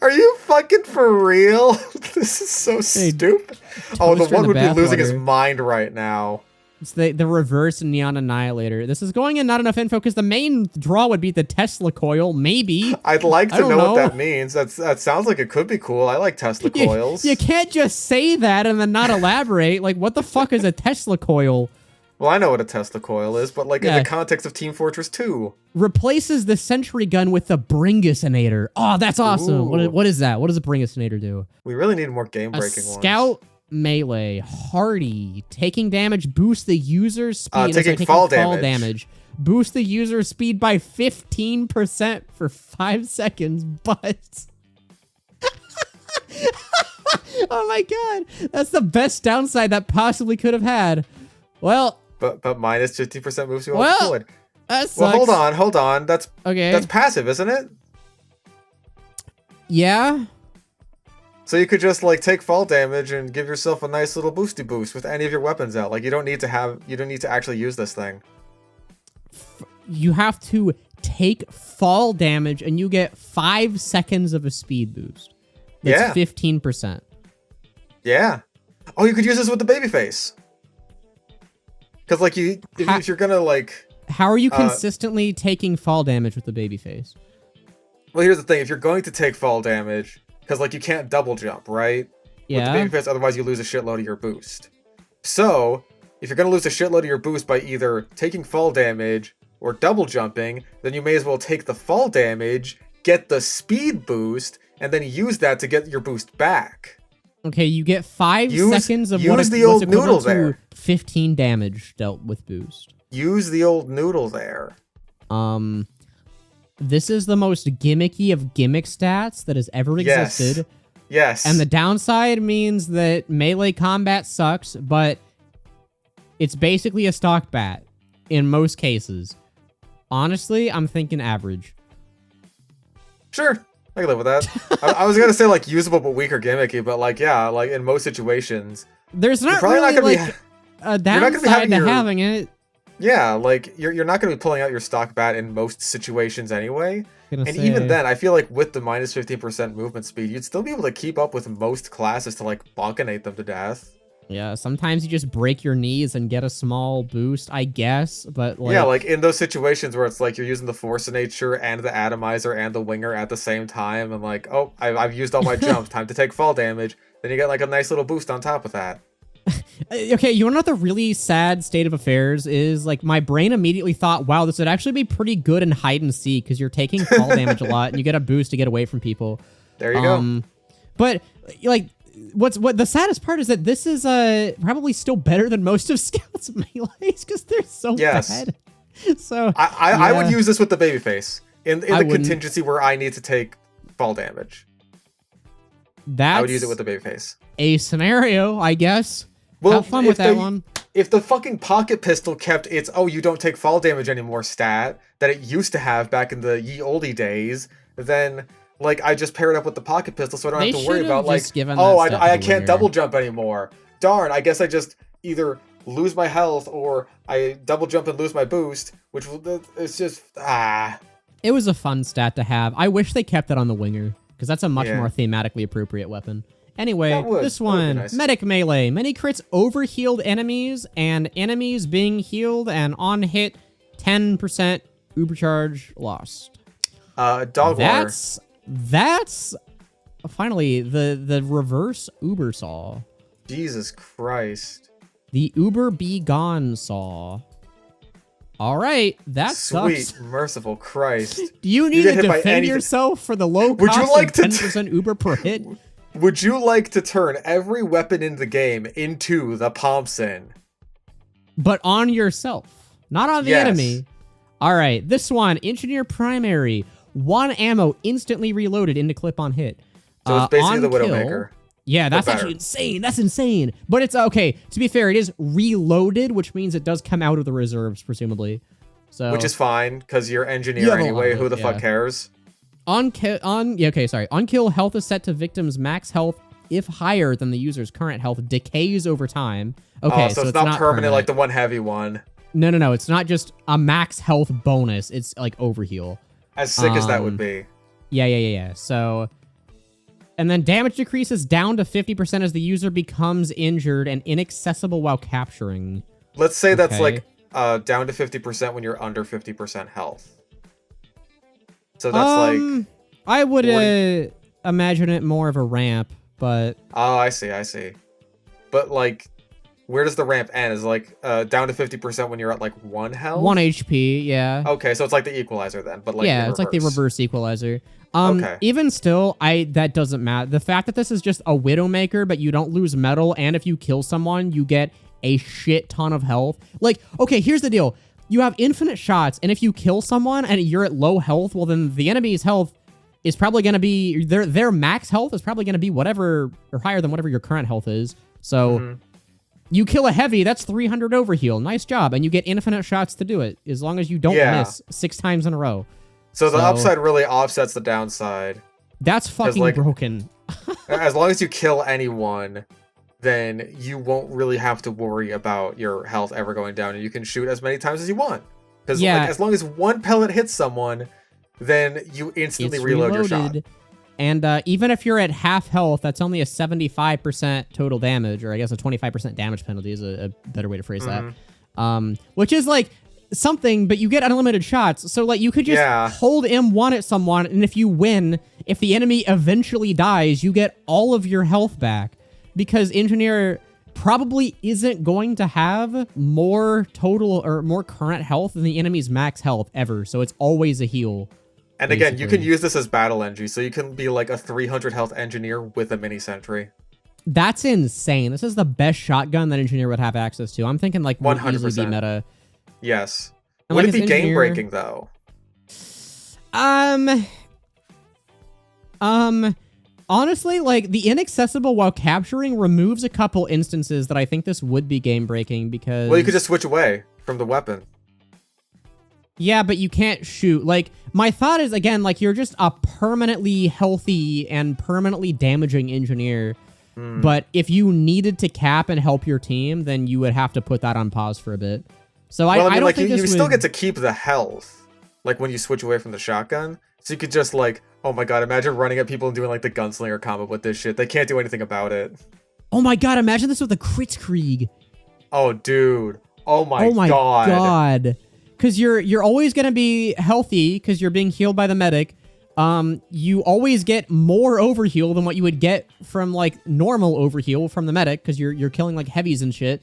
Are you fucking for real? This is so stupid. Oh, the one would be losing his mind right now. It's the reverse Neon Annihilator. This is going in not enough info because the main draw would be the Tesla coil, maybe. I'd like to know what that means. That sounds like it could be cool. I like Tesla coils. You can't just say that and then not elaborate. Like, what the fuck is a Tesla coil? Well, I know what a Tesla coil is, but like in the context of Team Fortress 2. Replaces the Sentry gun with the Bringusonator. Oh, that's awesome. What is that? What does a Bringusonator do? We really need more game-breaking ones. Scout melee, hardy, taking damage, boost the user's speed. Taking fall damage. Boost the user's speed by 15% for 5 seconds, but... Oh my god, that's the best downside that possibly could have had. Well... But minus 50% moves you off deployed. That sucks. Well, hold on. That's passive, isn't it? Yeah. So you could just like take fall damage and give yourself a nice little boosty boost with any of your weapons out. Like you don't need to actually use this thing. You have to take fall damage and you get 5 seconds of a speed boost. That's 15%. Yeah. Oh, you could use this with the babyface. Because like if you're gonna like... How are you consistently taking fall damage with the babyface? Well, here's the thing. If you're going to take fall damage, because like you can't double jump, right? Yeah. With the babyface, otherwise you lose a shitload of your boost. So, if you're gonna lose a shitload of your boost by either taking fall damage or double jumping, then you may as well take the fall damage, get the speed boost, and then use that to get your boost back. Okay, you get 5 seconds of what's the old noodle there. 15 damage dealt with boost. Use the old noodle there. This is the most gimmicky of gimmick stats that has ever existed. Yes. And the downside means that melee combat sucks, but it's basically a stock bat in most cases. Honestly, I'm thinking average. Sure. I can live with that. I was gonna say like usable but weaker gimmicky, but like yeah, like in most situations, there's not really a downside to having it. Yeah, like you're not gonna be pulling out your stock bat in most situations anyway. Even then, I feel like with the minus 15% movement speed, you'd still be able to keep up with most classes to like bonkinate them to death. Yeah, sometimes you just break your knees and get a small boost, I guess, but like... Yeah, like in those situations where it's like you're using the Force of Nature and the Atomizer and the Winger at the same time, and like, oh, I've used all my jumps, time to take fall damage, then you get like a nice little boost on top of that. Okay, you wanna know what the really sad state of affairs is? Like, my brain immediately thought, wow, this would actually be pretty good in hide and seek, because you're taking fall damage a lot, and you get a boost to get away from people. There you go. But, like... What the saddest part is that this is probably still better than most of Scout's melees because they're so bad. So I would use this with the babyface in the contingency where I need to take fall damage. I would use it with the babyface. A scenario, I guess. Well, have fun with that one. If the fucking pocket pistol kept its you don't take fall damage anymore stat that it used to have back in the ye olde days, then like I just pair it up with the pocket pistol so I don't have to worry about like, oh, I can't double jump anymore. Darn, I guess I just either lose my health or I double jump and lose my boost, which it's just It was a fun stat to have. I wish they kept it on the Winger because that's a much more thematically appropriate weapon. Anyway, this one, nice. Medic Melee. Many crits overhealed enemies and enemies being healed and on hit 10% uber charge lost. Dog water. That's finally the reverse Uber Saw. Jesus Christ. The Uber Be Gone Saw. All right, that sucks. Sweet, merciful Christ. Do you need to defend yourself for the low cost of 10% Uber per hit? Would you like to turn every weapon in the game into the Thompson? But on yourself, not on the enemy. All right, this one, Engineer Primary. 1 ammo instantly reloaded into clip on hit. So it's basically the Widowmaker. Yeah, that's actually insane. That's insane. But it's okay. To be fair, it is reloaded, which means it does come out of the reserves, presumably. So which is fine, because you're engineer anyway. Who the fuck cares? On kill, health is set to victim's max health if higher than the user's current health decays over time. Okay, so it's not permanent like the one heavy one. No. It's not just a max health bonus. It's like overheal. As sick as that would be. Yeah. So, and then damage decreases down to 50% as the user becomes injured and inaccessible while capturing. Let's say that's like down to 50% when you're under 50% health. So that's like... I would imagine it more of a ramp, but... Oh, I see. But like... Where does the ramp end? Is it like down to 50% when you're at like 1 health? 1 HP, yeah. Okay, so it's like the equalizer then, but like it's like the reverse equalizer. Even still, that doesn't matter. The fact that this is just a Widowmaker, but you don't lose metal, and if you kill someone, you get a shit ton of health. Like, okay, here's the deal. You have infinite shots, and if you kill someone and you're at low health, well then the enemy's health is probably going to be... Their max health is probably going to be whatever, or higher than whatever your current health is. So... You kill a heavy, that's 300 overheal. Nice job. And you get infinite shots to do it, as long as you don't miss 6 times in a row. So the upside really offsets the downside. That's fucking broken. As long as you kill anyone, then you won't really have to worry about your health ever going down, and you can shoot as many times as you want. Because like, as long as one pellet hits someone, then you instantly reload your shot. And even if you're at half health, that's only a 75% total damage, or I guess a 25% damage penalty is a better way to phrase that. Which is like something, but you get unlimited shots. So like you could just hold M1 at someone, and if you win, if the enemy eventually dies, you get all of your health back. Because Engineer probably isn't going to have more total or more current health than the enemy's max health ever. So it's always a heal. And again, you can use this as battle engie, so you can be like a 300 health engineer with a mini sentry. That's insane. This is the best shotgun that Engineer would have access to. I'm thinking like 100% be meta. Yes. And would it be game breaking though? Honestly, like the inaccessible while capturing removes a couple instances that I think this would be game breaking because... Well, you could just switch away from the weapon. Yeah, but you can't shoot. Like, my thought is, again, like, you're just a permanently healthy and permanently damaging engineer. But if you needed to cap and help your team, then you would have to put that on pause for a bit. So I don't think you still get to keep the health, like, when you switch away from the shotgun. So you could just, like, oh my god, imagine running at people and doing, like, the gunslinger combo with this shit. They can't do anything about it. Oh my god, imagine this with a Kritzkrieg. Oh, dude. Oh my Oh my god. god. Because you're always going to be healthy because you're being healed by the medic. You always get more overheal than what you would get from like normal overheal from the medic because you're killing like heavies and shit.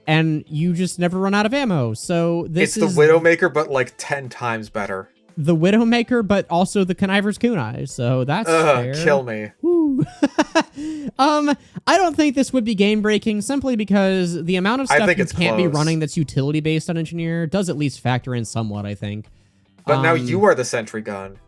And you just never run out of ammo. So this is the Widowmaker, but like 10 times better. The Widowmaker, but also the Conniver's Kunai. So that's fair. Kill me. Woo. I don't think this would be game breaking simply because the amount of stuff you can't be running that's utility based on Engineer does at least factor in somewhat, I think. But now you are the sentry gun.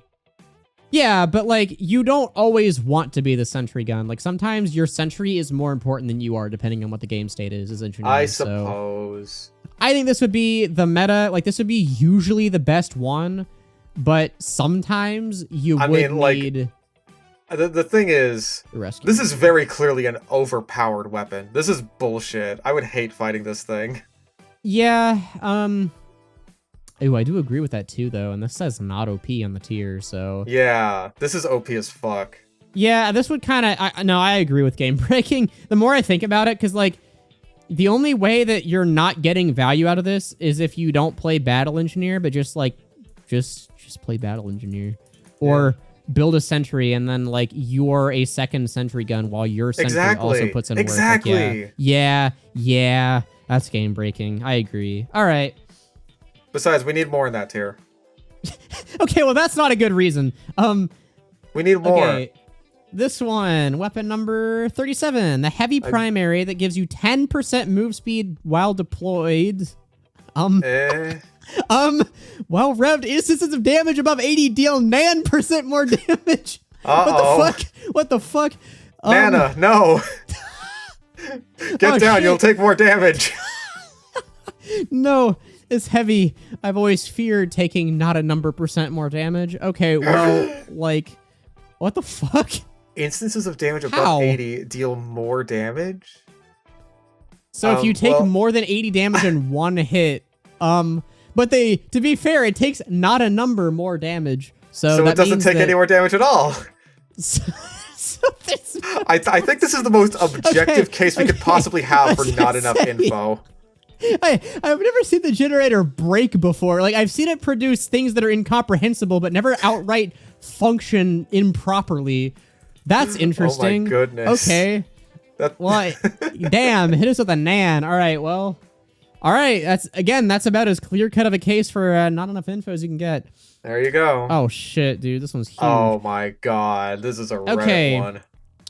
Yeah, but like you don't always want to be the sentry gun. Like sometimes your sentry is more important than you are, depending on what the game state is as Engineer. I suppose. So I think this would be the meta. Like this would be usually the best one, but sometimes you would need. The thing is, this is very clearly an overpowered weapon. This is bullshit. I would hate fighting this thing. Yeah, Ooh, I do agree with that too, though, and this says not OP on the tier, so... Yeah, this is OP as fuck. Yeah, this would kind of... No, I agree with game breaking. The more I think about it, because, like, the only way that you're not getting value out of this is if you don't play Battle Engineer, but just, like, just play Battle Engineer. Or... Yeah. Build a sentry and then like you're a second sentry gun while your sentry also puts in work. Exactly. Like, yeah, that's game breaking. I agree. All right. Besides, we need more in that tier. Okay, well that's not a good reason. We need more. Okay. This one, weapon number 37, the heavy primary that gives you 10% move speed while deployed. While revved, instances of damage above 80 deal 9% more damage. What the fuck? Nana, no. Get down, shit. You'll take more damage. No, it's heavy. I've always feared taking not a number percent more damage. Okay, well, like, what the fuck? Instances of damage above 80 deal more damage? So if you take more than 80 damage in one hit, but to be fair, it takes not a number more damage. So it doesn't take any more damage at all. I think this is the most objective case we could possibly have for not enough info. I've never seen the generator break before. Like, I've seen it produce things that are incomprehensible, but never outright function improperly. That's interesting. Oh my goodness. Okay. Well, damn, hit us with a nan. All right, well... All right, that's about as clear-cut of a case for not enough info as you can get. There you go. Oh, shit, dude. This one's huge. Oh, my God. This is a Reddit one.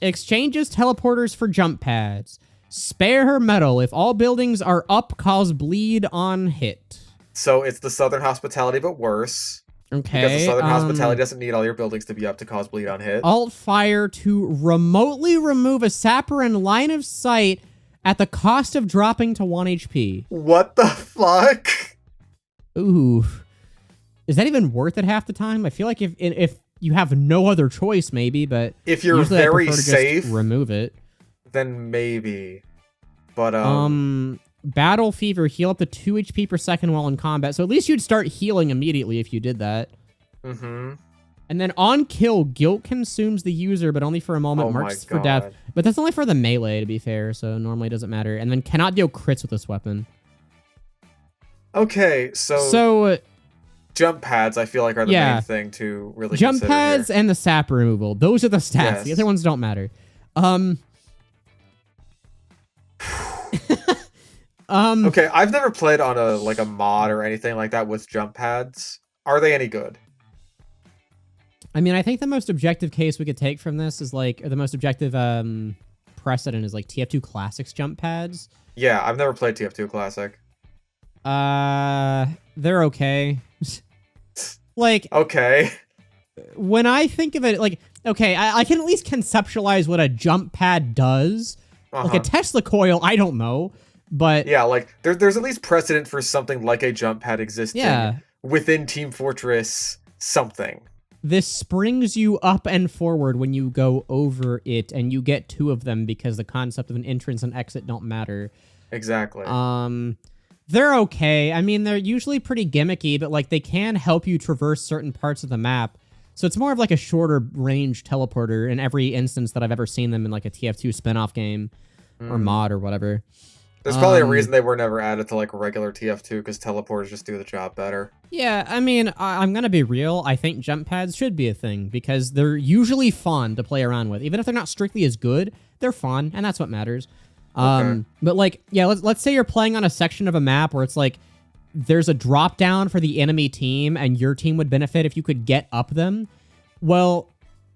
Exchanges teleporters for jump pads. Spare her metal. If all buildings are up, cause bleed on hit. So it's the Southern Hospitality, but worse. Okay. Because the Southern Hospitality doesn't need all your buildings to be up to cause bleed on hit. Alt fire to remotely remove a sapper in line of sight at the cost of dropping to 1 HP. What the fuck? Ooh. Is that even worth it half the time? I feel like if you have no other choice, maybe, but... If you're very safe... remove it. Then maybe. But, Battle Fever, heal up to 2 HP per second while in combat. So at least you'd start healing immediately if you did that. Mm-hmm. And then on kill, guilt consumes the user, but only for a moment, marks for death. But that's only for the melee, to be fair, so normally it doesn't matter. And then cannot deal crits with this weapon. Okay, so jump pads, I feel like, are the main thing to really jump consider pads here. And the sap removal. Those are the stats. Yes. The other ones don't matter. Okay, I've never played on a mod or anything like that with jump pads. Are they any good? I mean, I think the most objective case we could take from this is or the most objective precedent is TF2 Classic's jump pads. Yeah, I've never played TF2 Classic. They're okay. Okay. When I think of it, okay, I can at least conceptualize what a jump pad does. Like a Tesla coil, I don't know, but... Yeah, there's at least precedent for something like a jump pad existing within Team Fortress something. This springs you up and forward when you go over it, and you get 2 of them because the concept of an entrance and exit don't matter. Exactly. They're okay. I mean, they're usually pretty gimmicky, but they can help you traverse certain parts of the map. So it's more of like a shorter range teleporter in every instance that I've ever seen them in like a TF2 spinoff game or mod or whatever. There's probably a reason they were never added to like regular TF2 because teleporters just do the job better. Yeah, I mean, I'm going to be real. I think jump pads should be a thing because they're usually fun to play around with. Even if they're not strictly as good, they're fun, and that's what matters. Okay. But like, yeah, let's say you're playing on a section of a map where it's like there's a drop down for the enemy team and your team would benefit if you could get up them. Well,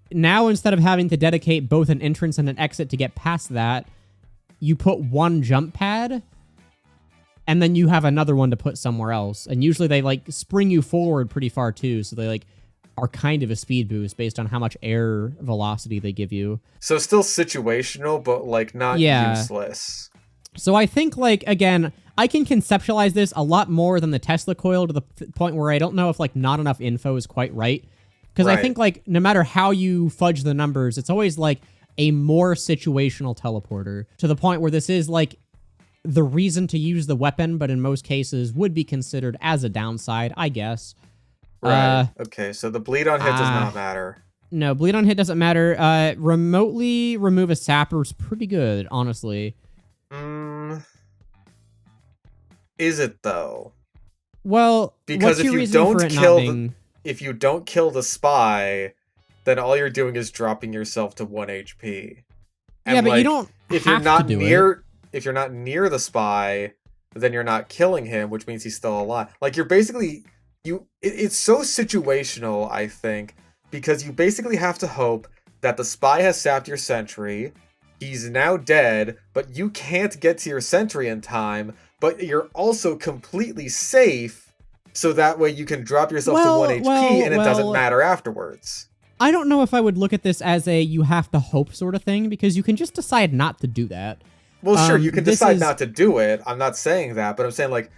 now instead of having to dedicate both an entrance and an exit to get past that, you put one jump pad and then you have another one to put somewhere else. And usually they like spring you forward pretty far too. So they like are kind of a speed boost based on how much air velocity they give you. So still situational, but like not useless. So I think like, again, I can conceptualize this a lot more than the Tesla coil to the point where I don't know if like not enough info is quite right. Because I think like no matter how you fudge the numbers, it's always like a more situational teleporter to the point where this is like the reason to use the weapon, but in most cases would be considered as a downside, I guess. Right. Okay, so the bleed on hit does not matter. No, bleed on hit doesn't matter. Remotely remove a sapper is pretty good, honestly. Is it though? Well, because if you don't kill the spy, then all you're doing is dropping yourself to 1 HP. And yeah, but like, you don't if you're not near the spy, then you're not killing him, which means he's still alive. Like you're basically it's so situational, I think, because you basically have to hope that the spy has sapped your sentry, he's now dead, but you can't get to your sentry in time, but you're also completely safe. So that way you can drop yourself to 1 HP and it doesn't matter afterwards. I don't know if I would look at this as a you have to hope sort of thing, because you can just decide not to do that. Well, sure, you can decide not to do it. I'm not saying that, but I'm saying like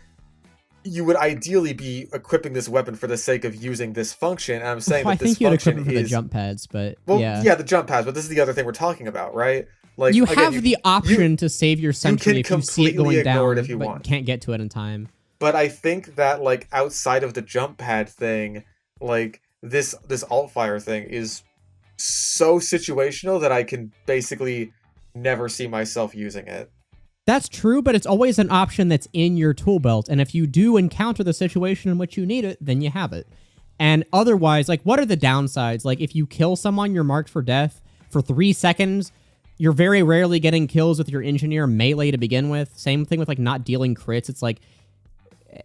you would ideally be equipping this weapon for the sake of using this function. And I'm saying that this function I think you'd equip it for the jump pads, but yeah, the jump pads. But this is the other thing we're talking about, right? Like you have the option to save your sentry if you see it going down, if you but want. Can't get to it in time. But I think that, like, outside of the jump pad thing, like, this alt fire thing is so situational that I can basically never see myself using it. That's true, but it's always an option that's in your tool belt. And if you do encounter the situation in which you need it, then you have it. And otherwise, like, what are the downsides? Like, if you kill someone, you're marked for death for 3 seconds. You're very rarely getting kills with your engineer melee to begin with. Same thing with, like, not dealing crits. It's like,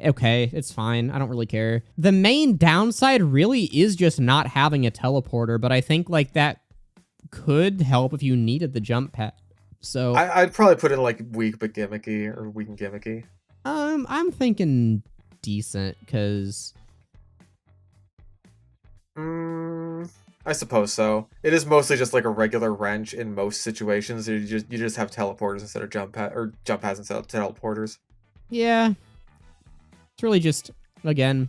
okay, it's fine. I don't really care. The main downside really is just not having a teleporter, but I think like that could help if you needed the jump pad. So I'd probably put it like weak but gimmicky or weak and gimmicky. I'm thinking decent because I suppose so. It is mostly just like a regular wrench in most situations. You just have teleporters instead of jump pads instead of teleporters. Yeah. It's really just, again,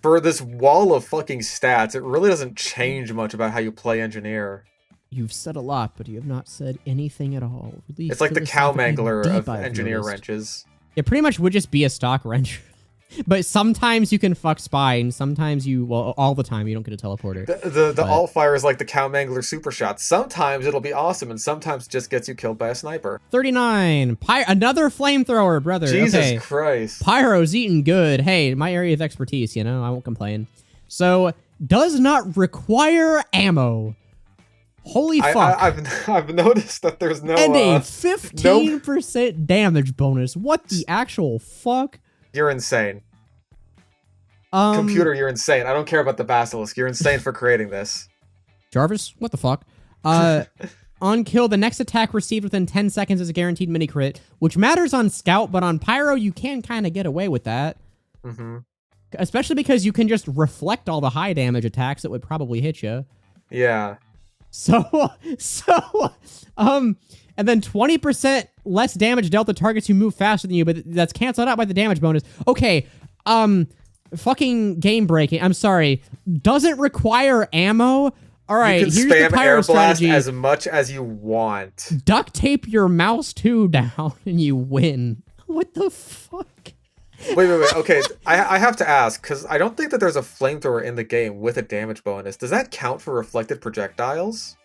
for this wall of fucking stats, it really doesn't change much about how you play engineer. You've said a lot, but you have not said anything at all. Really, it's like the cow mangler of engineer wrenches. It pretty much would just be a stock wrench. But sometimes you can fuck spy, and sometimes all the time you don't get a teleporter. The alt fire is like the cow mangler super shot. Sometimes it'll be awesome, and sometimes it just gets you killed by a sniper. 39. Another flamethrower, brother. Jesus Christ. Pyro's eating good. Hey, my area of expertise, I won't complain. So, does not require ammo. Holy fuck. I've noticed that there's no... And a 15% damage bonus. What the actual fuck? You're insane. Computer, you're insane. I don't care about the basilisk. You're insane for creating this. Jarvis, what the fuck? On kill, the next attack received within 10 seconds is a guaranteed mini crit, which matters on Scout, but on Pyro, you can kind of get away with that. Mm-hmm. Especially because you can just reflect all the high damage attacks that would probably hit you. Yeah. And then 20% less damage dealt to targets who move faster than you, but that's canceled out by the damage bonus. Okay, fucking game breaking. I'm sorry. Doesn't require ammo. All right, you can here's spam the Pyro air blast strategy. as much as you want. Duct tape your mouse 2 down and you win. What the fuck? Wait. Okay, I have to ask, because I don't think that there's a flamethrower in the game with a damage bonus. Does that count for reflected projectiles?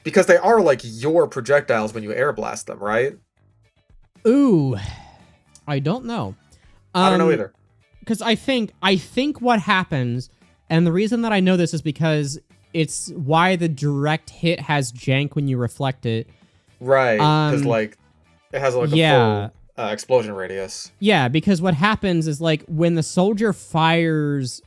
Because they are like your projectiles when you air blast them, right? Ooh, I don't know. I don't know either. Because I think what happens, and the reason that I know this is because it's why the direct hit has jank when you reflect it. Right, because like it has like a full explosion radius. Yeah, because what happens is like when the soldier fires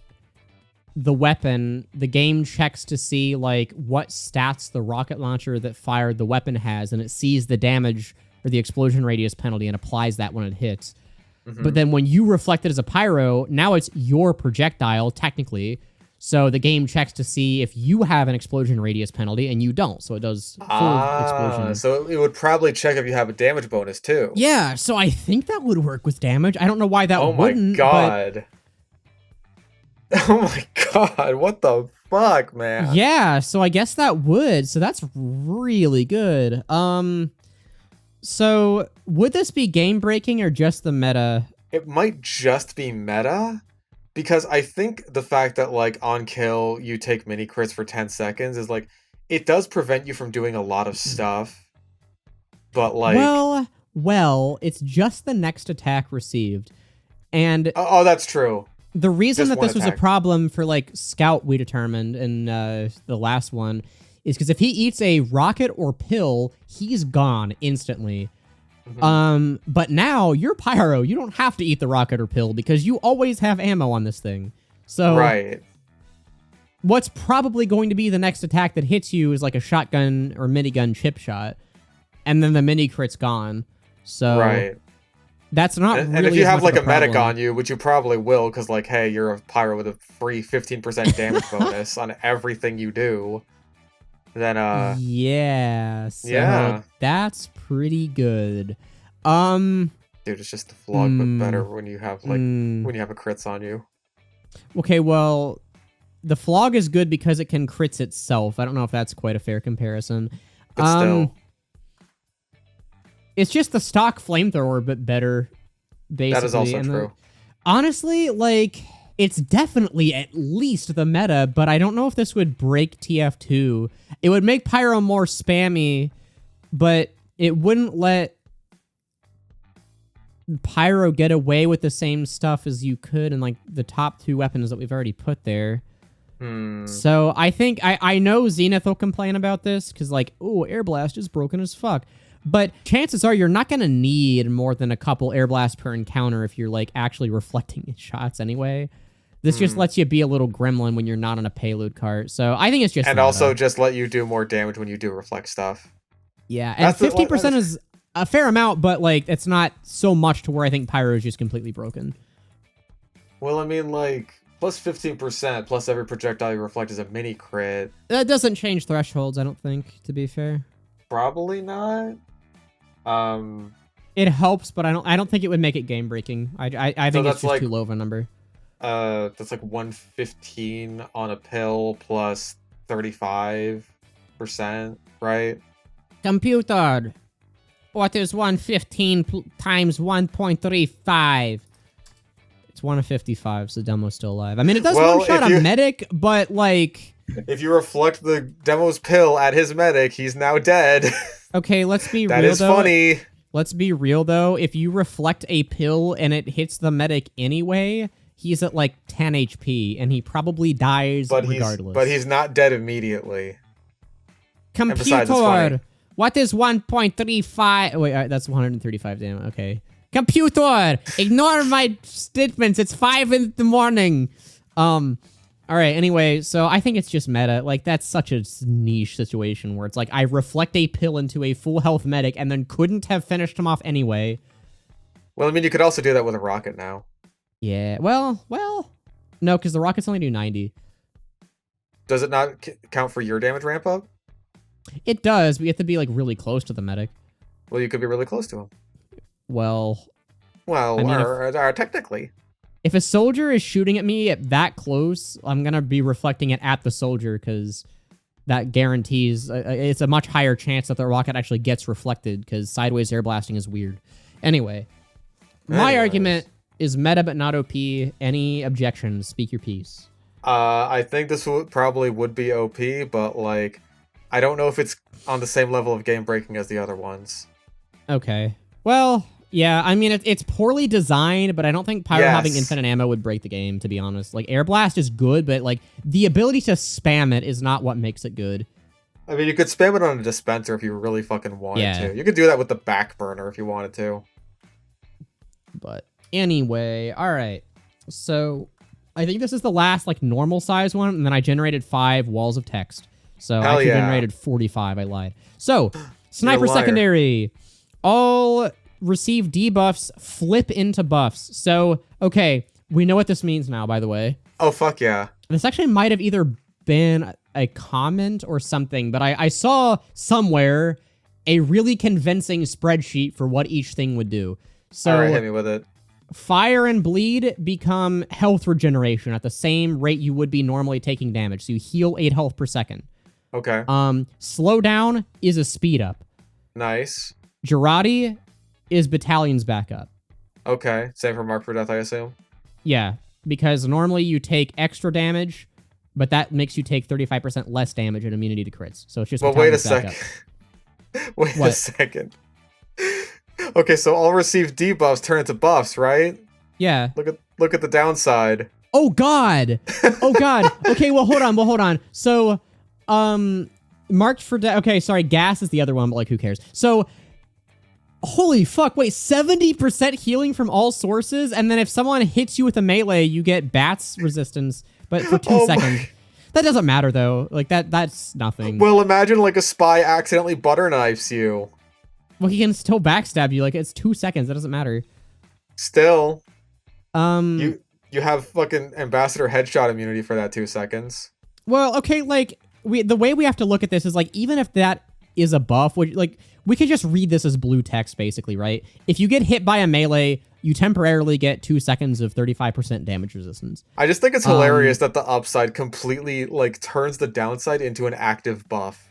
the weapon, the game checks to see like what stats the rocket launcher that fired the weapon has, and it sees the damage or the explosion radius penalty and applies that when it hits. But then when you reflect it as a pyro, now it's your projectile, technically. So the game checks to see if you have an explosion radius penalty, and you don't. So it does full explosion. So it would probably check if you have a damage bonus, too. Yeah, so I think that would work with damage. I don't know why that wouldn't. Oh my god. Oh my god, what the fuck, man? Yeah, so I guess that would. So that's really good. So would this be game breaking or just the meta? It might just be meta, because I think the fact that like on kill you take mini crits for 10 seconds is like, it does prevent you from doing a lot of stuff. But like, well, it's just the next attack received. And oh, that's true. The reason Just that this was a problem for like Scout, we determined in the last one, is because if he eats a rocket or pill, he's gone instantly. But now you're Pyro. You don't have to eat the rocket or pill because you always have ammo on this thing. So right. What's probably going to be the next attack that hits you is like a shotgun or minigun chip shot, and then the mini crit's gone. So right. That's not and really if you have like a problem. medic on you, which you probably will, because like, hey, you're a Pyro with a free 15% damage bonus on everything you do, then yeah, so that's pretty good. Dude, it's just the flog, but better when you have like when you have a crits on you. Okay, well, the flog is good because it can crits itself. I don't know if that's quite a fair comparison. But still. It's just the stock flamethrower, but better, basically. That is also true. Honestly, like, it's definitely at least the meta, but I don't know if this would break TF2. It would make Pyro more spammy, but it wouldn't let Pyro get away with the same stuff as you could in, like, the top two weapons that we've already put there. So I think, I know Zenith will complain about this, because, like, oh, Air Blast is broken as fuck. But chances are you're not going to need more than a couple air blasts per encounter if you're like actually reflecting shots anyway. This just lets you be a little gremlin when you're not on a payload cart. So I think it's just and also just let you do more damage when you do reflect stuff. Yeah, and 50% is a fair amount, but like it's not so much to where I think Pyro is just completely broken. Well, I mean, like plus 15% plus every projectile you reflect is a mini crit. That doesn't change thresholds, I don't think, to be fair. Probably not. It helps, but I don't think it would make it game breaking. I think it's just like, too low of a number. That's like 115 on a pill plus 35%, right? Computer, what is 115 times 1.35? It's 155, so Demo's still alive. I mean, it does one-shot a medic, but like... If you reflect the Demo's pill at his medic, he's now dead. Okay, let's be real, though. That is funny. Let's be real, though. If you reflect a pill and it hits the medic anyway, he's at, like, 10 HP, and he probably dies regardless. But he's not dead immediately. Computer, what is 1.35? Wait, that's 135, damn, okay. Computer, ignore my statements. It's 5 in the morning. All right, anyway, so I think it's just meta. Like, that's such a niche situation where it's like, I reflect a pill into a full health medic and then couldn't have finished him off anyway. Well, I mean, you could also do that with a rocket now. Yeah, well, no, because the rockets only do 90. Does it not count for your damage ramp up? It does, but you have to be, like, really close to the medic. Well, you could be really close to him. Well, I mean, technically. If a soldier is shooting at me at that close, I'm going to be reflecting it at the soldier because that guarantees it's a much higher chance that the rocket actually gets reflected because sideways air blasting is weird. Anyway. My Anyways. argument is meta but not OP. Any objections? Speak your piece. I think this probably would be OP, but like, I don't know if it's on the same level of game breaking as the other ones. Okay. Well, yeah, I mean, it's poorly designed, but I don't think Pyro having infinite ammo would break the game, to be honest. Like, Air Blast is good, but like, the ability to spam it is not what makes it good. I mean, you could spam it on a dispenser if you really fucking wanted to. You could do that with the back burner if you wanted to. But anyway, all right. So I think this is the last like normal size one, and then I generated 5 walls of text. So I generated 45. I lied. So Sniper Secondary, all receive debuffs, flip into buffs. So okay, we know what this means now. By the way. Oh fuck yeah! This actually might have either been a comment or something, but I saw somewhere a really convincing spreadsheet for what each thing would do. So all right, hit me with it. Fire and bleed become health regeneration at the same rate you would be normally taking damage. So you heal 8 health per second. Okay. Slow down is a speed up. Nice. Girardi is battalion's backup. Okay. Same for Mark for Death, I assume. Yeah, because normally you take extra damage, but that makes you take 35% less damage and immunity to crits. So it's just battalion's backup. Wait a second. Okay, so all received debuffs turn into buffs, right? Yeah. Look at the downside. Oh god. Oh god. Okay, well hold on. So marked for okay, sorry, gas is the other one, but like who cares? So holy fuck, wait, 70% healing from all sources, and then if someone hits you with a melee, you get bats resistance, but for 2 seconds. That doesn't matter though. Like that's nothing. Well, imagine like a spy accidentally butter knifes you. Well, he can still backstab you. Like, it's 2 seconds. That doesn't matter. Still. You have fucking ambassador headshot immunity for that 2 seconds. Well, okay, like, the way we have to look at this is, like, even if that is a buff, we could just read this as blue text, basically, right? If you get hit by a melee, you temporarily get 2 seconds of 35% damage resistance. I just think it's hilarious that the upside completely, like, turns the downside into an active buff.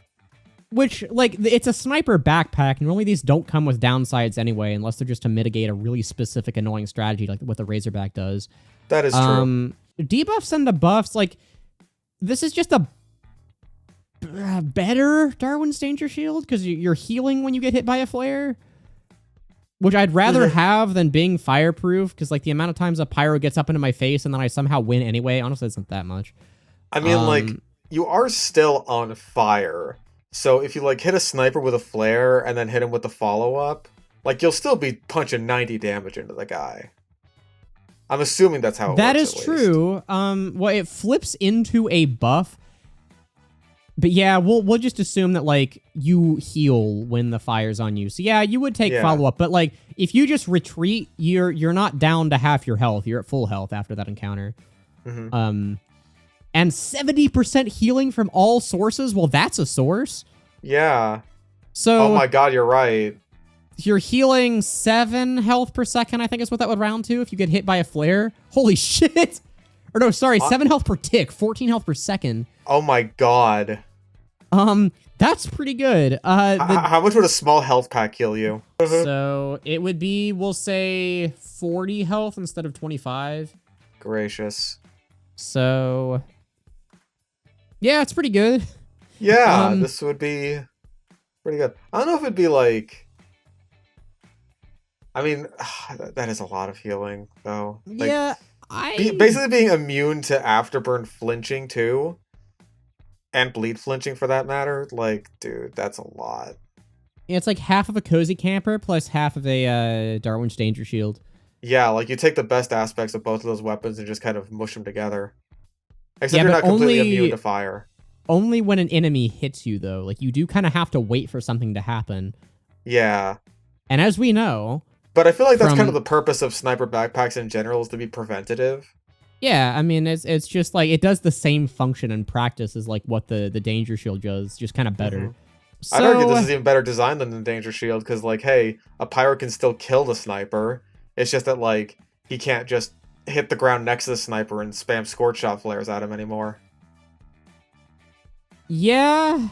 Which, like, it's a sniper backpack, and normally these don't come with downsides anyway, unless they're just to mitigate a really specific annoying strategy, like what the Razorback does. That is true. Debuffs and the buffs, like, this is just a better Darwin's Danger Shield, because you're healing when you get hit by a flare, which I'd rather have than being fireproof, because, like, the amount of times a pyro gets up into my face and then I somehow win anyway, honestly, it's not that much. I mean, like, you are still on fire. So if you, like, hit a sniper with a flare and then hit him with the follow-up, like, you'll still be punching 90 damage into the guy. I'm assuming that's how it works. That is true. Well, it flips into a buff. But yeah, we'll just assume that, like, you heal when the fire's on you. So yeah, you would take follow-up. But, like, if you just retreat, you're not down to half your health. You're at full health after that encounter. And 70% healing from all sources? Well, that's a source. Yeah. So, oh my god, you're right. You're healing 7 health per second, I think is what that would round to if you get hit by a flare. Holy shit! Or no, sorry, 7 health per tick, 14 health per second. Oh my god. That's pretty good. How much would a small health pack kill you? So, it would be, we'll say, 40 health instead of 25. Gracious. So... yeah, it's pretty good. Yeah, this would be pretty good. I don't know if it'd be like... I mean, that is a lot of healing, though. Like, yeah, basically being immune to afterburn flinching, too. And bleed flinching, for that matter. Like, dude, that's a lot. Yeah, it's like half of a Cozy Camper plus half of a Darwin's Danger Shield. Yeah, like, you take the best aspects of both of those weapons and just kind of mush them together. Except you're not completely immune to fire. Only when an enemy hits you, though. Like, you do kind of have to wait for something to happen. Yeah. And as we know... but I feel like that's kind of the purpose of sniper backpacks in general, is to be preventative. Yeah, I mean, it's just like, it does the same function in practice as like what the Danger Shield does, just kind of better. So, I'd argue this is even better designed than the Danger Shield, because, like, hey, a pyro can still kill the sniper. It's just that, like, he can't just hit the ground next to the sniper and spam scorch shot flares at him anymore. Yeah.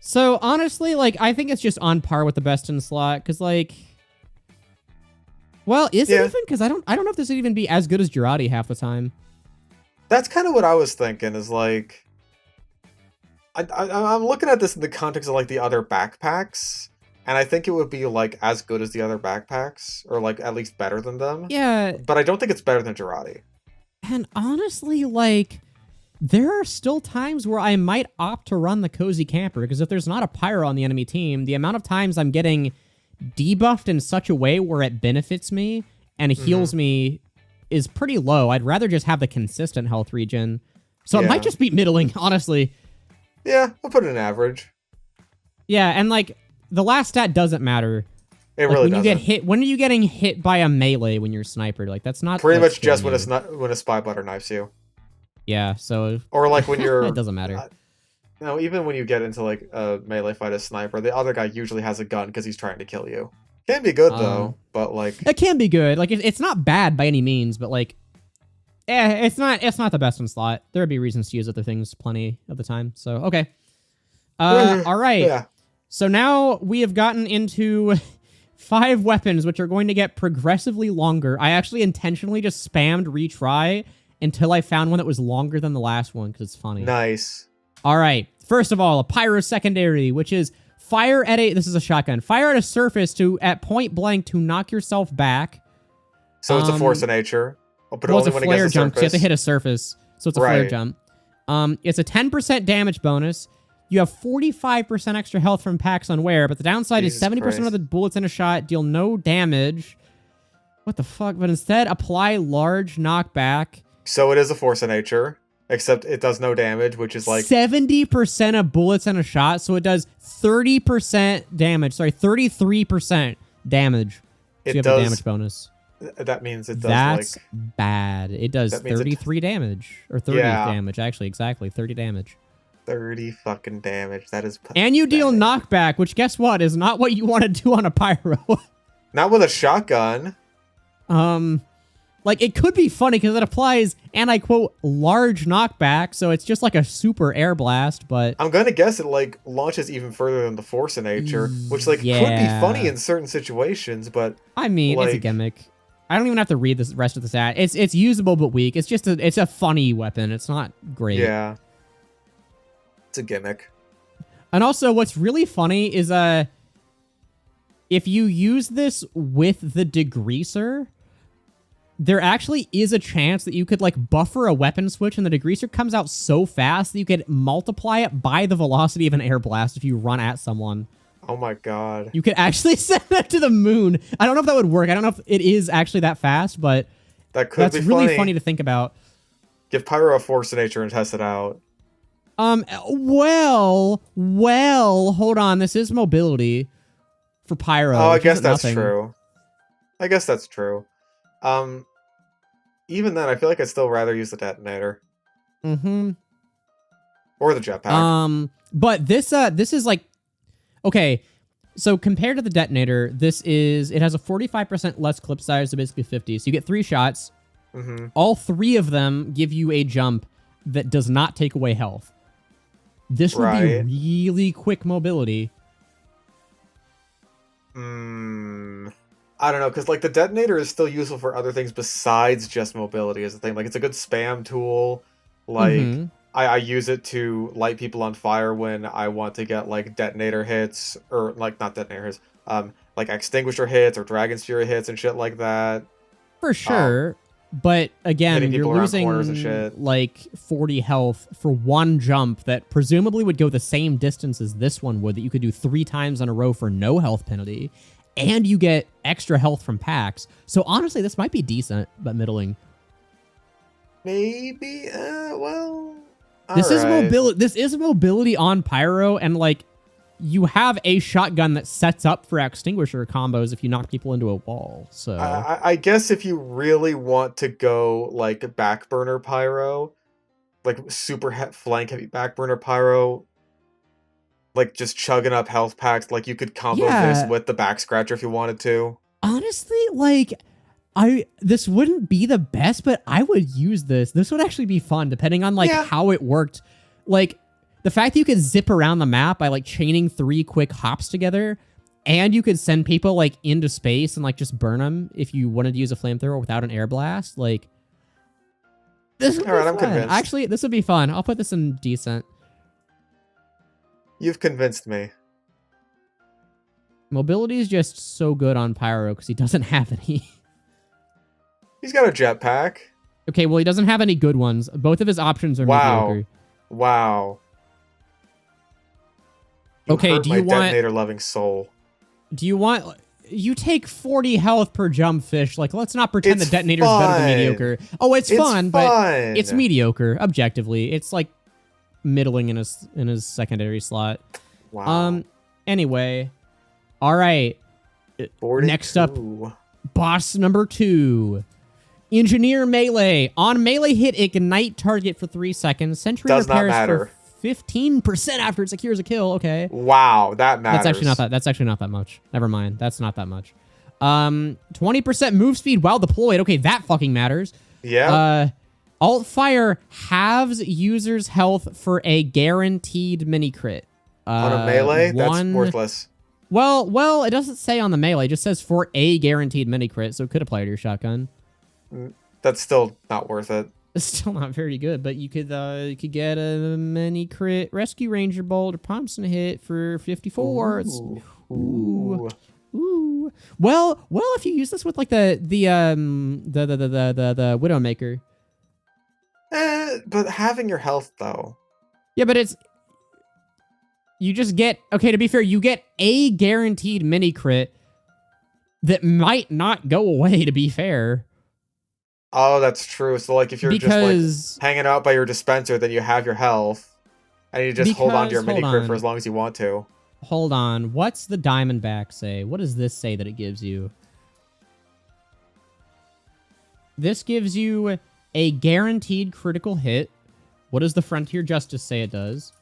So, honestly, like, I think it's just on par with the best in slot, because, like... Well, is it even? Because I don't know if this would even be as good as Girardi half the time. That's kind of what I was thinking, is like... I'm looking at this in the context of like the other backpacks, and I think it would be like as good as the other backpacks, or like at least better than them. Yeah. But I don't think it's better than Girardi. And honestly, like, there are still times where I might opt to run the Cozy Camper, because if there's not a Pyro on the enemy team, the amount of times I'm getting debuffed in such a way where it benefits me and heals me is pretty low. I'd rather just have the consistent health regen. So it might just be middling, honestly. Yeah, I'll put it in average. Yeah, and like, the last stat doesn't matter. It like, really when doesn't. You get hit, when are you getting hit by a melee when you're sniper? Like, that's not... Pretty much just when a spy butter knifes you. Yeah, so... Or like when you're... It doesn't matter. No, even when you get into like a melee fight as sniper, the other guy usually has a gun because he's trying to kill you. Can be good though, but like... It can be good. Like, it's not bad by any means, but like... it's not the best in slot. There would be reasons to use other things plenty of the time. So, okay. All right. Yeah. So now we have gotten into 5 weapons, which are going to get progressively longer. I actually intentionally just spammed retry until I found one that was longer than the last one, because it's funny. Nice. All right. First of all, a Pyro Secondary, which is fire at a... This is a shotgun. Fire at a surface at point blank to knock yourself back. So it's a force of nature. But Well, only it's a when flare it gets jump, the so you have to surface. hit a surface. So it's a flare jump. It's a 10% damage bonus. You have 45% extra health from packs on wear, but the downside is 70% of the bullets in a shot deal no damage. What the fuck? But instead, apply large knockback. So it is a force of nature, except it does no damage, which is like... 70% of bullets in a shot, so it does 30% damage. Sorry, 33% damage. So you have a damage bonus. That means it does That's like... bad. It does 33 damage. Or 30 damage, actually, exactly. 30 damage. 30 fucking damage. That is pathetic. And you deal knockback, which guess what? Is not what you want to do on a Pyro. Not with a shotgun. Like, it could be funny because it applies, and I quote, large knockback, so it's just like a super air blast, but... I'm gonna guess it, like, launches even further than the force of nature, which, like, could be funny in certain situations, but... I mean, like, it's a gimmick. I don't even have to read the rest of the stat. It's usable but weak. It's just it's a funny weapon. It's not great. Yeah. It's a gimmick. And also, what's really funny is, if you use this with the degreaser... There actually is a chance that you could, like, buffer a weapon switch and the degreaser comes out so fast that you could multiply it by the velocity of an air blast if you run at someone. Oh my god. You could actually send that to the moon. I don't know if that would work. I don't know if it is actually that fast, but that's really funny to think about. Give Pyro a force of nature and test it out. Well, hold on. This is mobility for Pyro. Oh, I guess that's true. I guess that's true. Even then, I feel like I'd still rather use the detonator. Mm-hmm. Or the jetpack. But this is like, okay, so compared to the detonator, it has a 45% less clip size, so basically 50. So you get 3 shots. Mm-hmm. All 3 of them give you a jump that does not take away health. This would be really quick mobility. I don't know, because like the detonator is still useful for other things besides just mobility is the thing. Like it's a good spam tool. Like I use it to light people on fire when I want to get like detonator hits, or like not detonator hits, like extinguisher hits or Dragon's Fury hits and shit like that. For sure. But again, you're losing like 40 health for one jump that presumably would go the same distance as this one would, that you could do 3 times in a row for no health penalty. And you get extra health from packs. So honestly, this might be decent, but middling. Maybe, well... This is mobility on Pyro, and like, you have a shotgun that sets up for extinguisher combos if you knock people into a wall, so... I guess if you really want to go, like, backburner Pyro, like, super flank heavy backburner Pyro... Like, just chugging up health packs. Like, you could combo this with the back scratcher if you wanted to. Honestly, like, this wouldn't be the best, but I would use this. This would actually be fun, depending on, like, how it worked. Like, the fact that you could zip around the map by, like, chaining 3 quick hops together And you could send people like into space and like just burn them if you wanted to use a flamethrower without an air blast. Like, this would be Alright, fun. I'm convinced. Actually, this would be fun. I'll put this in decent. You've convinced me. Mobility is just so good on Pyro because he doesn't have any. He's got a jetpack. Okay, well, he doesn't have any good ones. Both of his options are mediocre. Wow. You Okay, hurt do you my want... detonator-loving soul. Do you want... You take 40 health per jump fish. Like, let's not pretend It's the detonator's better than fun. mediocre. Oh, it's fun, but fun. it's mediocre, objectively. It's, like, middling in his secondary slot. Wow. Anyway. All right. 42. Next up, boss number 2. Engineer melee. On melee hit, ignite target for 3 seconds. Sentry Does not repairs matter. for 15% after it secures a kill. Okay. Wow, that matters. That's actually not that much. Never mind. That's not that much. 20% move speed while deployed. Okay, that fucking matters. Yeah. Alt fire halves users' health for a guaranteed mini crit. On a melee, that's worthless. Well, it doesn't say on the melee. It just says for a guaranteed mini crit, so it could apply to your shotgun. That's still not worth it. It's still not very good, but you could get a mini crit rescue ranger bolt or Thompson hit for 54. Ooh. Well, if you use this with like the Widowmaker. But having your health though. Yeah, but you just get, okay, to be fair, you get a guaranteed mini crit that might not go away, to be fair. Oh, that's true. So, like, if you're just, like, hanging out by your dispenser, then you have your health, and you just hold on to your mini-crit for as long as you want to. Hold on. What's the Diamondback say? What does this say that it gives you? This gives you a guaranteed critical hit. What does the Frontier Justice say it does?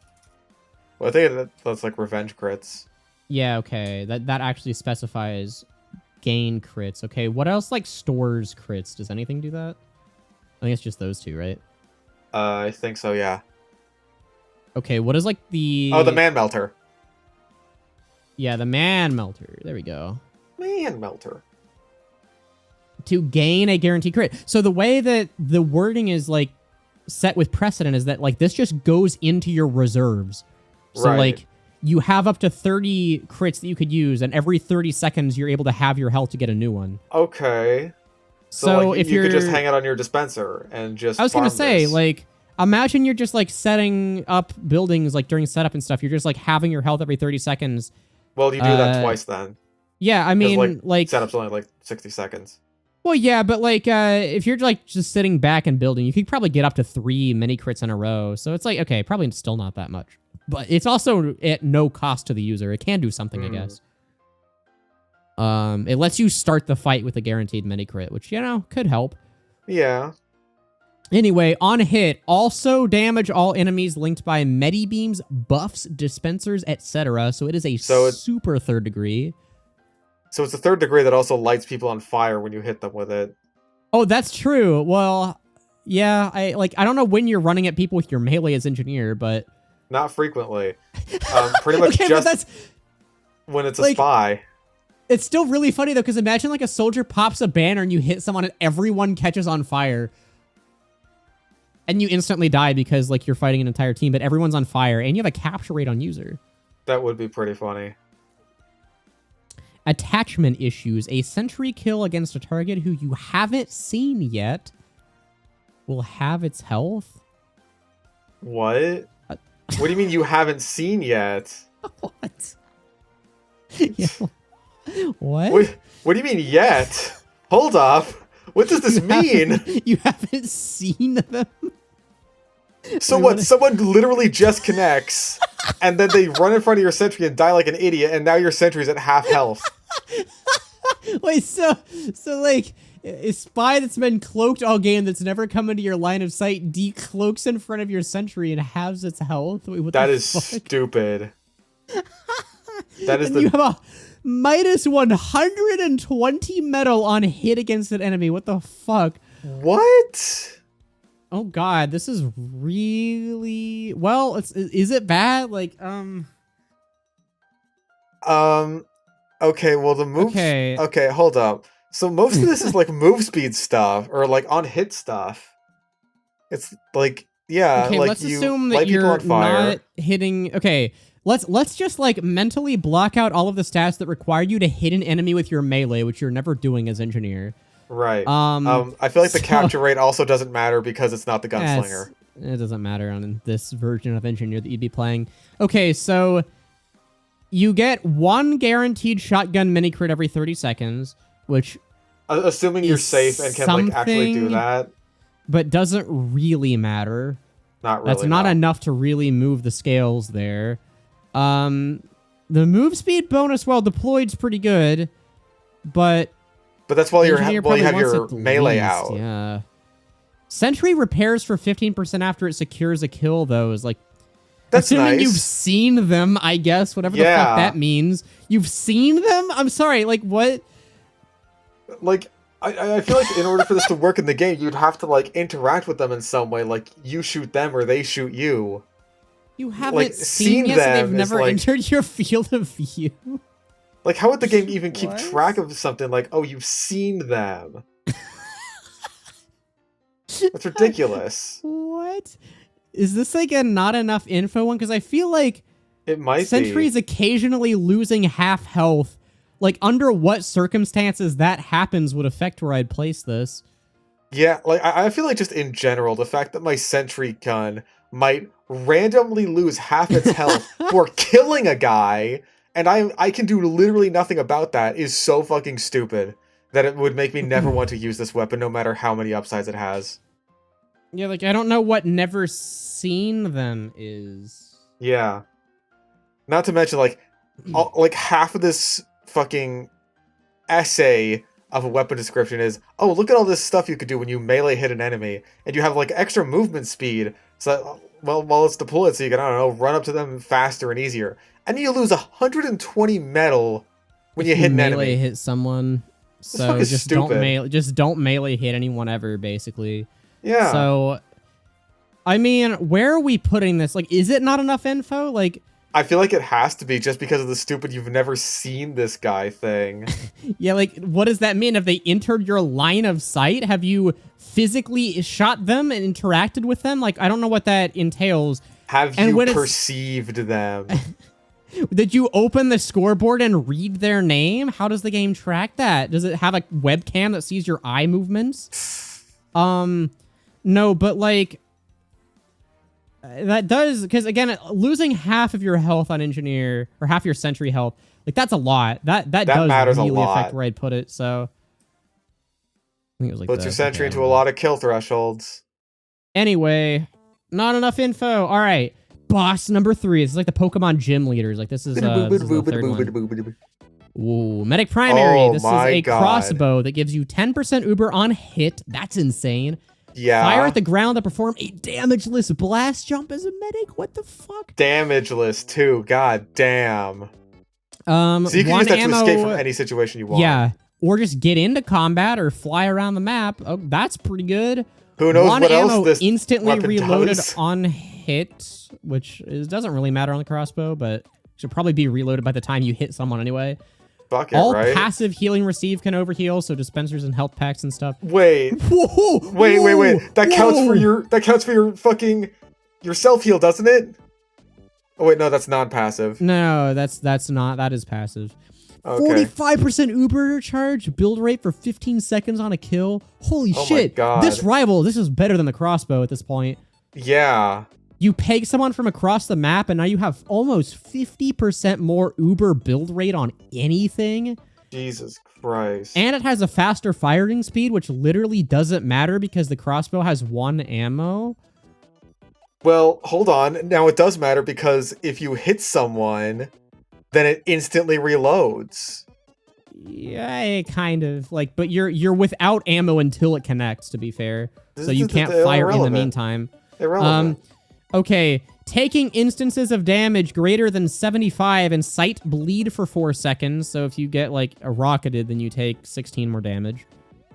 Well, I think that's, like, revenge crits. Yeah, okay. That actually specifies... gain crits. Okay, what else like stores crits? Does anything do that? I think it's just those two, right? I think so, yeah. Okay, what is like the... Oh, the Man Melter. Yeah, the Man Melter. There we go. Man Melter. To gain a guaranteed crit. So the way that the wording is like set with precedent is that like this just goes into your reserves. So like you have up to 30 crits that you could use, and every 30 seconds you're able to have your health to get a new one. Okay. So like, if you could just hang out on your dispenser and just I was gonna say, this. like, imagine you're just like setting up buildings like during setup and stuff. You're just like having your health every 30 seconds. Well, you do that twice then. Yeah, I mean, like setup's only like 60 seconds. Well, yeah, but like if you're like just sitting back and building, you could probably get up to 3 mini crits in a row. So it's like, okay, probably still not that much. But it's also at no cost to the user. It can do something, I guess. It lets you start the fight with a guaranteed mini crit, which, you know, could help. Yeah. Anyway, on hit, also damage all enemies linked by medi beams, buffs, dispensers, etc. So it is a super third degree. So it's a third degree that also lights people on fire when you hit them with it. Oh, that's true. Well, yeah, I don't know when you're running at people with your melee as engineer, but not frequently. Pretty much okay, just when it's a spy. It's still really funny though, because imagine like a soldier pops a banner and you hit someone and everyone catches on fire. And you instantly die because like you're fighting an entire team, but everyone's on fire and you have a capture rate on user. That would be pretty funny. Attachment issues. A sentry kill against a target who you haven't seen yet will have its health. What? What do you mean you haven't seen yet? What? Yeah. What? What do you mean yet? Hold up. What does this mean? You haven't seen them? So what? Someone literally just connects, and then they run in front of your sentry and die like an idiot, and now your sentry's at half health. Wait, so like a spy that's been cloaked all game that's never come into your line of sight decloaks in front of your sentry and halves its health? Wait, what that the is fuck? Stupid. That is and you have a minus 120 metal on hit against an enemy. What the fuck? What? Oh god, this is really... Well, is it bad? Like, Okay, well the move. Okay. Okay, hold up. So most of this is like move speed stuff or like on hit stuff. It's like yeah, Okay, like let's you assume that light people you're on fire. not hitting. Okay, let's just like mentally block out all of the stats that require you to hit an enemy with your melee, which you're never doing as engineer. Right. Um, I feel like the so- capture rate also doesn't matter because it's not the gunslinger. It doesn't matter on this version of engineer that you'd be playing. Okay, so you get one guaranteed shotgun mini crit every 30 seconds, which Assuming you're is safe and can like actually do something, that. but doesn't really matter. Not really. That's not no. enough to really move the scales there. The move speed bonus while deployed's pretty good, but that's while engineer you probably have wants your it melee least, out. Yeah. Sentry repairs for 15% after it secures a kill, though, is like... That's assuming nice. you've seen them, I guess, whatever the fuck that means. You've seen them? I'm sorry, like, what? Like, I feel like in order for this to work in the game, you'd have to, like, interact with them in some way. Like, you shoot them or they shoot you. You haven't like, seen seen yet, so them they've is, never like- entered your field of view? Like, how would the game even keep What? track of something like, oh, you've seen them? That's ridiculous. What? Is this like a not enough info one? Because I feel like It might Sentry's be. occasionally losing half health. Like, under what circumstances that happens would affect where I'd place this. Yeah, like, I feel like just in general, the fact that my sentry gun might randomly lose half its health for killing a guy, and I can do literally nothing about that, is so fucking stupid that it would make me never want to use this weapon, no matter how many upsides it has. Yeah, like, I don't know what never seen them is. Yeah. Not to mention, like, like half of this fucking essay of a weapon description is, oh, look at all this stuff you could do when you melee hit an enemy, and you have, like, extra movement speed, so, well, while it's deployed, so you can, I don't know, run up to them faster and easier. And you lose 120 metal when you hit an melee enemy. hit someone. So fucking just stupid. don't melee hit anyone ever, basically. Yeah. So, I mean, where are we putting this? Like, is it not enough info? Like, I feel like it has to be just because of the stupid you've never seen this guy thing. yeah, like, what does that mean? Have they entered your line of sight? Have you physically shot them and interacted with them? Like, I don't know what that entails. Have And you when it's- perceived them? Did you open the scoreboard and read their name? How does the game track that? Does it have a webcam that sees your eye movements? No, but like, that does, because again, losing half of your health on engineer, or half your sentry health, like, that's a lot. That does matters a really lot. affect where I'd put it, so. I think it was like Puts your this. sentry Okay, into a lot of kill thresholds. Anyway, not enough info. All right. Boss number 3. This is like the Pokemon gym leaders. Like, this is the third one. Ooh, Medic Primary. Oh This is my a God. crossbow that gives you 10% Uber on hit. That's insane. Yeah. Fire at the ground to perform a damageless blast jump as a medic. What the fuck? Damageless too. God damn. So So you can use that to escape from any situation you want. Yeah. Or just get into combat or fly around the map. Oh, that's pretty good. Who knows One what ammo else this instantly weapon reloaded does. on hit, which doesn't really matter on the crossbow, but should probably be reloaded by the time you hit someone anyway. Fuck it, All right? passive healing received can overheal, so dispensers and health packs and stuff. Wait. Whoa! Wait. That counts for Whoa! your fucking your self heal, doesn't it? Oh wait, no, that's non-passive. No, that's not. That is passive. Okay. 45% Uber charge, build rate for 15 seconds on a kill. Holy Oh my shit! God. This is better than the crossbow at this point. Yeah. You peg someone from across the map, and now you have almost 50% more Uber build rate on anything. Jesus Christ. And it has a faster firing speed, which literally doesn't matter because the crossbow has 1 ammo. Well, hold on. Now it does matter because if you hit someone, then it instantly reloads. Yeah, kind of. Like, but you're without ammo until it connects, to be fair. So you This is can't fire in the irrelevant. meantime. Irrelevant. Okay, taking instances of damage greater than 75 and sight bleed for 4 seconds. So if you get, like, rocketed, then you take 16 more damage.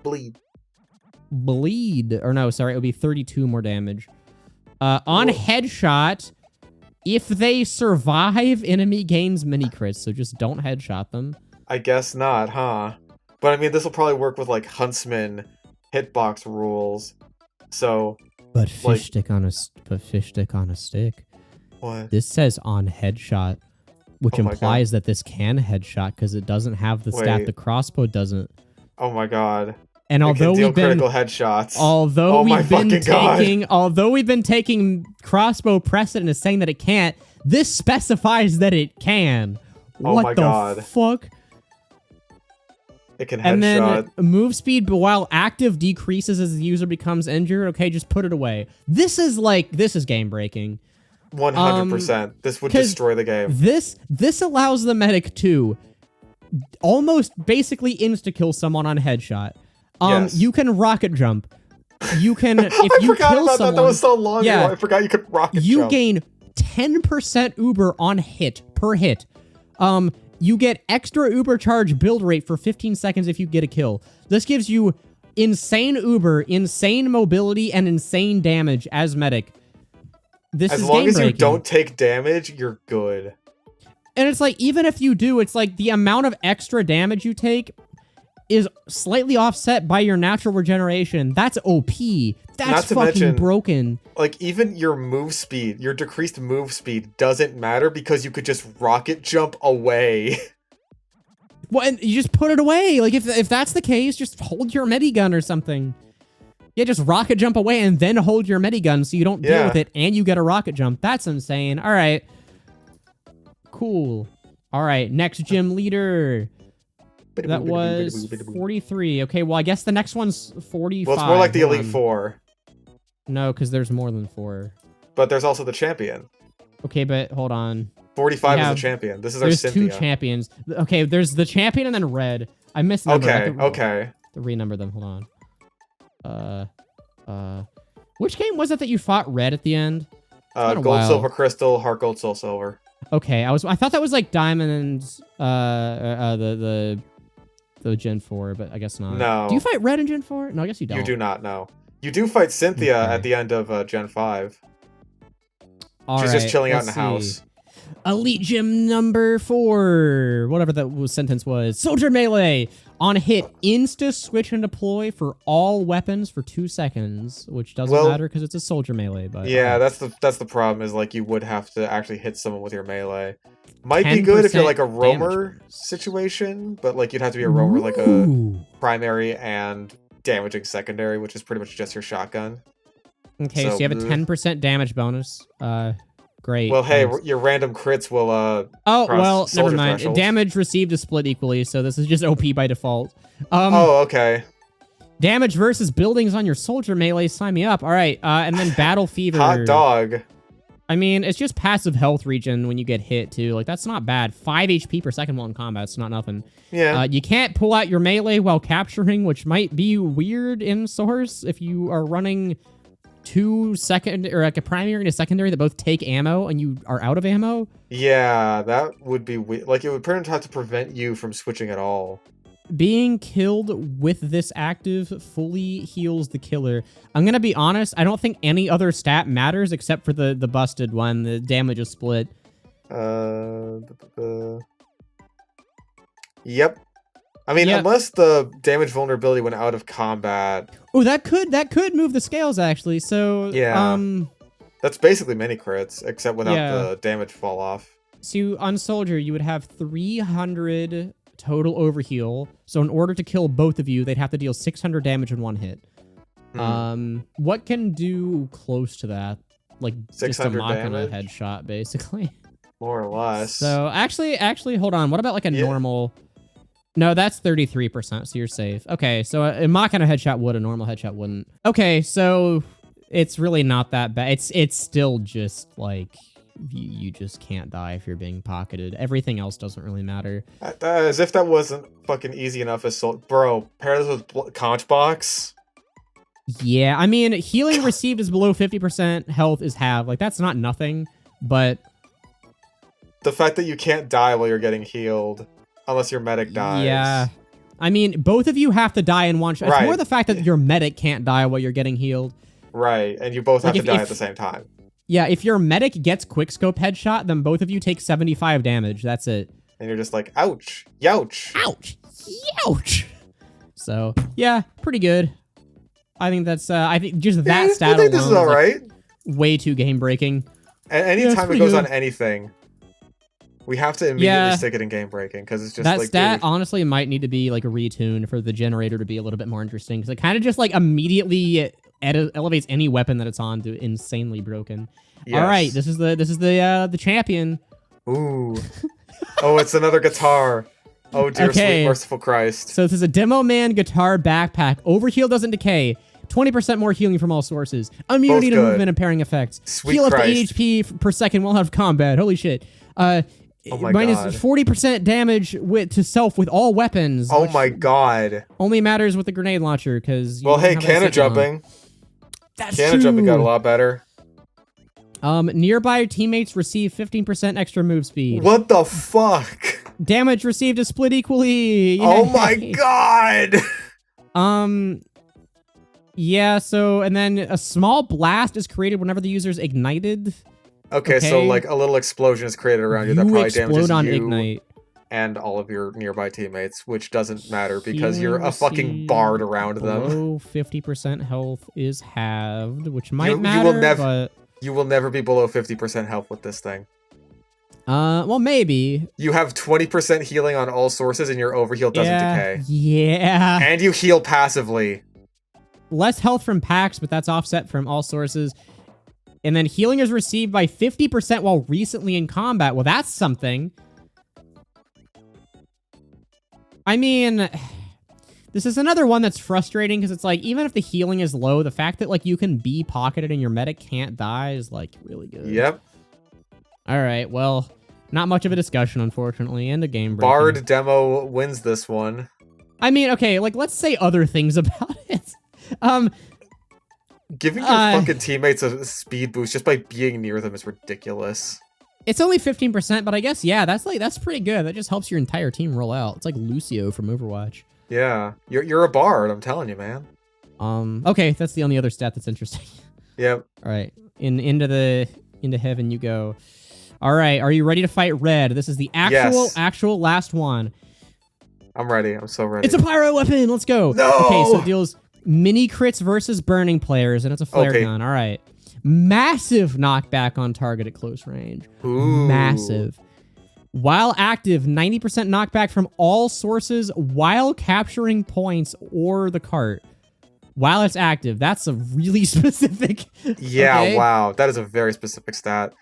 Bleed. Bleed. Or no, sorry, it would be 32 more damage. On Whoa. headshot, if they survive, enemy gains mini crits. So just don't headshot them. I guess not, huh? But I mean, this will probably work with like Huntsman hitbox rules. So, But fish stick on a stick. what? This says on headshot, which Oh my implies that this can headshot because it doesn't have the stat Wait. the crossbow doesn't. Oh my god. And It although can deal we've been critical headshots. although Oh my we've been fucking God. taking although we've been taking crossbow precedent as saying that it can't, this specifies that it can. Oh What my the God. fuck? It can And headshot. then move speed while active decreases as the user becomes injured. Okay, just put it away. This is game breaking. 100%. This would 'cause destroy the game. This allows the medic to almost basically insta-kill someone on headshot. Yes. You can rocket jump. You can if I you forgot kill about someone, that. That was so long yeah, ago. I forgot you could rocket you jump. gain 10% Uber on hit per hit. You get extra Uber charge build rate for 15 seconds if you get a kill. This gives you insane Uber, insane mobility, and insane damage as medic. This As is long as you game-breaking. don't take damage, you're good. And it's like, even if you do, it's like the amount of extra damage you take is slightly offset by your natural regeneration. That's OP. Not That's to fucking mention, broken. Like, even your move speed, your decreased move speed doesn't matter because you could just rocket jump away. Well, and you just put it away. Like, if that's the case, just hold your medigun or something. Yeah, just rocket jump away and then hold your medigun so you don't deal with it and you get a rocket jump. That's insane. All right. Cool. All right, next gym leader. That was 43. Okay, well, I guess the next one's 45. Well, it's more like the Hold Elite on. Four. No, because there's more than 4. But there's also the champion. Okay, but hold on. 45 is have- the champion. This is our There's Cynthia. 2 champions. Okay, there's the champion and then red. I missed number. Okay. To renumber them. Hold on. Which game was it that you fought red at the end? been a Gold, while. silver, crystal, heart, gold, soul, silver. Okay, I thought that was like diamonds. The Gen 4, but I guess not. No. Do you fight red in Gen 4? No, I guess you don't. You do not know. You do fight Cynthia Okay. at the end of Gen 5. All She's right, just chilling out in let's the house. see. Elite Gym number 4. Whatever that sentence was. Soldier melee. On hit, insta switch and deploy for all weapons for 2 seconds, which doesn't matter because it's a soldier melee. But Yeah, that's the problem is like you would have to actually hit someone with your melee. Might be good if you're like a 10% roamer damage. situation, but like you'd have to be a roamer like a Ooh. primary and damaging secondary, which is pretty much just your shotgun. Okay, So, so you have a bleh. 10% damage bonus. Great. Well, hey, thanks. your random crits will Oh, cross well, never soldier mind. thresholds. Damage received is split equally, so this is just OP by default. Oh, okay. Damage versus buildings on your soldier melee. Sign me up. All right, and then battle fever. Hot dog. I mean, it's just passive health regen when you get hit, too. Like, that's not bad. 5 HP per second while in combat. It's not nothing. Yeah. You can't pull out your melee while capturing, which might be weird in Source if you are running 2 second or like a primary and a secondary that both take ammo and you are out of ammo. Yeah, that would be weird. Like, it would pretty much have to prevent you from switching at all. Being killed with this active fully heals the killer. I'm gonna be honest, I don't think any other stat matters except for the busted one. The damage is split. Yep. I mean, Yep. unless the damage vulnerability went out of combat, Oh, that could move the scales actually. So Yeah. That's basically mini crits, except without Yeah. the damage fall off. So on Soldier, you would have 300 total overheal. So in order to kill both of you, they'd have to deal 600 damage in one hit. What can do close to that? Like just a 600 Machina damage? headshot, basically. More or less. So actually, hold on. What about like a Yeah. normal? No, that's 33%, so you're safe. Okay, so a Machina headshot would, a normal headshot wouldn't. Okay, so it's really not that bad. It's still just like you just can't die if you're being pocketed. Everything else doesn't really matter. As if that wasn't fucking easy enough as bro, pair this with conch box. Yeah, I mean, healing received is below 50%, health is half. Like, that's not nothing, but The fact that you can't die while you're getting healed, unless your medic dies. yeah. I mean, both of you have to die in one shot. It's Right. more the fact that your medic can't die while you're getting healed. Right, and you both have Like, to die if- at the same time. Yeah, if your medic gets quickscope headshot, then both of you take 75 damage. That's it. And you're just like, ouch, youch. Ouch! Youch! So, yeah, pretty good. I think that's, I think just that stat I think this is alone alright. Like, way too game-breaking. Anytime it goes on anything, we have to immediately stick it in game-breaking, because it's just that like... stat, honestly, might need to be, like, retuned for the generator to be a little bit more interesting, because it kind of just, like, immediately elevates any weapon that it's on to insanely broken. Yes. Alright, this is the champion. Ooh. Oh, it's another guitar. Oh, dear sweet merciful Christ. So this is a Demo Man guitar backpack. Overheal doesn't decay. 20% more healing from all sources. Immunity to movement and pairing effects. Sweet Heal Christ. up to HP per second while out of combat. Holy shit. Oh my minus God. 40% damage to self with all weapons. Oh my God. Only matters with the grenade launcher, because... Well, hey, cannon jumping. That's cannon jumping got a lot better. Nearby teammates receive 15% extra move speed. What the fuck? Damage received is split equally. Yay. Oh my God. Yeah, so, and then a small blast is created whenever the user is ignited. Okay, so like a little explosion is created around you that probably damages on you ignite. And all of your nearby teammates, which doesn't matter because you're a fucking bard around them. Below 50% health is halved, which might matter, but... You will never be below 50% health with this thing. Well, maybe. You have 20% healing on all sources and your overheal doesn't decay. Yeah. And you heal passively. Less health from packs, but that's offset from all sources. And then healing is received by 50% while recently in combat. Well, that's something. I mean, this is another one that's frustrating because it's like, even if the healing is low, the fact that like you can be pocketed and your medic can't die is like really good. Yep. All right, well, not much of a discussion, unfortunately, and a game breaking. Bard demo wins this one. I mean, okay, like, let's say other things about it. Giving your fucking teammates a speed boost just by being near them is ridiculous. It's only 15%, but I guess, yeah, that's pretty good. That just helps your entire team roll out. It's like Lucio from Overwatch. Yeah, you're a bard, I'm telling you, man. Okay, that's the only other stat that's interesting. Yep. All right, into heaven you go. All right, are you ready to fight Red? This is the actual last one. I'm ready. I'm so ready. It's a Pyro Weapon. Let's go. No! Okay, so it deals mini crits versus burning players, and it's a flare gun. All right. Massive knockback on target at close range. Ooh. Massive. While active, 90% knockback from all sources while capturing points or the cart. While it's active. That's a really specific... Yeah, okay? Wow. That is a very specific stat.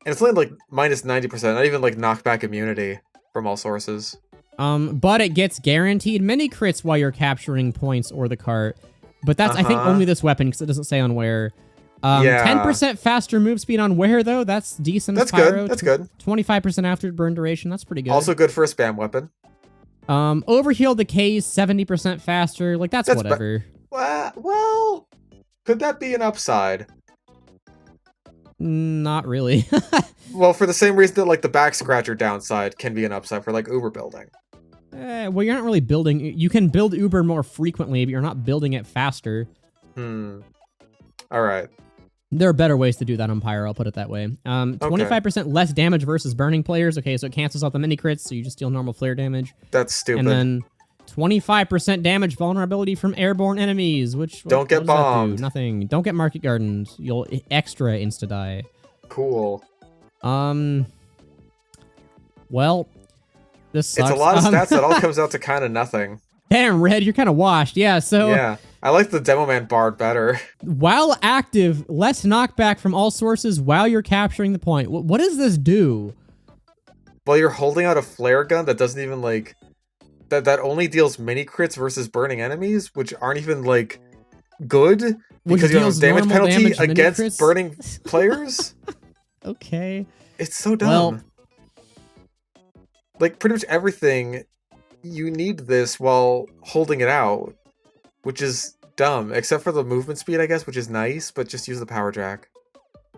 And it's only like minus 90%, not even like knockback immunity from all sources. But it gets guaranteed mini crits while you're capturing points or the cart. But that's, I think, only this weapon, because it doesn't say on where. 10% faster move speed on wear, though. That's decent. That's good. That's good. 25% after burn duration. That's pretty good. Also good for a spam weapon. Overheal decays 70% faster. Like, that's whatever. Well, could that be an upside? Not really. Well, for the same reason that like the back scratcher downside can be an upside for like Uber building. Well, you're not really building. You can build Uber more frequently, but you're not building it faster. All right. There are better ways to do that on Pyro, I'll put it that way. 25% less damage versus burning players. Okay, so it cancels out the mini crits, so you just deal normal flare damage. That's stupid. And then 25% damage vulnerability from airborne enemies, which... Don't get bombed. Nothing. Don't get market gardened. You'll extra insta-die. Cool. Well, this sucks. It's a lot of stats that all comes out to kind of nothing. Damn, Red, you're kind of washed. Yeah, so... Yeah, I like the Demo Man Bard better. While active, less knockback from all sources while you're capturing the point. What does this do? Well, you're holding out a flare gun that doesn't even, like... That only deals mini crits versus burning enemies, which aren't even, like, good. Because you have a damage penalty against burning players? Okay. It's so dumb. Well, like, pretty much everything, you need this while holding it out, which is dumb, except for the movement speed, I guess, which is nice, but just use the power jack.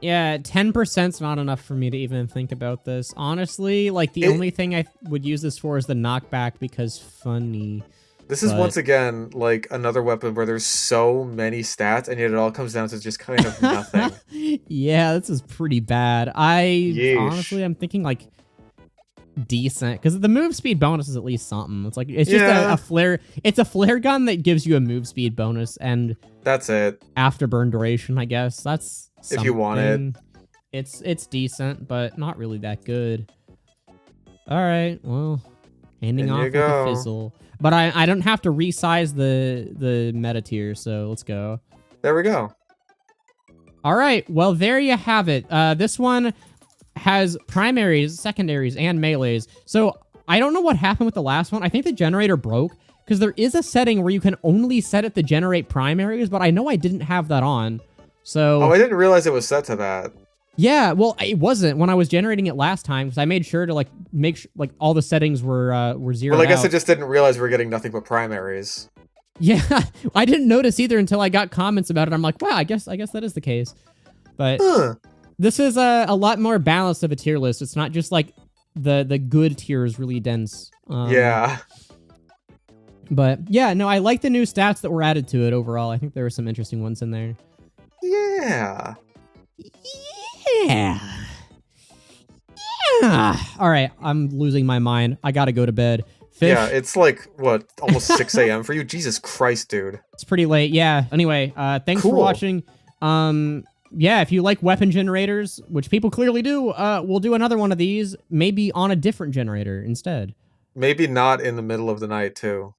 Yeah, 10%'s not enough for me to even think about this. Honestly, like, the only thing I would use this for is the knockback because funny. This is once again, like, another weapon where there's so many stats, and yet it all comes down to just kind of nothing. Yeah, this is pretty bad. Honestly, I'm thinking, like, decent because the move speed bonus is at least something. It's like it's just a flare. It's a flare gun that gives you a move speed bonus and that's it. Afterburn duration, I guess. That's something. If you want it. It's decent, but not really that good. All right, well, ending off with a fizzle. But I don't have to resize the meta tier, so let's go. There we go. All right, well, there you have it. This one has primaries, secondaries, and melees. So I don't know what happened with the last one. I think the generator broke because there is a setting where you can only set it to generate primaries, but I know I didn't have that on. So I didn't realize it was set to that. Yeah, well, it wasn't when I was generating it last time because I made sure to make sure all the settings were zeroed. Well, I guess out. I just didn't realize we were getting nothing but primaries. Yeah, I didn't notice either until I got comments about it. I'm like, wow, I guess that is the case. But this is a lot more balanced of a tier list. It's not just like the good tier is really dense. Yeah. But yeah, no, I like the new stats that were added to it overall. I think there were some interesting ones in there. Yeah. Yeah. All right, I'm losing my mind. I gotta go to bed. Fish. Yeah, it's like, what, almost 6 a.m. for you? Jesus Christ, dude. It's pretty late, yeah. Anyway, thanks for watching. Yeah, if you like weapon generators, which people clearly do, we'll do another one of these, maybe on a different generator instead. Maybe not in the middle of the night, too.